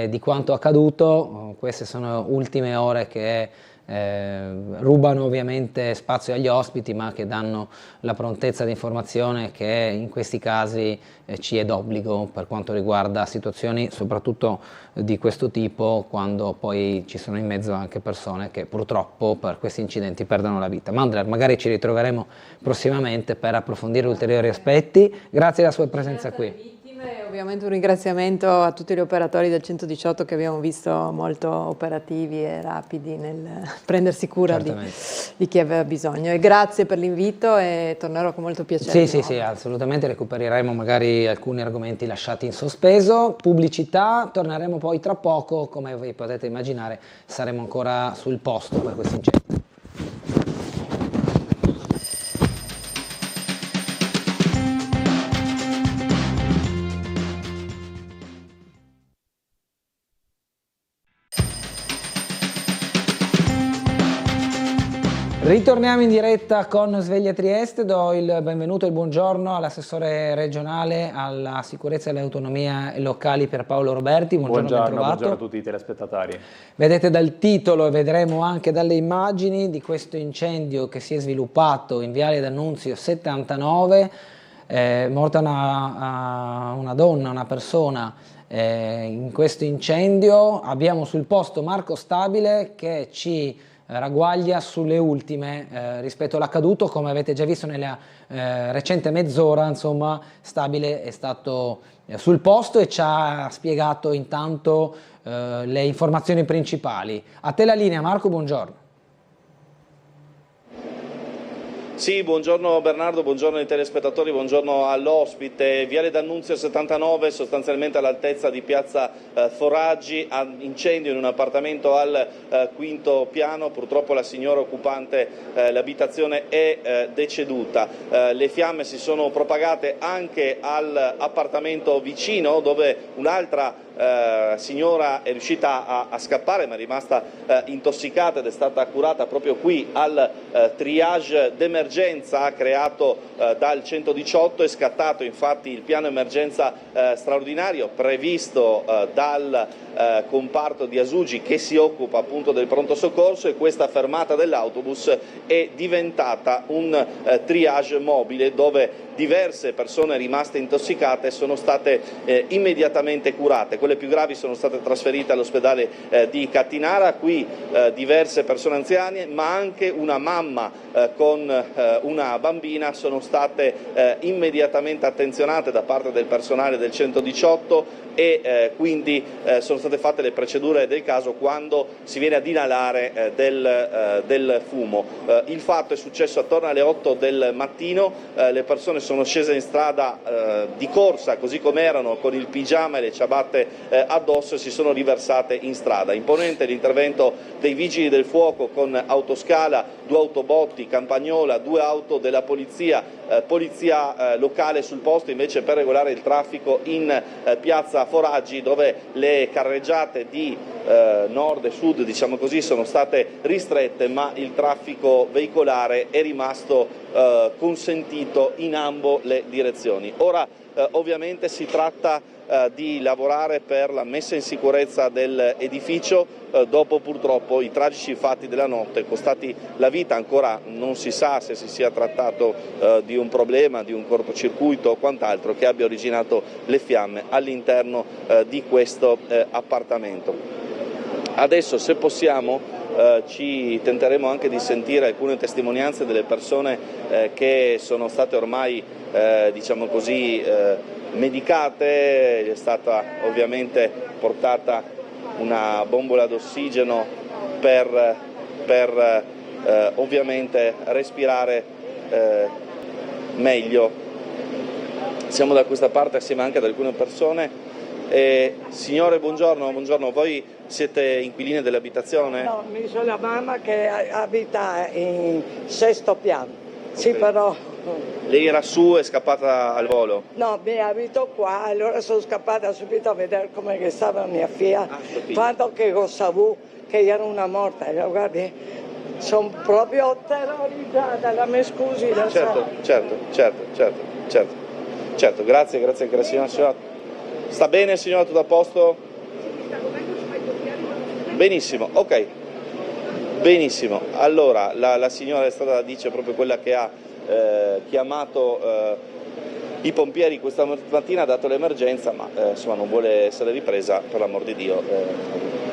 di quanto accaduto. Queste sono ultime ore che rubano ovviamente spazio agli ospiti, ma che danno la prontezza di informazione che in questi casi ci è d'obbligo per quanto riguarda situazioni soprattutto di questo tipo, quando poi ci sono in mezzo anche persone che purtroppo per questi incidenti perdono la vita. Mandler, magari ci ritroveremo prossimamente per approfondire ulteriori aspetti. Grazie della sua presenza qui. Ovviamente un ringraziamento a tutti gli operatori del 118 che abbiamo visto molto operativi e rapidi nel prendersi cura di chi aveva bisogno, e grazie per l'invito e tornerò con molto piacere. Sì, assolutamente, recupereremo magari alcuni argomenti lasciati in sospeso. Pubblicità, torneremo poi tra poco, come voi potete immaginare saremo ancora sul posto per questo incendio. Ritorniamo in diretta con Sveglia Trieste. Do il benvenuto e il buongiorno all'assessore regionale alla sicurezza e alle autonomie locali Pierpaolo Roberti. Buongiorno a tutti i telespettatori. Vedete dal titolo e vedremo anche dalle immagini di questo incendio che si è sviluppato in Viale D'Annunzio 79, morta una donna, una persona in questo incendio. Abbiamo sul posto Marco Stabile che ci ragguaglia sulle ultime rispetto all'accaduto. Come avete già visto nella recente mezz'ora, insomma, Stabile è stato sul posto e ci ha spiegato intanto le informazioni principali. A te la linea, Marco, buongiorno. Sì, buongiorno Bernardo, buongiorno ai telespettatori, buongiorno all'ospite. Viale D'Annunzio 79, sostanzialmente all'altezza di piazza Foraggi, incendio in un appartamento al quinto piano. Purtroppo la signora occupante l'abitazione è deceduta. Le fiamme si sono propagate anche all'appartamento vicino, dove un'altra signora è riuscita a scappare, ma è rimasta intossicata ed è stata curata proprio qui al triage d'emergenza creato dal 118. È scattato infatti il piano emergenza straordinario previsto dal comparto di Asugi che si occupa appunto del pronto soccorso, e questa fermata dell'autobus è diventata un triage mobile dove diverse persone rimaste intossicate sono state immediatamente curate. Quelle più gravi sono state trasferite all'ospedale di Cattinara. Qui diverse persone anziane, ma anche una mamma con una bambina sono state immediatamente attenzionate da parte del personale del 118 e quindi sono state fatte le procedure del caso quando si viene ad inalare del fumo. Il fatto è successo attorno alle 8 del mattino, le persone sono scese in strada di corsa così come erano, con il pigiama e le ciabatte addosso, e si sono riversate in strada. Imponente l'intervento dei vigili del fuoco con autoscala, 2 autobotti, campagnola, 2 auto della polizia locale sul posto invece per regolare il traffico in piazza Foraggi, dove le carreggiate di nord e sud, diciamo così, sono state ristrette, ma il traffico veicolare è rimasto consentito in ambo le direzioni. Ora ovviamente si tratta di lavorare per la messa in sicurezza dell'edificio dopo purtroppo i tragici fatti della notte costati la vita. Ancora non si sa se si sia trattato di un problema, di un cortocircuito o quant'altro che abbia originato le fiamme all'interno di questo appartamento. Adesso, se possiamo, ci tenteremo anche di sentire alcune testimonianze delle persone che sono state ormai diciamo così medicate. È stata ovviamente portata una bombola d'ossigeno per ovviamente respirare meglio. Siamo da questa parte assieme anche ad alcune persone. Signore, buongiorno, voi siete inquiline dell'abitazione? No, mi sono la mamma che abita in 6º piano. Okay. Sì, però... Lei era su e è scappata al volo? No, mi abito qua, allora sono scappata subito a vedere come stava mia figlia. Quando che ho saputo che era una morta, guardi, sono proprio terrorizzata, mi scusi. Certo, grazie anche la signora. Sta bene signora, tutto a posto? Benissimo, ok. Benissimo, allora la signora è stata, dice, proprio quella che ha chiamato i pompieri questa mattina, ha dato l'emergenza, ma insomma non vuole essere ripresa, per l'amor di Dio,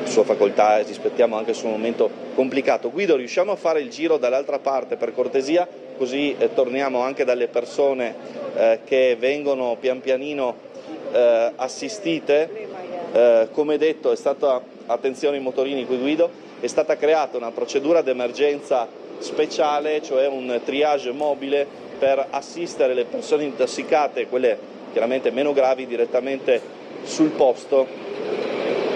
sua facoltà, e rispettiamo anche il suo momento complicato. Guido, riusciamo a fare il giro dall'altra parte per cortesia, così torniamo anche dalle persone che vengono pian pianino assistite. Come detto, è stata, attenzione ai motorini qui Guido, è stata creata una procedura d'emergenza speciale, cioè un triage mobile per assistere le persone intossicate, quelle chiaramente meno gravi, direttamente sul posto,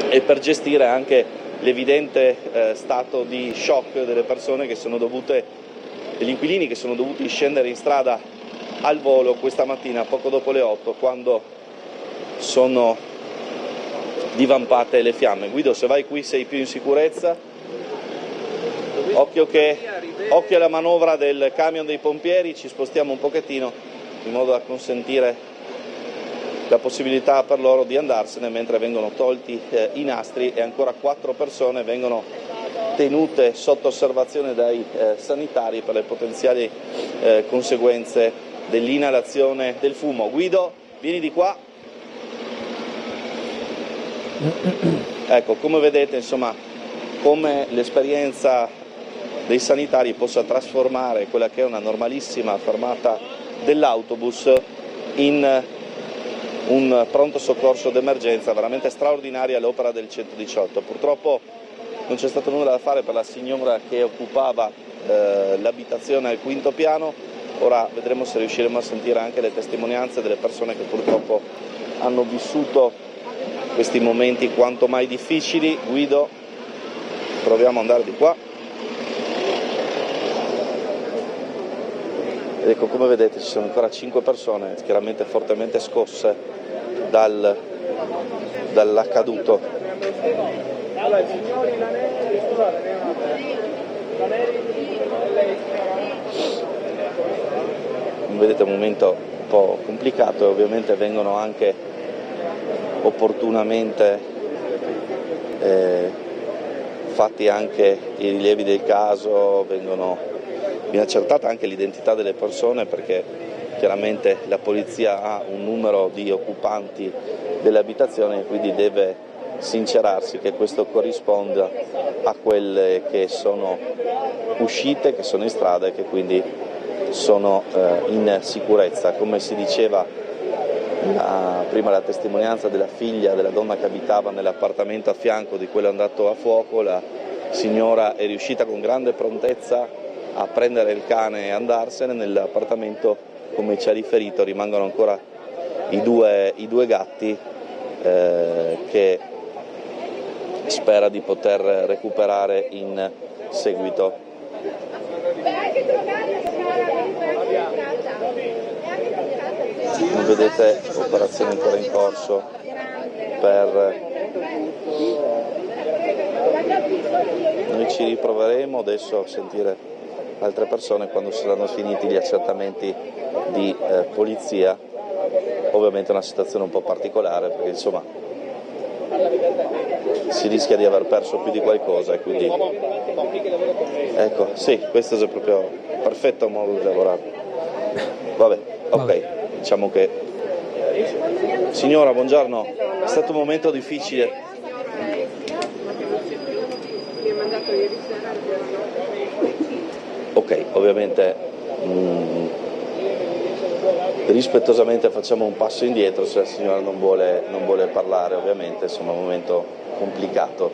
e per gestire anche l'evidente stato di shock delle persone che sono dovute, degli inquilini che sono dovuti scendere in strada al volo questa mattina poco dopo le 8, quando sono divampate le fiamme. Guido, se vai qui sei più in sicurezza. Occhio alla manovra del camion dei pompieri, ci spostiamo un pochettino in modo da consentire la possibilità per loro di andarsene mentre vengono tolti i nastri, e ancora 4 persone vengono tenute sotto osservazione dai sanitari per le potenziali conseguenze dell'inalazione del fumo. Guido, vieni di qua. Ecco, come vedete, insomma, come l'esperienza dei sanitari possa trasformare quella che è una normalissima fermata dell'autobus in un pronto soccorso d'emergenza veramente straordinaria all'opera del 118. Purtroppo non c'è stato nulla da fare per la signora che occupava l'abitazione al 5º piano. Ora vedremo se riusciremo a sentire anche le testimonianze delle persone che purtroppo hanno vissuto questi momenti quanto mai difficili. Guido, proviamo ad andare di qua. Ed ecco, come vedete ci sono ancora 5 persone chiaramente fortemente scosse dall'accaduto. Vedete, è un momento un po' complicato e ovviamente vengono anche opportunamente fatti anche i rilievi del caso, viene accertata anche l'identità delle persone, perché chiaramente la polizia ha un numero di occupanti delle abitazioni e quindi deve sincerarsi che questo corrisponda a quelle che sono uscite, che sono in strada e che quindi sono in sicurezza. Come si diceva prima, la testimonianza della figlia della donna che abitava nell'appartamento a fianco di quello andato a fuoco, la signora è riuscita con grande prontezza a prendere il cane e andarsene. Nell'appartamento, come ci ha riferito, rimangono ancora i due gatti che spera di poter recuperare in seguito. Come vedete, operazione ancora in corso Noi ci riproveremo adesso a sentire altre persone quando saranno finiti gli accertamenti di polizia. Ovviamente è una situazione un po' particolare, perché insomma si rischia di aver perso più di qualcosa e quindi ecco, sì, questo è proprio perfetto modo di lavorare. Vabbè, ok, diciamo che signora, buongiorno, è stato un momento difficile. Ok, ovviamente rispettosamente facciamo un passo indietro se la signora non vuole parlare, ovviamente insomma è un momento complicato.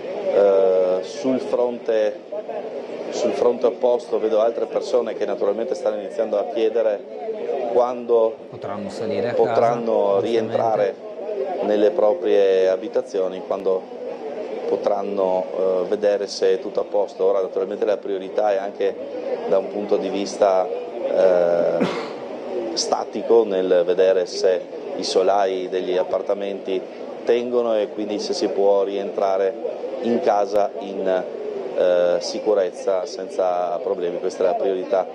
Sul fronte opposto vedo altre persone che naturalmente stanno iniziando a chiedere quando potranno rientrare nelle proprie abitazioni, quando potranno vedere se è tutto a posto. Ora naturalmente la priorità è anche da un punto di vista statico nel vedere se i solai degli appartamenti tengono e quindi se si può rientrare in casa in sicurezza senza problemi. Questa è la priorità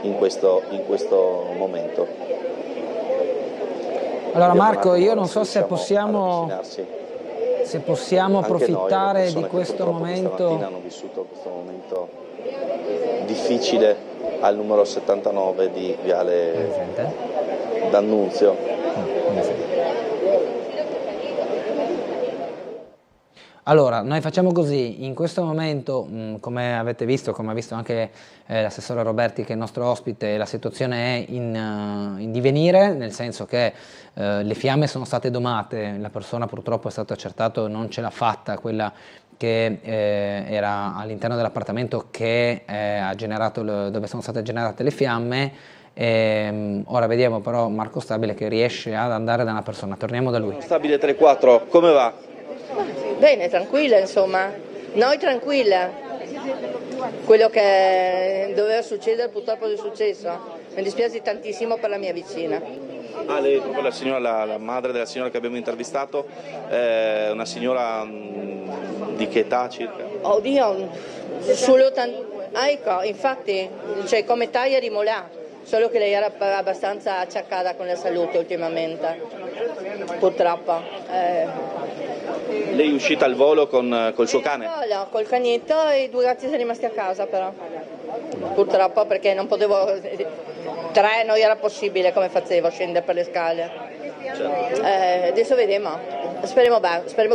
in questo momento. Allora Marco, io non so se possiamo approfittare di questo momento. Hanno vissuto questo momento difficile al numero 79 di Viale D'Annunzio. Allora, noi facciamo così, in questo momento, come avete visto, come ha visto anche l'assessore Roberti che è il nostro ospite, la situazione è in divenire, nel senso che le fiamme sono state domate, la persona purtroppo è stato accertato non ce l'ha fatta, quella che era all'interno dell'appartamento che ha generato dove sono state generate le fiamme. Ora vediamo però Marco Stabile che riesce ad andare da una persona, torniamo da lui. Stabile 34, come va? Bene, tranquilla insomma, noi tranquilla, quello che doveva succedere purtroppo è successo, mi dispiace tantissimo per la mia vicina. Ah, lei, la signora, la madre della signora che abbiamo intervistato, è una signora di che età circa? Oddio, solo ecco, infatti, cioè come taglia di Molà, solo che lei era abbastanza acciaccata con la salute ultimamente, purtroppo. Lei è uscita al volo col suo cane? Col cagnetto e i due gatti sono rimasti a casa però, purtroppo, perché non potevo, tre non era possibile come facevo scendere per le scale. Certo. Adesso vediamo, speriamo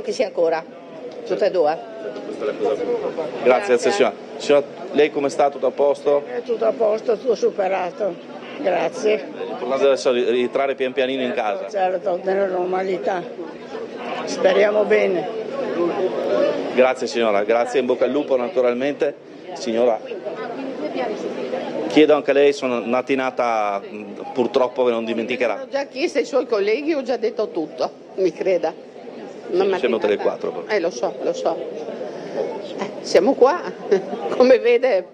che sia ancora, tutte e due. Grazie signora. Signora, lei come sta? Tutto a posto? È tutto a posto, tutto superato, grazie. Tornate adesso a rientrare pian pianino in casa? Certo, nella normalità. Speriamo bene. Grazie signora, grazie, in bocca al lupo naturalmente. Signora, chiedo anche a lei, sono natinata purtroppo che non dimenticherà. Ho già chiesto ai suoi colleghi, ho già detto tutto, mi creda. Siamo Tele 4. Lo so. Siamo qua, come vede,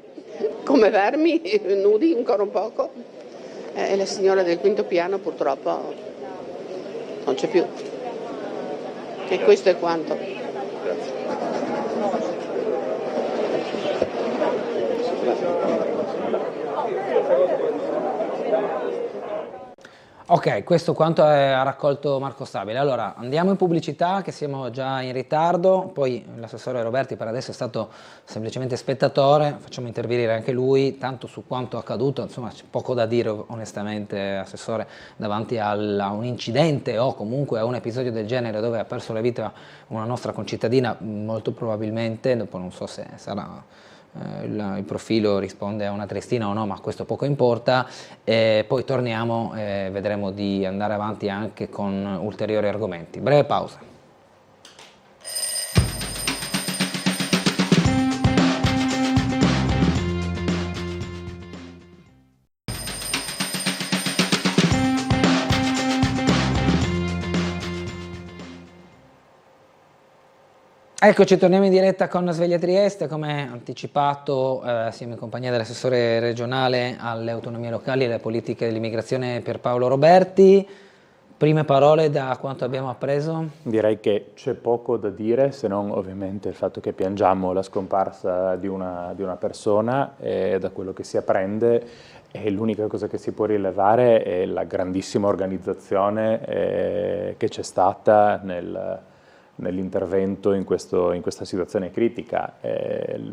come vermi, nudi ancora un poco. E la signora del quinto piano purtroppo non c'è più. E questo è quanto. Ok, questo quanto ha raccolto Marco Stabile. Allora, andiamo in pubblicità, che siamo già in ritardo, poi l'assessore Roberti per adesso è stato semplicemente spettatore, facciamo intervenire anche lui, tanto su quanto accaduto, insomma c'è poco da dire onestamente, assessore, davanti a un incidente o comunque a un episodio del genere dove ha perso la vita una nostra concittadina, molto probabilmente, dopo non so se sarà... il profilo risponde a una tristina o no, ma questo poco importa, poi torniamo e vedremo di andare avanti anche con ulteriori argomenti. Breve pausa. Eccoci, torniamo in diretta con Sveglia Trieste, come anticipato siamo in compagnia dell'assessore regionale alle autonomie locali e alle politiche dell'immigrazione Pierpaolo Roberti. Prime parole da quanto abbiamo appreso? Direi che c'è poco da dire, se non ovviamente il fatto che piangiamo la scomparsa di una persona, e da quello che si apprende e l'unica cosa che si può rilevare è la grandissima organizzazione che c'è stata nell'intervento in questa situazione critica.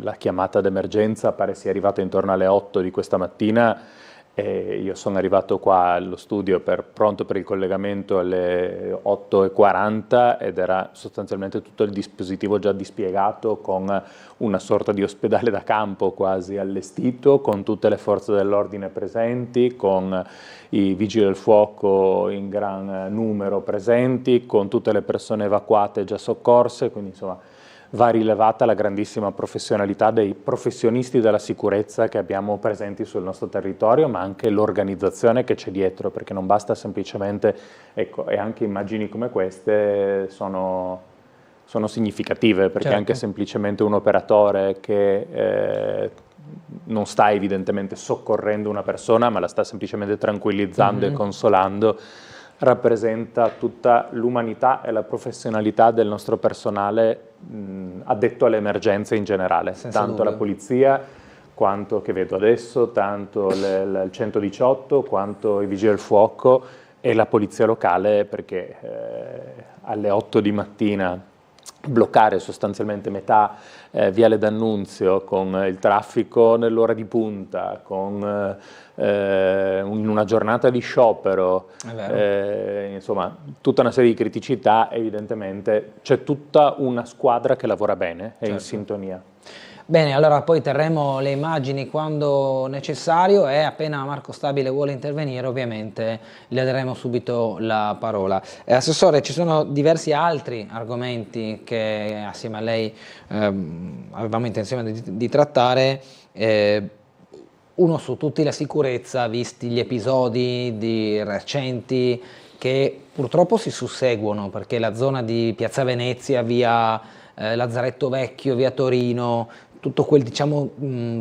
La chiamata d'emergenza pare sia arrivata intorno alle 8 di questa mattina e io sono arrivato qua allo studio pronto per il collegamento alle 8:40 ed era sostanzialmente tutto il dispositivo già dispiegato con una sorta di ospedale da campo quasi allestito, con tutte le forze dell'ordine presenti, con i vigili del fuoco in gran numero presenti, con tutte le persone evacuate già soccorse, quindi insomma va rilevata la grandissima professionalità dei professionisti della sicurezza che abbiamo presenti sul nostro territorio, ma anche l'organizzazione che c'è dietro, perché non basta semplicemente, ecco, e anche immagini come queste sono significative, perché certo, anche semplicemente un operatore che non sta evidentemente soccorrendo una persona, ma la sta semplicemente tranquillizzando e consolando, rappresenta tutta l'umanità e la professionalità del nostro personale addetto alle emergenze in generale, senza tanto dubbio. La polizia, quanto che vedo adesso, tanto il 118, quanto i vigili del fuoco e la polizia locale, perché alle 8 di mattina bloccare sostanzialmente metà Viale D'Annunzio con il traffico nell'ora di punta, con in una giornata di sciopero, insomma tutta una serie di criticità, evidentemente c'è tutta una squadra che lavora bene e in sintonia. Bene, allora poi terremo le immagini quando necessario e appena Marco Stabile vuole intervenire ovviamente le daremo subito la parola. Assessore, ci sono diversi altri argomenti che assieme a lei avevamo intenzione di trattare, uno su tutti la sicurezza, visti gli episodi recenti che purtroppo si susseguono, perché la zona di Piazza Venezia, via Lazzaretto Vecchio, via Torino, tutto quel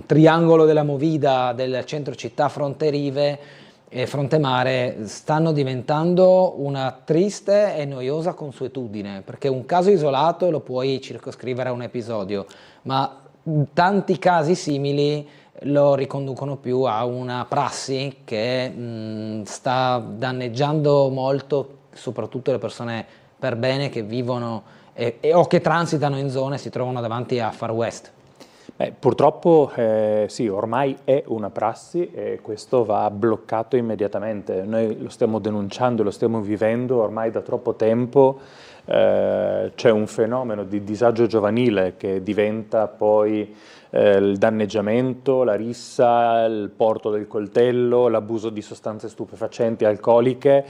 triangolo della movida del centro città, fronte rive e fronte mare, stanno diventando una triste e noiosa consuetudine, perché un caso isolato lo puoi circoscrivere a un episodio, ma tanti casi simili lo riconducono più a una prassi che sta danneggiando molto soprattutto le persone per bene che vivono o che transitano in zone e si trovano davanti a Far West. Purtroppo sì, ormai è una prassi e questo va bloccato immediatamente. Noi lo stiamo denunciando, lo stiamo vivendo ormai da troppo tempo. C'è un fenomeno di disagio giovanile che diventa poi il danneggiamento, la rissa, il porto del coltello, l'abuso di sostanze stupefacenti, alcoliche,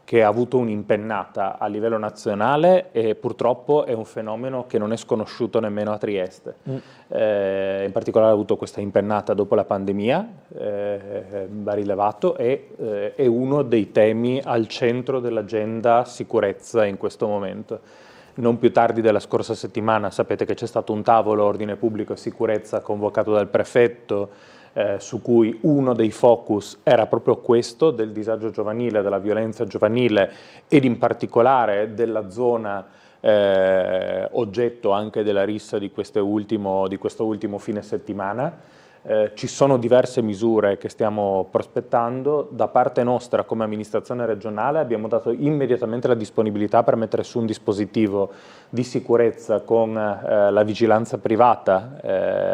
che ha avuto un'impennata a livello nazionale e purtroppo è un fenomeno che non è sconosciuto nemmeno a Trieste. In particolare ha avuto questa impennata dopo la pandemia, va rilevato, e è uno dei temi al centro dell'agenda sicurezza in questo momento. Non più tardi della scorsa settimana sapete che c'è stato un tavolo ordine pubblico e sicurezza convocato dal prefetto, su cui uno dei focus era proprio questo, del disagio giovanile, della violenza giovanile ed in particolare della zona oggetto anche della rissa di questo ultimo fine settimana. Ci sono diverse misure che stiamo prospettando. Da parte nostra come amministrazione regionale abbiamo dato immediatamente la disponibilità per mettere su un dispositivo di sicurezza con la vigilanza privata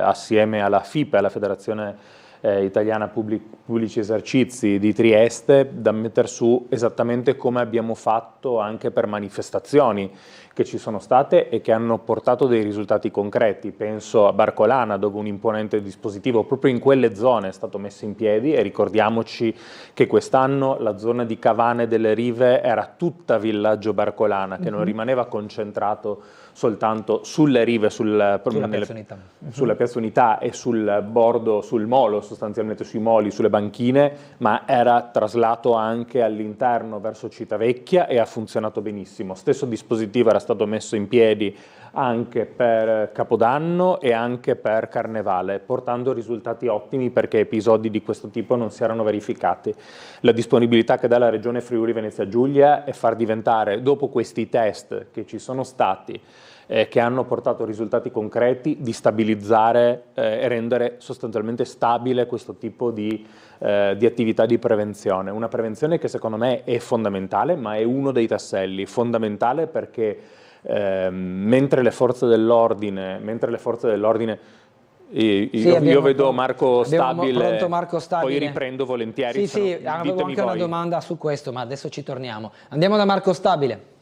assieme alla FIPE, alla Federazione Italiana Pubblici Esercizi di Trieste, da mettere su esattamente come abbiamo fatto anche per manifestazioni che ci sono state e che hanno portato dei risultati concreti. Penso a Barcolana, dove un imponente dispositivo proprio in quelle zone è stato messo in piedi, e ricordiamoci che quest'anno la zona di Cavane delle Rive era tutta villaggio Barcolana, che non rimaneva concentrato soltanto sulle rive, sulla Piazza Unità e sul bordo, sul molo, sostanzialmente sui moli, sulle banchine, ma era traslato anche all'interno verso Civitavecchia e ha funzionato benissimo. Stesso dispositivo era stato messo in piedi anche per Capodanno e anche per Carnevale, portando risultati ottimi perché episodi di questo tipo non si erano verificati. La disponibilità che dà la Regione Friuli Venezia Giulia è far diventare, dopo questi test che ci sono stati, che hanno portato risultati concreti, di stabilizzare e rendere sostanzialmente stabile questo tipo di attività di prevenzione. Una prevenzione che secondo me è fondamentale, ma è uno dei tasselli, fondamentale perché mentre le forze dell'ordine io vedo Marco Stabile, poi riprendo volentieri. Sì, avevo anche una domanda su questo, ma adesso ci torniamo. Andiamo da Marco Stabile.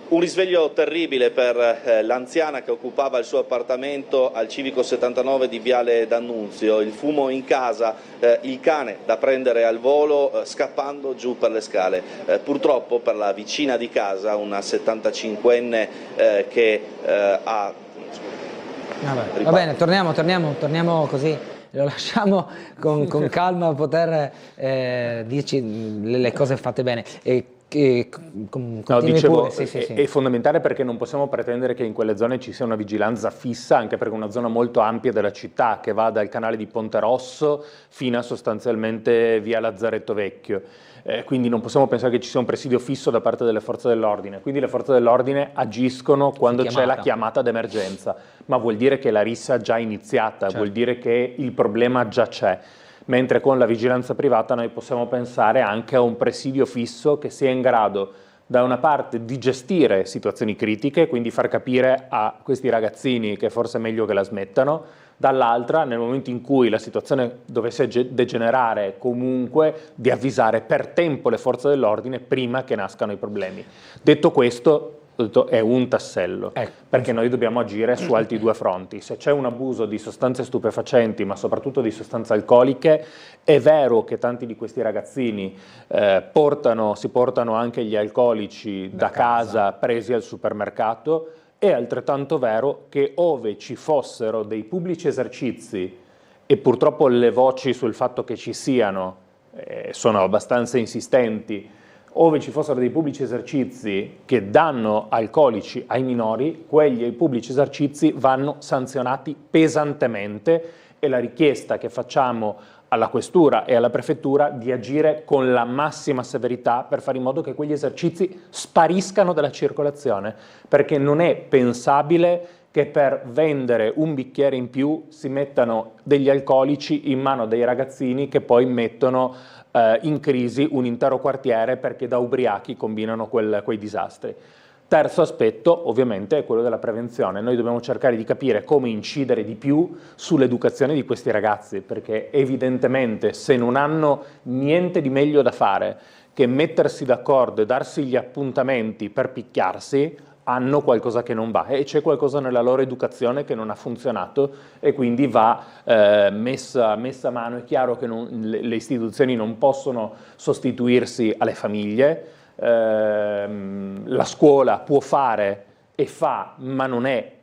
Un risveglio terribile per l'anziana che occupava il suo appartamento al Civico 79 di Viale D'Annunzio. Il fumo in casa, il cane da prendere al volo scappando giù per le scale. Purtroppo per la vicina di casa, una 75enne che ha... Va bene, torniamo così. Lo lasciamo con calma poter dirci le cose fatte bene. No, dicevo, è fondamentale perché non possiamo pretendere che in quelle zone ci sia una vigilanza fissa, anche perché è una zona molto ampia della città che va dal canale di Ponte Rosso fino a sostanzialmente via Lazzaretto Vecchio. Quindi non possiamo pensare che ci sia un presidio fisso da parte delle forze dell'ordine, quindi le forze dell'ordine agiscono quando c'è la chiamata d'emergenza, ma vuol dire che la rissa è già iniziata, vuol dire che il problema già c'è. Mentre con la vigilanza privata noi possiamo pensare anche a un presidio fisso che sia in grado da una parte di gestire situazioni critiche, quindi far capire a questi ragazzini che forse è meglio che la smettano, dall'altra nel momento in cui la situazione dovesse degenerare comunque di avvisare per tempo le forze dell'ordine prima che nascano i problemi. Detto questo, è un tassello, perché noi dobbiamo agire su altri due fronti. Se c'è un abuso di sostanze stupefacenti, ma soprattutto di sostanze alcoliche, è vero che tanti di questi ragazzini si portano anche gli alcolici da casa presi al supermercato. È altrettanto vero che ove ci fossero dei pubblici esercizi, e purtroppo le voci sul fatto che ci siano sono abbastanza insistenti, ove ci fossero dei pubblici esercizi che danno alcolici ai minori, quegli pubblici esercizi vanno sanzionati pesantemente, e la richiesta che facciamo alla Questura e alla Prefettura di agire con la massima severità per fare in modo che quegli esercizi spariscano dalla circolazione, perché non è pensabile che per vendere un bicchiere in più si mettano degli alcolici in mano a dei ragazzini che poi mettono in crisi un intero quartiere perché da ubriachi combinano quei disastri. Terzo aspetto, ovviamente, è quello della prevenzione. Noi dobbiamo cercare di capire come incidere di più sull'educazione di questi ragazzi, perché evidentemente se non hanno niente di meglio da fare che mettersi d'accordo e darsi gli appuntamenti per picchiarsi, hanno qualcosa che non va e c'è qualcosa nella loro educazione che non ha funzionato, e quindi va messa a mano. È chiaro che le istituzioni non possono sostituirsi alle famiglie, la scuola può fare e fa, ma non è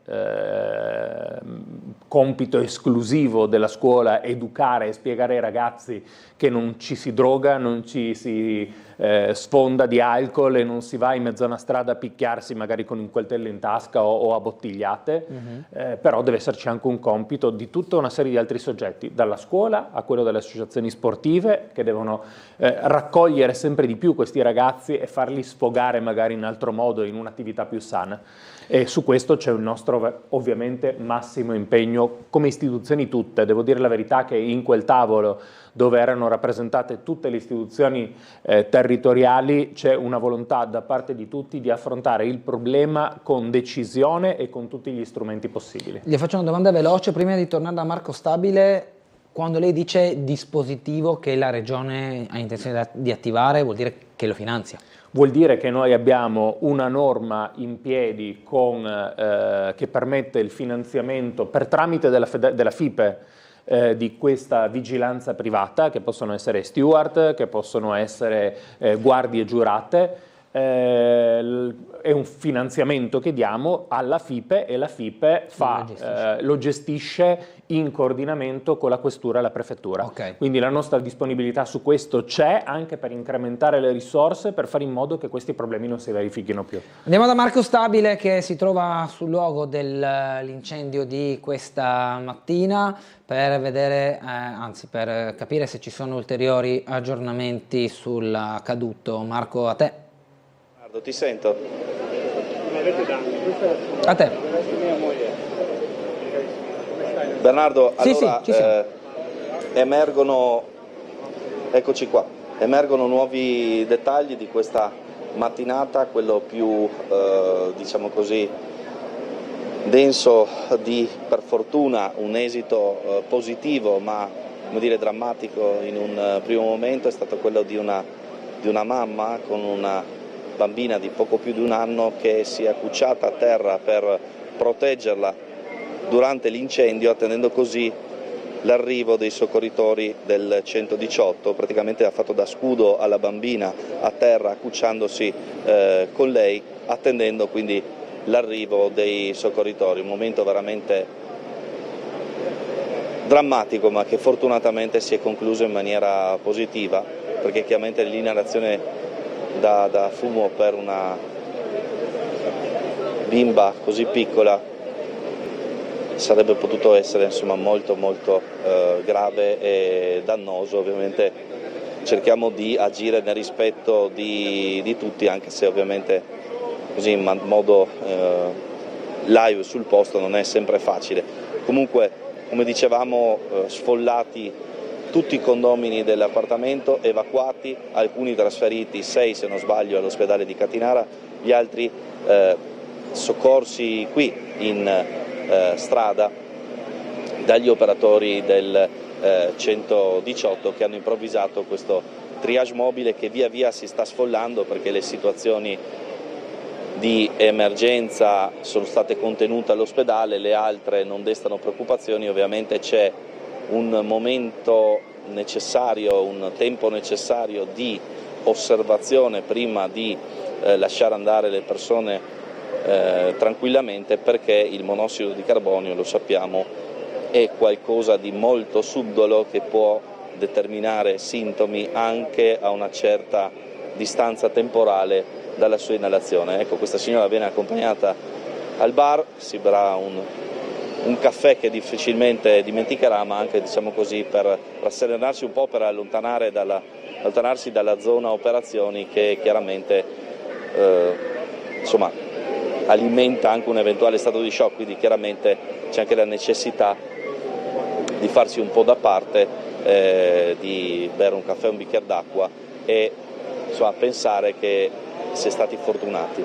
compito esclusivo della scuola educare e spiegare ai ragazzi che non ci si droga, non ci si sfonda di alcol e non si va in mezzo a una strada a picchiarsi magari con un coltello in tasca o a bottigliate, però deve esserci anche un compito di tutta una serie di altri soggetti, dalla scuola a quello delle associazioni sportive, che devono raccogliere sempre di più questi ragazzi e farli sfogare magari in altro modo, in un'attività più sana. E su questo c'è il nostro ovviamente massimo impegno come istituzioni tutte. Devo dire la verità che in quel tavolo dove erano rappresentate tutte le istituzioni territoriali c'è una volontà da parte di tutti di affrontare il problema con decisione e con tutti gli strumenti possibili. Gli faccio una domanda veloce prima di tornare da Marco Stabile. Quando lei dice dispositivo che la Regione ha intenzione di attivare, vuol dire che lo finanzia? Vuol dire che noi abbiamo una norma in piedi che permette il finanziamento per tramite della FIPE di questa vigilanza privata, che possono essere steward, che possono essere guardie giurate. È un finanziamento che diamo alla FIPE e la FIPE lo gestisce in coordinamento con la questura e la prefettura. Quindi la nostra disponibilità su questo c'è, anche per incrementare le risorse per fare in modo che questi problemi non si verifichino più. Andiamo da Marco Stabile, che si trova sul luogo dell'incendio di questa mattina, per vedere, anzi per capire se ci sono ulteriori aggiornamenti sull'accaduto. Marco, a te. Ti sento. A te. Bernardo, sì, allora sì, emergono nuovi dettagli di questa mattinata, quello più diciamo così denso di, per fortuna, un esito positivo ma come dire drammatico in un primo momento, è stato quello di una mamma con una bambina di poco più di un anno che si è accucciata a terra per proteggerla durante l'incendio, attendendo così l'arrivo dei soccorritori del 118, praticamente ha fatto da scudo alla bambina a terra, accucciandosi con lei, attendendo quindi l'arrivo dei soccorritori. Un momento veramente drammatico, ma che fortunatamente si è concluso in maniera positiva, perché chiaramente l'inalazione da fumo per una bimba così piccola sarebbe potuto essere insomma molto grave e dannoso. Ovviamente cerchiamo di agire nel rispetto di tutti, anche se ovviamente così in modo live sul posto non è sempre facile. Comunque, come dicevamo, sfollati tutti i condomini dell'appartamento, evacuati, alcuni trasferiti, 6 se non sbaglio all'ospedale di Catinara, gli altri soccorsi qui in strada dagli operatori del 118 che hanno improvvisato questo triage mobile che via via si sta sfollando, perché le situazioni di emergenza sono state contenute all'ospedale, le altre non destano preoccupazioni. Ovviamente c'è un momento necessario, un tempo necessario di osservazione prima di lasciare andare le persone tranquillamente, perché il monossido di carbonio, lo sappiamo, è qualcosa di molto subdolo che può determinare sintomi anche a una certa distanza temporale dalla sua inalazione. Ecco, questa signora viene accompagnata al bar, si berrà un caffè che difficilmente dimenticherà, ma anche, diciamo così, per rasserenarsi un po', per allontanarsi dalla zona operazioni, che chiaramente insomma alimenta anche un eventuale stato di shock. Quindi chiaramente c'è anche la necessità di farsi un po' da parte, di bere un caffè, un bicchiere d'acqua e insomma pensare che si è stati fortunati.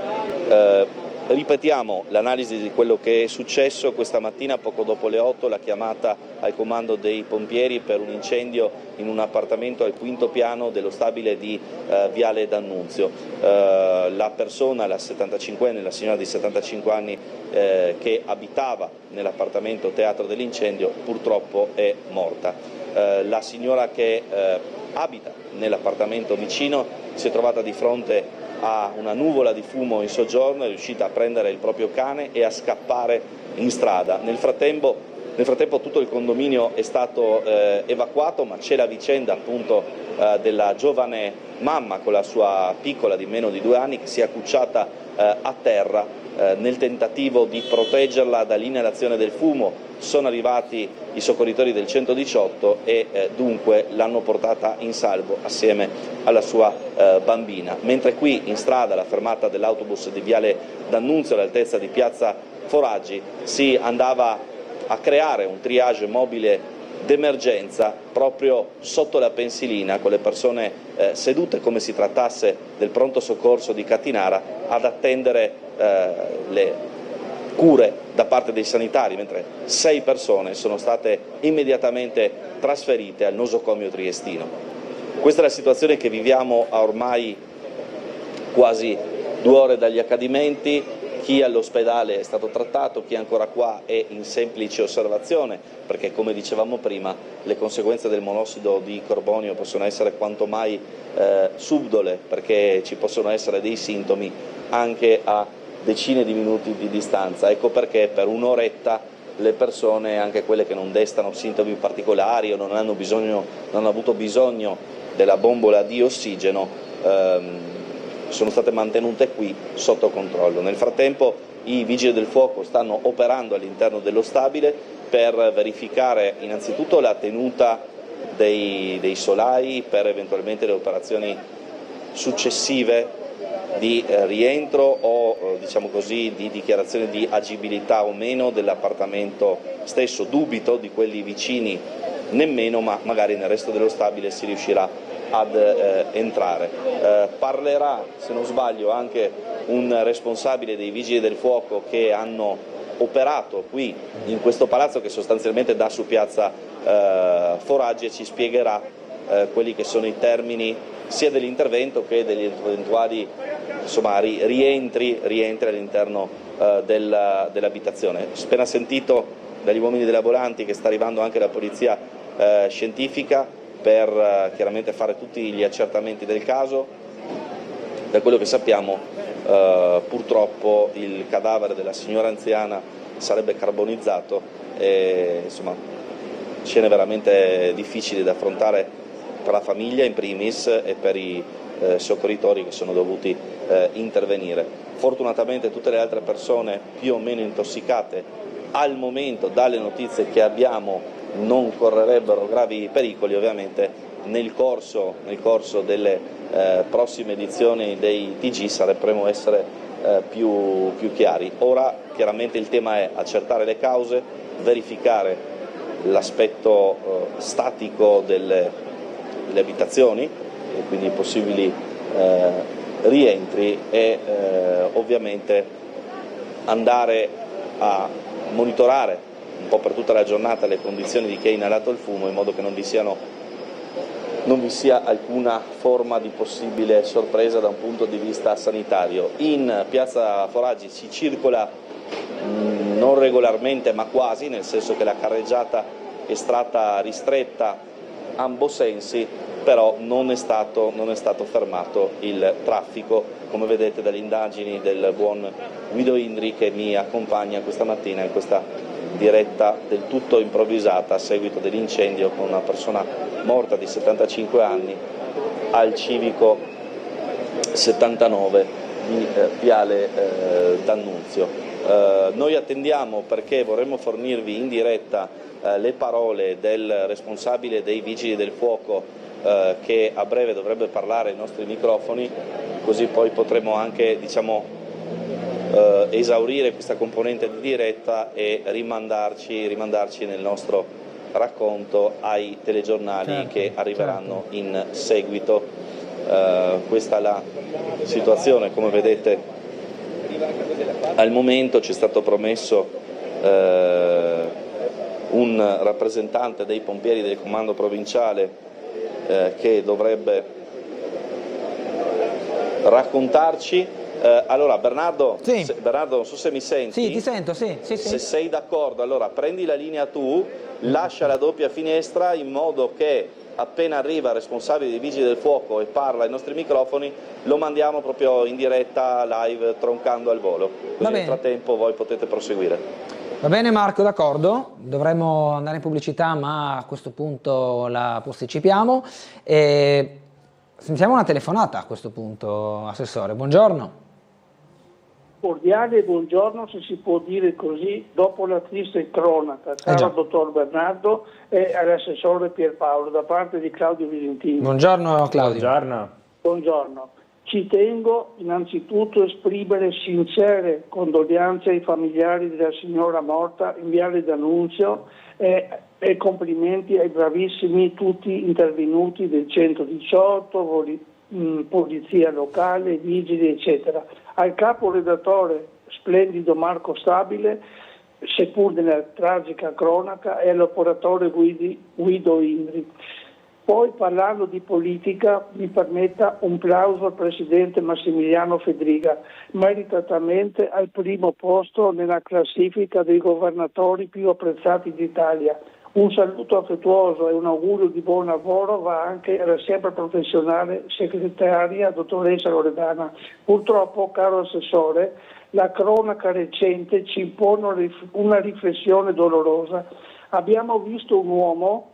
Ripetiamo l'analisi di quello che è successo questa mattina poco dopo le 8, la chiamata al comando dei pompieri per un incendio in un appartamento al quinto piano dello stabile di Viale D'Annunzio. La persona, la 75enne, la signora di 75 anni che abitava nell'appartamento teatro dell'incendio, purtroppo è morta. La signora che abita nell'appartamento vicino si è trovata di fronte a una nuvola di fumo in soggiorno, è riuscita a prendere il proprio cane e a scappare in strada. Nel frattempo Nel frattempo tutto il condominio è stato evacuato, ma c'è la vicenda appunto della giovane mamma con la sua piccola di meno di 2 anni che si è accucciata a terra nel tentativo di proteggerla dall'inalazione del fumo. Sono arrivati i soccorritori del 118 e dunque l'hanno portata in salvo assieme alla sua bambina. Mentre qui in strada, alla fermata dell'autobus di Viale D'Annunzio all'altezza di Piazza Foraggi, si andava a creare un triage mobile d'emergenza proprio sotto la pensilina, con le persone sedute come si trattasse del pronto soccorso di Catinara ad attendere le cure da parte dei sanitari, mentre 6 persone sono state immediatamente trasferite al nosocomio triestino. Questa è la situazione che viviamo a ormai quasi 2 ore dagli accadimenti. Chi all'ospedale è stato trattato, chi è ancora qua è in semplice osservazione, perché come dicevamo prima le conseguenze del monossido di carbonio possono essere quanto mai subdole, perché ci possono essere dei sintomi anche a decine di minuti di distanza. Ecco perché per un'oretta le persone, anche quelle che non destano sintomi particolari o non hanno avuto bisogno della bombola di ossigeno, sono state mantenute qui sotto controllo. Nel frattempo i vigili del fuoco stanno operando all'interno dello stabile per verificare innanzitutto la tenuta dei solai per eventualmente le operazioni successive di rientro o diciamo così di dichiarazione di agibilità o meno dell'appartamento stesso. Dubito di quelli vicini nemmeno, ma magari nel resto dello stabile si riuscirà ad entrare. Parlerà, se non sbaglio, anche un responsabile dei vigili del fuoco che hanno operato qui in questo palazzo, che sostanzialmente dà su Piazza Foraggi, e ci spiegherà quelli che sono i termini sia dell'intervento che degli eventuali rientri all'interno dell'abitazione. Appena sentito dagli uomini della Volanti che sta arrivando anche la polizia scientifica per chiaramente fare tutti gli accertamenti del caso. Da quello che sappiamo purtroppo il cadavere della signora anziana sarebbe carbonizzato e insomma scene veramente difficili da affrontare per la famiglia in primis e per i soccorritori che sono dovuti intervenire. Fortunatamente tutte le altre persone più o meno intossicate al momento, dalle notizie che abbiamo, non correrebbero gravi pericoli. Ovviamente nel corso delle prossime edizioni dei TG sapremo essere più chiari. Ora chiaramente il tema è accertare le cause, verificare l'aspetto statico delle abitazioni e quindi i possibili rientri e ovviamente andare a monitorare un po' per tutta la giornata le condizioni di chi ha inalato il fumo, in modo che non vi sia alcuna forma di possibile sorpresa da un punto di vista sanitario. In Piazza Foraggi si circola non regolarmente ma quasi, nel senso che la carreggiata è stata ristretta ambo sensi, però non è stato fermato il traffico, come vedete dalle indagini del buon Guido Indri che mi accompagna questa mattina in questa diretta del tutto improvvisata a seguito dell'incendio con una persona morta di 75 anni al civico 79 di Viale D'Annunzio. Noi attendiamo, perché vorremmo fornirvi in diretta le parole del responsabile dei Vigili del Fuoco che a breve dovrebbe parlare ai nostri microfoni, così poi potremo anche esaurire questa componente di diretta e rimandarci nel nostro racconto ai telegiornali che arriveranno in seguito. Questa è la situazione, come vedete al momento. Ci è stato promesso un rappresentante dei pompieri del comando provinciale che dovrebbe raccontarci. Allora Bernardo, Bernardo, non so se mi senti. Sì, ti sento, sì. Se sei d'accordo, allora prendi la linea tu, lascia la doppia finestra in modo che appena arriva il responsabile dei Vigili del Fuoco e parla ai nostri microfoni, lo mandiamo proprio in diretta live, troncando al volo. Così nel frattempo voi potete proseguire. Va bene Marco, d'accordo, dovremmo andare in pubblicità ma a questo punto la posticipiamo. Sentiamo una telefonata a questo punto, Assessore, buongiorno. Cordiale buongiorno, se si può dire così, dopo la triste cronaca, caro dottor Bernardo e all'assessore Pierpaolo, da parte di Claudio Visentini. Buongiorno Claudio. Buongiorno. Ci tengo innanzitutto a esprimere sincere condoglianze ai familiari della signora morta in Viale D'Annunzio e complimenti ai bravissimi tutti intervenuti del 118, polizia locale, vigili eccetera. Al capo redattore splendido Marco Stabile, seppur nella tragica cronaca, e all'operatore Guido Indri. Poi, parlando di politica, mi permetta un plauso al presidente Massimiliano Fedriga, meritatamente al primo posto nella classifica dei governatori più apprezzati d'Italia. Un saluto affettuoso e un augurio di buon lavoro va anche alla sempre professionale segretaria dottoressa Loredana. Purtroppo, caro Assessore, la cronaca recente ci impone una riflessione dolorosa. Abbiamo visto un uomo,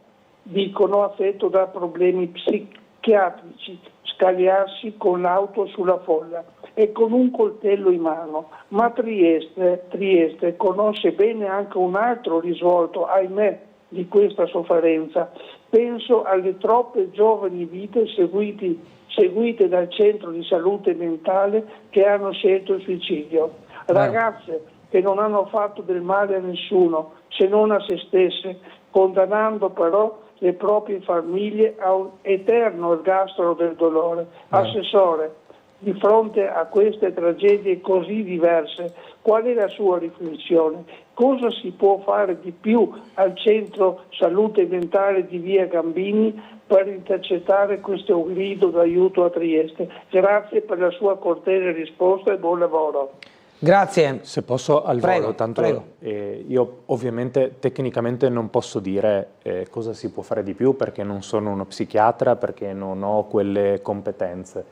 dicono, affetto da problemi psichiatrici, scagliarsi con l'auto sulla folla e con un coltello in mano. Ma Trieste conosce bene anche un altro risvolto, ahimè, di questa sofferenza. Penso alle troppe giovani vite seguite dal centro di salute mentale che hanno scelto il suicidio. Ragazze che non hanno fatto del male a nessuno se non a se stesse, condannando però le proprie famiglie a un eterno ergastolo del dolore. Assessore, di fronte a queste tragedie così diverse, qual è la sua riflessione? Cosa si può fare di più al centro salute mentale di Via Gambini per intercettare questo grido d'aiuto a Trieste? Grazie per la sua cortese risposta e buon lavoro. Grazie. Se posso al volo, tanto io ovviamente tecnicamente non posso dire cosa si può fare di più perché non sono uno psichiatra, perché non ho quelle competenze.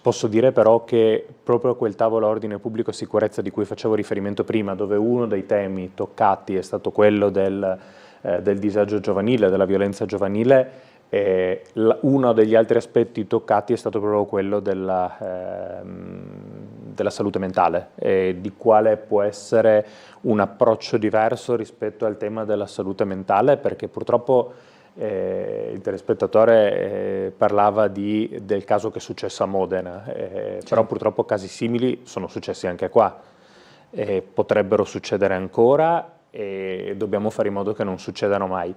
Posso dire però che proprio quel tavolo ordine pubblico e sicurezza di cui facevo riferimento prima, dove uno dei temi toccati è stato quello del disagio giovanile, della violenza giovanile, uno degli altri aspetti toccati è stato proprio quello della salute mentale e di quale può essere un approccio diverso rispetto al tema della salute mentale, perché purtroppo il telespettatore parlava del caso che è successo a Modena, però purtroppo casi simili sono successi anche qua, potrebbero succedere ancora e dobbiamo fare in modo che non succedano mai.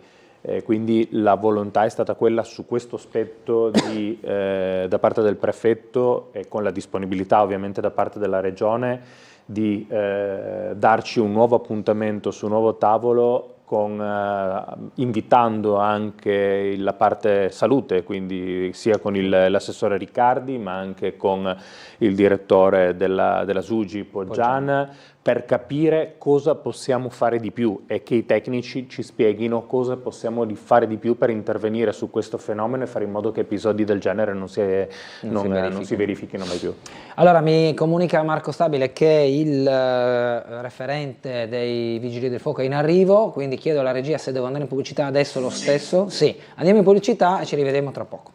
Quindi la volontà è stata quella su questo aspetto da parte del prefetto e con la disponibilità ovviamente da parte della regione di darci un nuovo appuntamento su un nuovo tavolo invitando anche la parte salute, quindi sia con l'assessore Riccardi ma anche con il direttore della SUGI Poggian, per capire cosa possiamo fare di più e che i tecnici ci spieghino cosa possiamo fare di più per intervenire su questo fenomeno e fare in modo che episodi del genere non si verifichino mai più. Allora mi comunica Marco Stabile che il referente dei Vigili del Fuoco è in arrivo, quindi chiedo alla regia se devo andare in pubblicità adesso lo stesso. Sì, andiamo in pubblicità e ci rivedremo tra poco.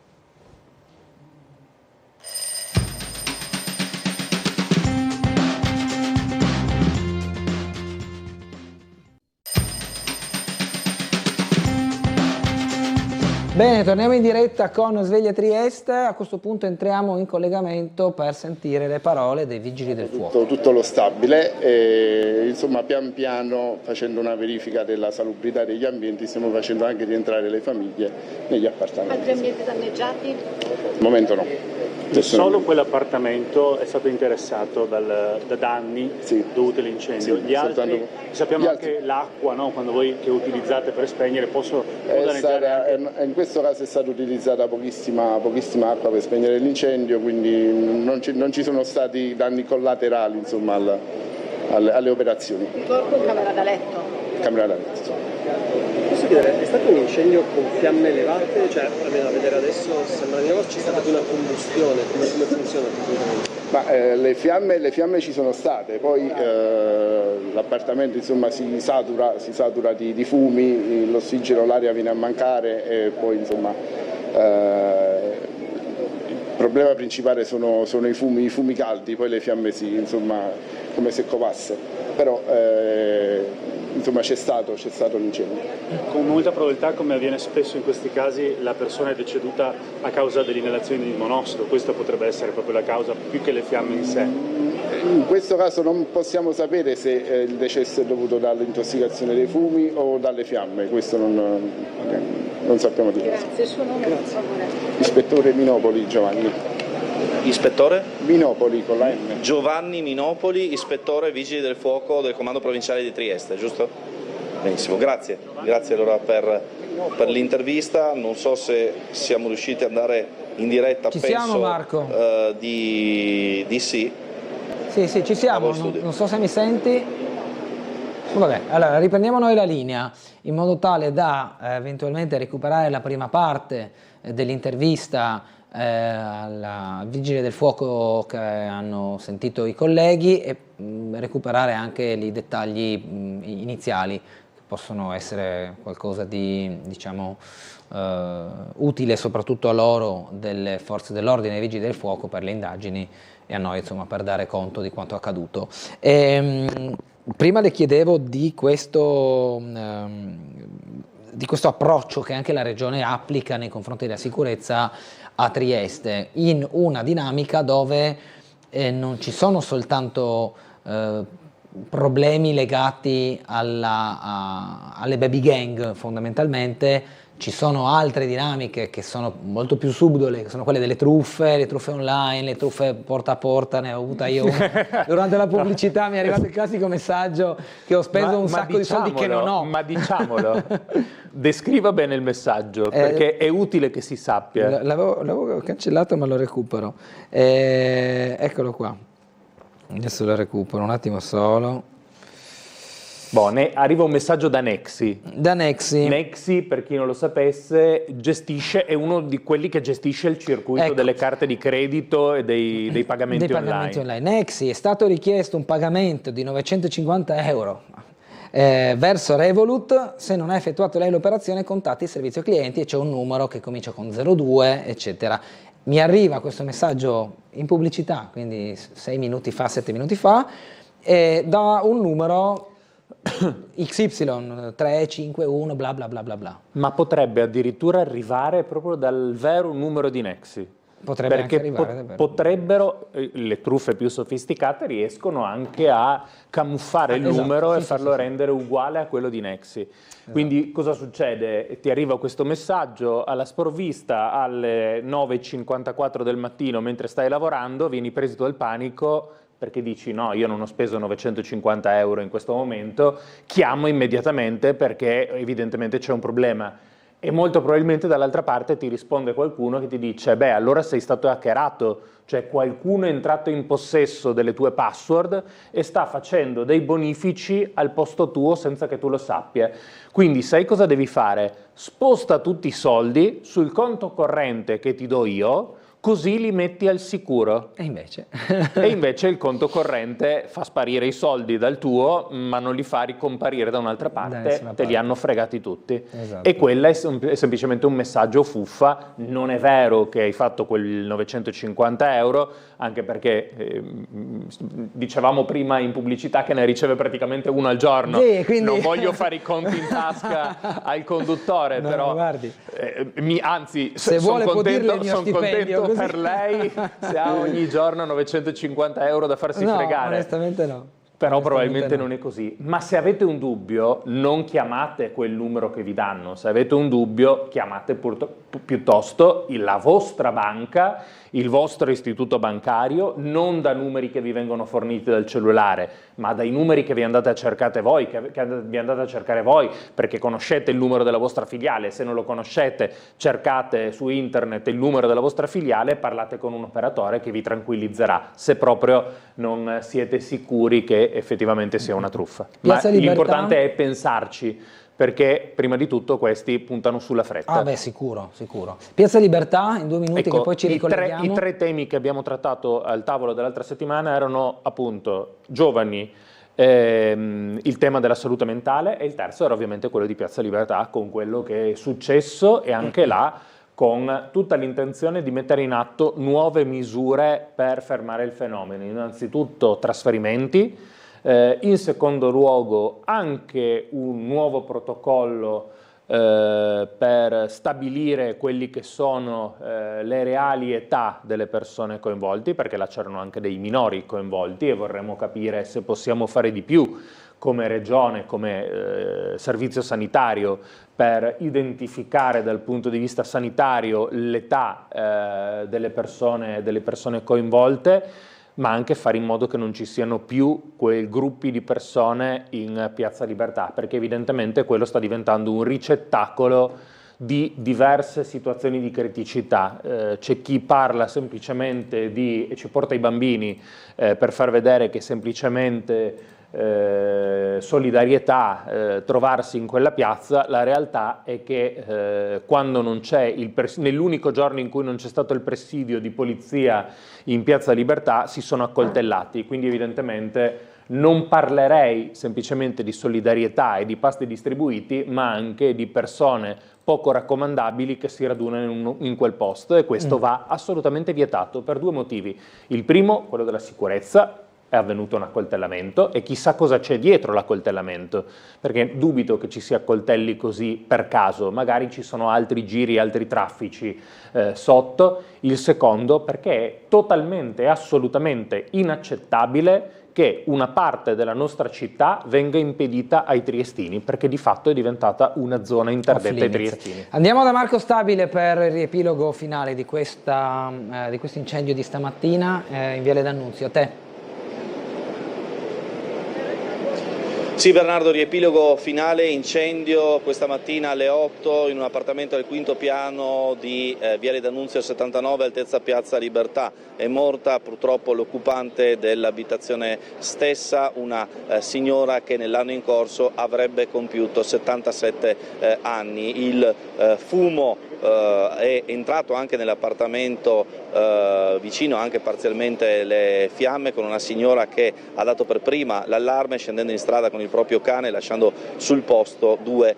Bene, torniamo in diretta con Sveglia Trieste, a questo punto entriamo in collegamento per sentire le parole dei Vigili del Fuoco. Tutto lo stabile e insomma pian piano, facendo una verifica della salubrità degli ambienti, stiamo facendo anche rientrare le famiglie negli appartamenti. Altri ambienti danneggiati? Al momento no. Solo quell'appartamento è stato interessato da danni dovuti all'incendio. Gli altri, sappiamo anche l'acqua, no? Quando voi che utilizzate per spegnere in questo caso è stata utilizzata pochissima acqua per spegnere l'incendio, quindi non ci sono stati danni collaterali insomma, alle operazioni. Il corpo in camera da letto? Camera da letto. chiedere, è stato un incendio con fiamme elevate? Cioè, almeno a vedere adesso sembra di no, c'è stata più una combustione, come funziona tecnicamente? Ma le fiamme ci sono state, poi l'appartamento insomma si satura di fumi, l'ossigeno, l'aria viene a mancare e poi insomma il problema principale sono i fumi caldi, poi le fiamme insomma come se covasse, però insomma c'è stato l'incendio. Con molta probabilità, come avviene spesso in questi casi, la persona è deceduta a causa dell'inalazione di monossido, questa potrebbe essere proprio la causa più che le fiamme in sé. In questo caso non possiamo sapere se il decesso è dovuto dall'intossicazione dei fumi o dalle fiamme, questo non sappiamo dire. Grazie, il suo nome per favore. Ispettore Minopoli Giovanni. Ispettore? Minopoli con la M. Giovanni Minopoli, ispettore Vigili del Fuoco del Comando Provinciale di Trieste, giusto? Benissimo, grazie allora per l'intervista. Non so se siamo riusciti ad andare in diretta. Ci penso, siamo, Marco? Di sì. Sì, ci siamo, non so se mi senti. Vabbè, allora riprendiamo noi la linea in modo tale da eventualmente recuperare la prima parte dell'intervista alla Vigile del Fuoco che hanno sentito i colleghi e recuperare anche i dettagli iniziali che possono essere qualcosa di, diciamo, utile soprattutto a loro, delle forze dell'ordine e Vigili del Fuoco, per le indagini e a noi insomma per dare conto di quanto accaduto. Prima le chiedevo di questo approccio che anche la Regione applica nei confronti della sicurezza a Trieste, in una dinamica dove non ci sono soltanto problemi legati alle baby gang fondamentalmente, ci sono altre dinamiche che sono molto più subdole, che sono quelle delle truffe, le truffe online, le truffe porta a porta, ne ho avuta io una. Durante la pubblicità mi è arrivato il classico messaggio che ho speso un sacco di soldi che non ho. Ma diciamolo, descriva bene il messaggio, perché è utile che si sappia. L'avevo cancellato ma lo recupero. Eccolo qua, adesso lo recupero, un attimo solo. Arriva un messaggio da Nexi. Nexi, per chi non lo sapesse, è uno di quelli che gestisce il circuito delle carte di credito e dei pagamenti online. Nexi, è stato richiesto un pagamento di 950 euro verso Revolut. Se non ha effettuato lei l'operazione, contatti il servizio clienti e c'è un numero che comincia con 02, eccetera. Mi arriva questo messaggio in pubblicità, quindi 6 minuti fa, 7 minuti fa, da un numero XY 351 bla bla bla bla bla. Ma potrebbe addirittura arrivare proprio dal vero numero di Nexi. Potrebbe perché anche arrivare, potrebbero, le truffe più sofisticate riescono anche a camuffare il numero e farlo rendere uguale a quello di Nexi. Quindi cosa succede? Ti arriva questo messaggio alla sprovvista alle 9:54 del mattino mentre stai lavorando, vieni preso dal panico perché dici no, io non ho speso 950 euro in questo momento, chiamo immediatamente perché evidentemente c'è un problema. E molto probabilmente dall'altra parte ti risponde qualcuno che ti dice beh, allora sei stato hackerato, cioè qualcuno è entrato in possesso delle tue password e sta facendo dei bonifici al posto tuo senza che tu lo sappia. Quindi sai cosa devi fare? Sposta tutti i soldi sul conto corrente che ti do io, così li metti al sicuro. E invece? E invece il conto corrente fa sparire i soldi dal tuo, ma non li fa ricomparire da un'altra parte, te li hanno fregati tutti. Esatto. E quella è semplicemente un messaggio fuffa. Non è vero che hai fatto quel 950 euro, anche perché dicevamo prima in pubblicità che ne riceve praticamente uno al giorno. Sì, quindi... Non voglio fare i conti in tasca al conduttore, no, però guardi. Anzi, se vuole sono può dirle il mio contento stipendio, così. per lei se ha ogni giorno 950 euro da farsi fregare. Onestamente no. Però probabilmente non è così. Ma se avete un dubbio, non chiamate quel numero che vi danno. Se avete un dubbio, chiamate piuttosto la vostra banca, il vostro istituto bancario, non da numeri che vi vengono forniti dal cellulare, ma dai numeri che vi andate a cercare voi, perché conoscete il numero della vostra filiale. Se non lo conoscete, cercate su internet il numero della vostra filiale e parlate con un operatore che vi tranquillizzerà, se proprio non siete sicuri che effettivamente sia una truffa. Ma l'importante è pensarci, perché prima di tutto questi puntano sulla fretta. Ah beh, sicuro. Piazza Libertà, in 2 minuti, Ecco, che poi ci ricolleghiamo. I tre temi che abbiamo trattato al tavolo dell'altra settimana erano appunto giovani, il tema della salute mentale, e il terzo era ovviamente quello di Piazza Libertà, con quello che è successo e anche là con tutta l'intenzione di mettere in atto nuove misure per fermare il fenomeno. Innanzitutto trasferimenti, in secondo luogo anche un nuovo protocollo per stabilire quelli che sono le reali età delle persone coinvolti, perché là c'erano anche dei minori coinvolti e vorremmo capire se possiamo fare di più come regione, come servizio sanitario, per identificare dal punto di vista sanitario l'età delle persone coinvolte, ma anche fare in modo che non ci siano più quei gruppi di persone in Piazza Libertà, perché evidentemente quello sta diventando un ricettacolo di diverse situazioni di criticità. C'è chi parla semplicemente e ci porta i bambini per far vedere che semplicemente solidarietà, trovarsi in quella piazza. La realtà è che quando non c'è nell'unico giorno in cui non c'è stato il presidio di polizia in Piazza Libertà, si sono accoltellati, quindi evidentemente non parlerei semplicemente di solidarietà e di pasti distribuiti, ma anche di persone poco raccomandabili che si radunano in quel posto, e questo va assolutamente vietato per 2 motivi. Il primo, quello della sicurezza. È avvenuto un accoltellamento e chissà cosa c'è dietro l'accoltellamento, perché dubito che ci si accoltelli così per caso, magari ci sono altri giri, altri traffici sotto. Il secondo, perché è totalmente e assolutamente inaccettabile che una parte della nostra città venga impedita ai triestini, perché di fatto è diventata una zona interdetta ai triestini. Andiamo da Marco Stabile per il riepilogo finale di questo incendio di stamattina in Viale D'Annunzio. A te. Sì, Bernardo, riepilogo finale, incendio questa mattina alle 8 in un appartamento al 5° piano di Viale D'Annunzio 79, altezza Piazza Libertà. È morta purtroppo l'occupante dell'abitazione stessa, una signora che nell'anno in corso avrebbe compiuto 77 anni. Il fumo è entrato anche nell'appartamento vicino, anche parzialmente le fiamme, con una signora che ha dato per prima l'allarme scendendo in strada con il proprio cane, lasciando sul posto 2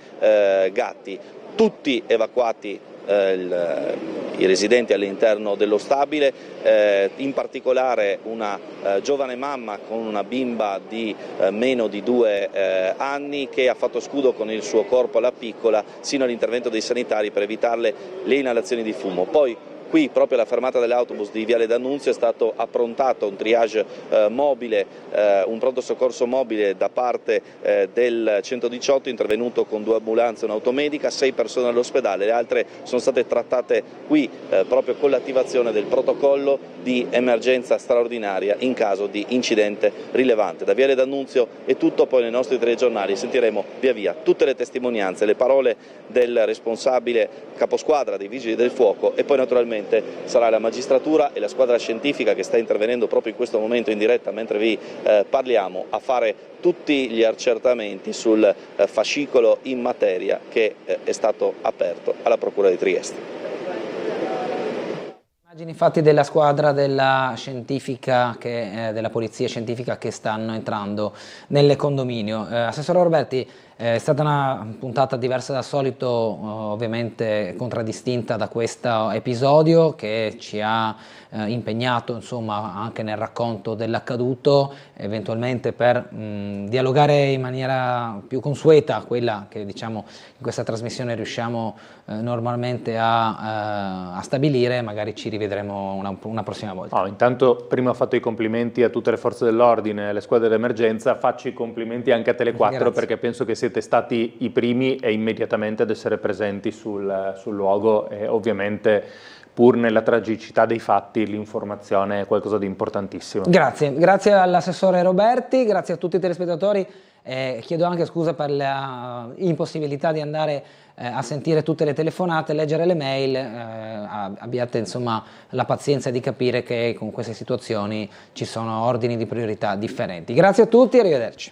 gatti. Tutti evacuati i residenti all'interno dello stabile, in particolare una giovane mamma con una bimba di meno di 2 anni che ha fatto scudo con il suo corpo alla piccola sino all'intervento dei sanitari per evitarle le inalazioni di fumo. Poi qui, proprio alla fermata dell'autobus di Viale D'Annunzio, è stato approntato un triage mobile, un pronto soccorso mobile da parte del 118, intervenuto con 2 ambulanze e un'automedica, 6 persone all'ospedale, le altre sono state trattate qui proprio con l'attivazione del protocollo di emergenza straordinaria in caso di incidente rilevante. Da Viale D'Annunzio è tutto, poi nei nostri telegiornali sentiremo via via tutte le testimonianze, le parole del responsabile caposquadra dei Vigili del Fuoco, e poi naturalmente sarà la magistratura e la squadra scientifica che sta intervenendo proprio in questo momento in diretta mentre vi parliamo a fare tutti gli accertamenti sul fascicolo in materia che è stato aperto alla Procura di Trieste. Immagini infatti della squadra della polizia scientifica che stanno entrando nel condominio. Assessore Roberti, è stata una puntata diversa dal solito, ovviamente contraddistinta da questo episodio che ci ha impegnato insomma anche nel racconto dell'accaduto, eventualmente per dialogare in maniera più consueta, quella che diciamo in questa trasmissione riusciamo normalmente a stabilire. Magari ci rivedremo una prossima volta. Intanto prima ho fatto i complimenti a tutte le forze dell'ordine, alle squadre d'emergenza, faccio i complimenti anche a Tele4. Grazie. Perché penso che siete stati i primi e immediatamente ad essere presenti sul luogo, e ovviamente pur nella tragicità dei fatti l'informazione è qualcosa di importantissimo. Grazie all'assessore Roberti, grazie a tutti i telespettatori. Chiedo anche scusa per l'impossibilità di andare a sentire tutte le telefonate, leggere le mail. Abbiate insomma la pazienza di capire che con queste situazioni ci sono ordini di priorità differenti. Grazie a tutti e arrivederci.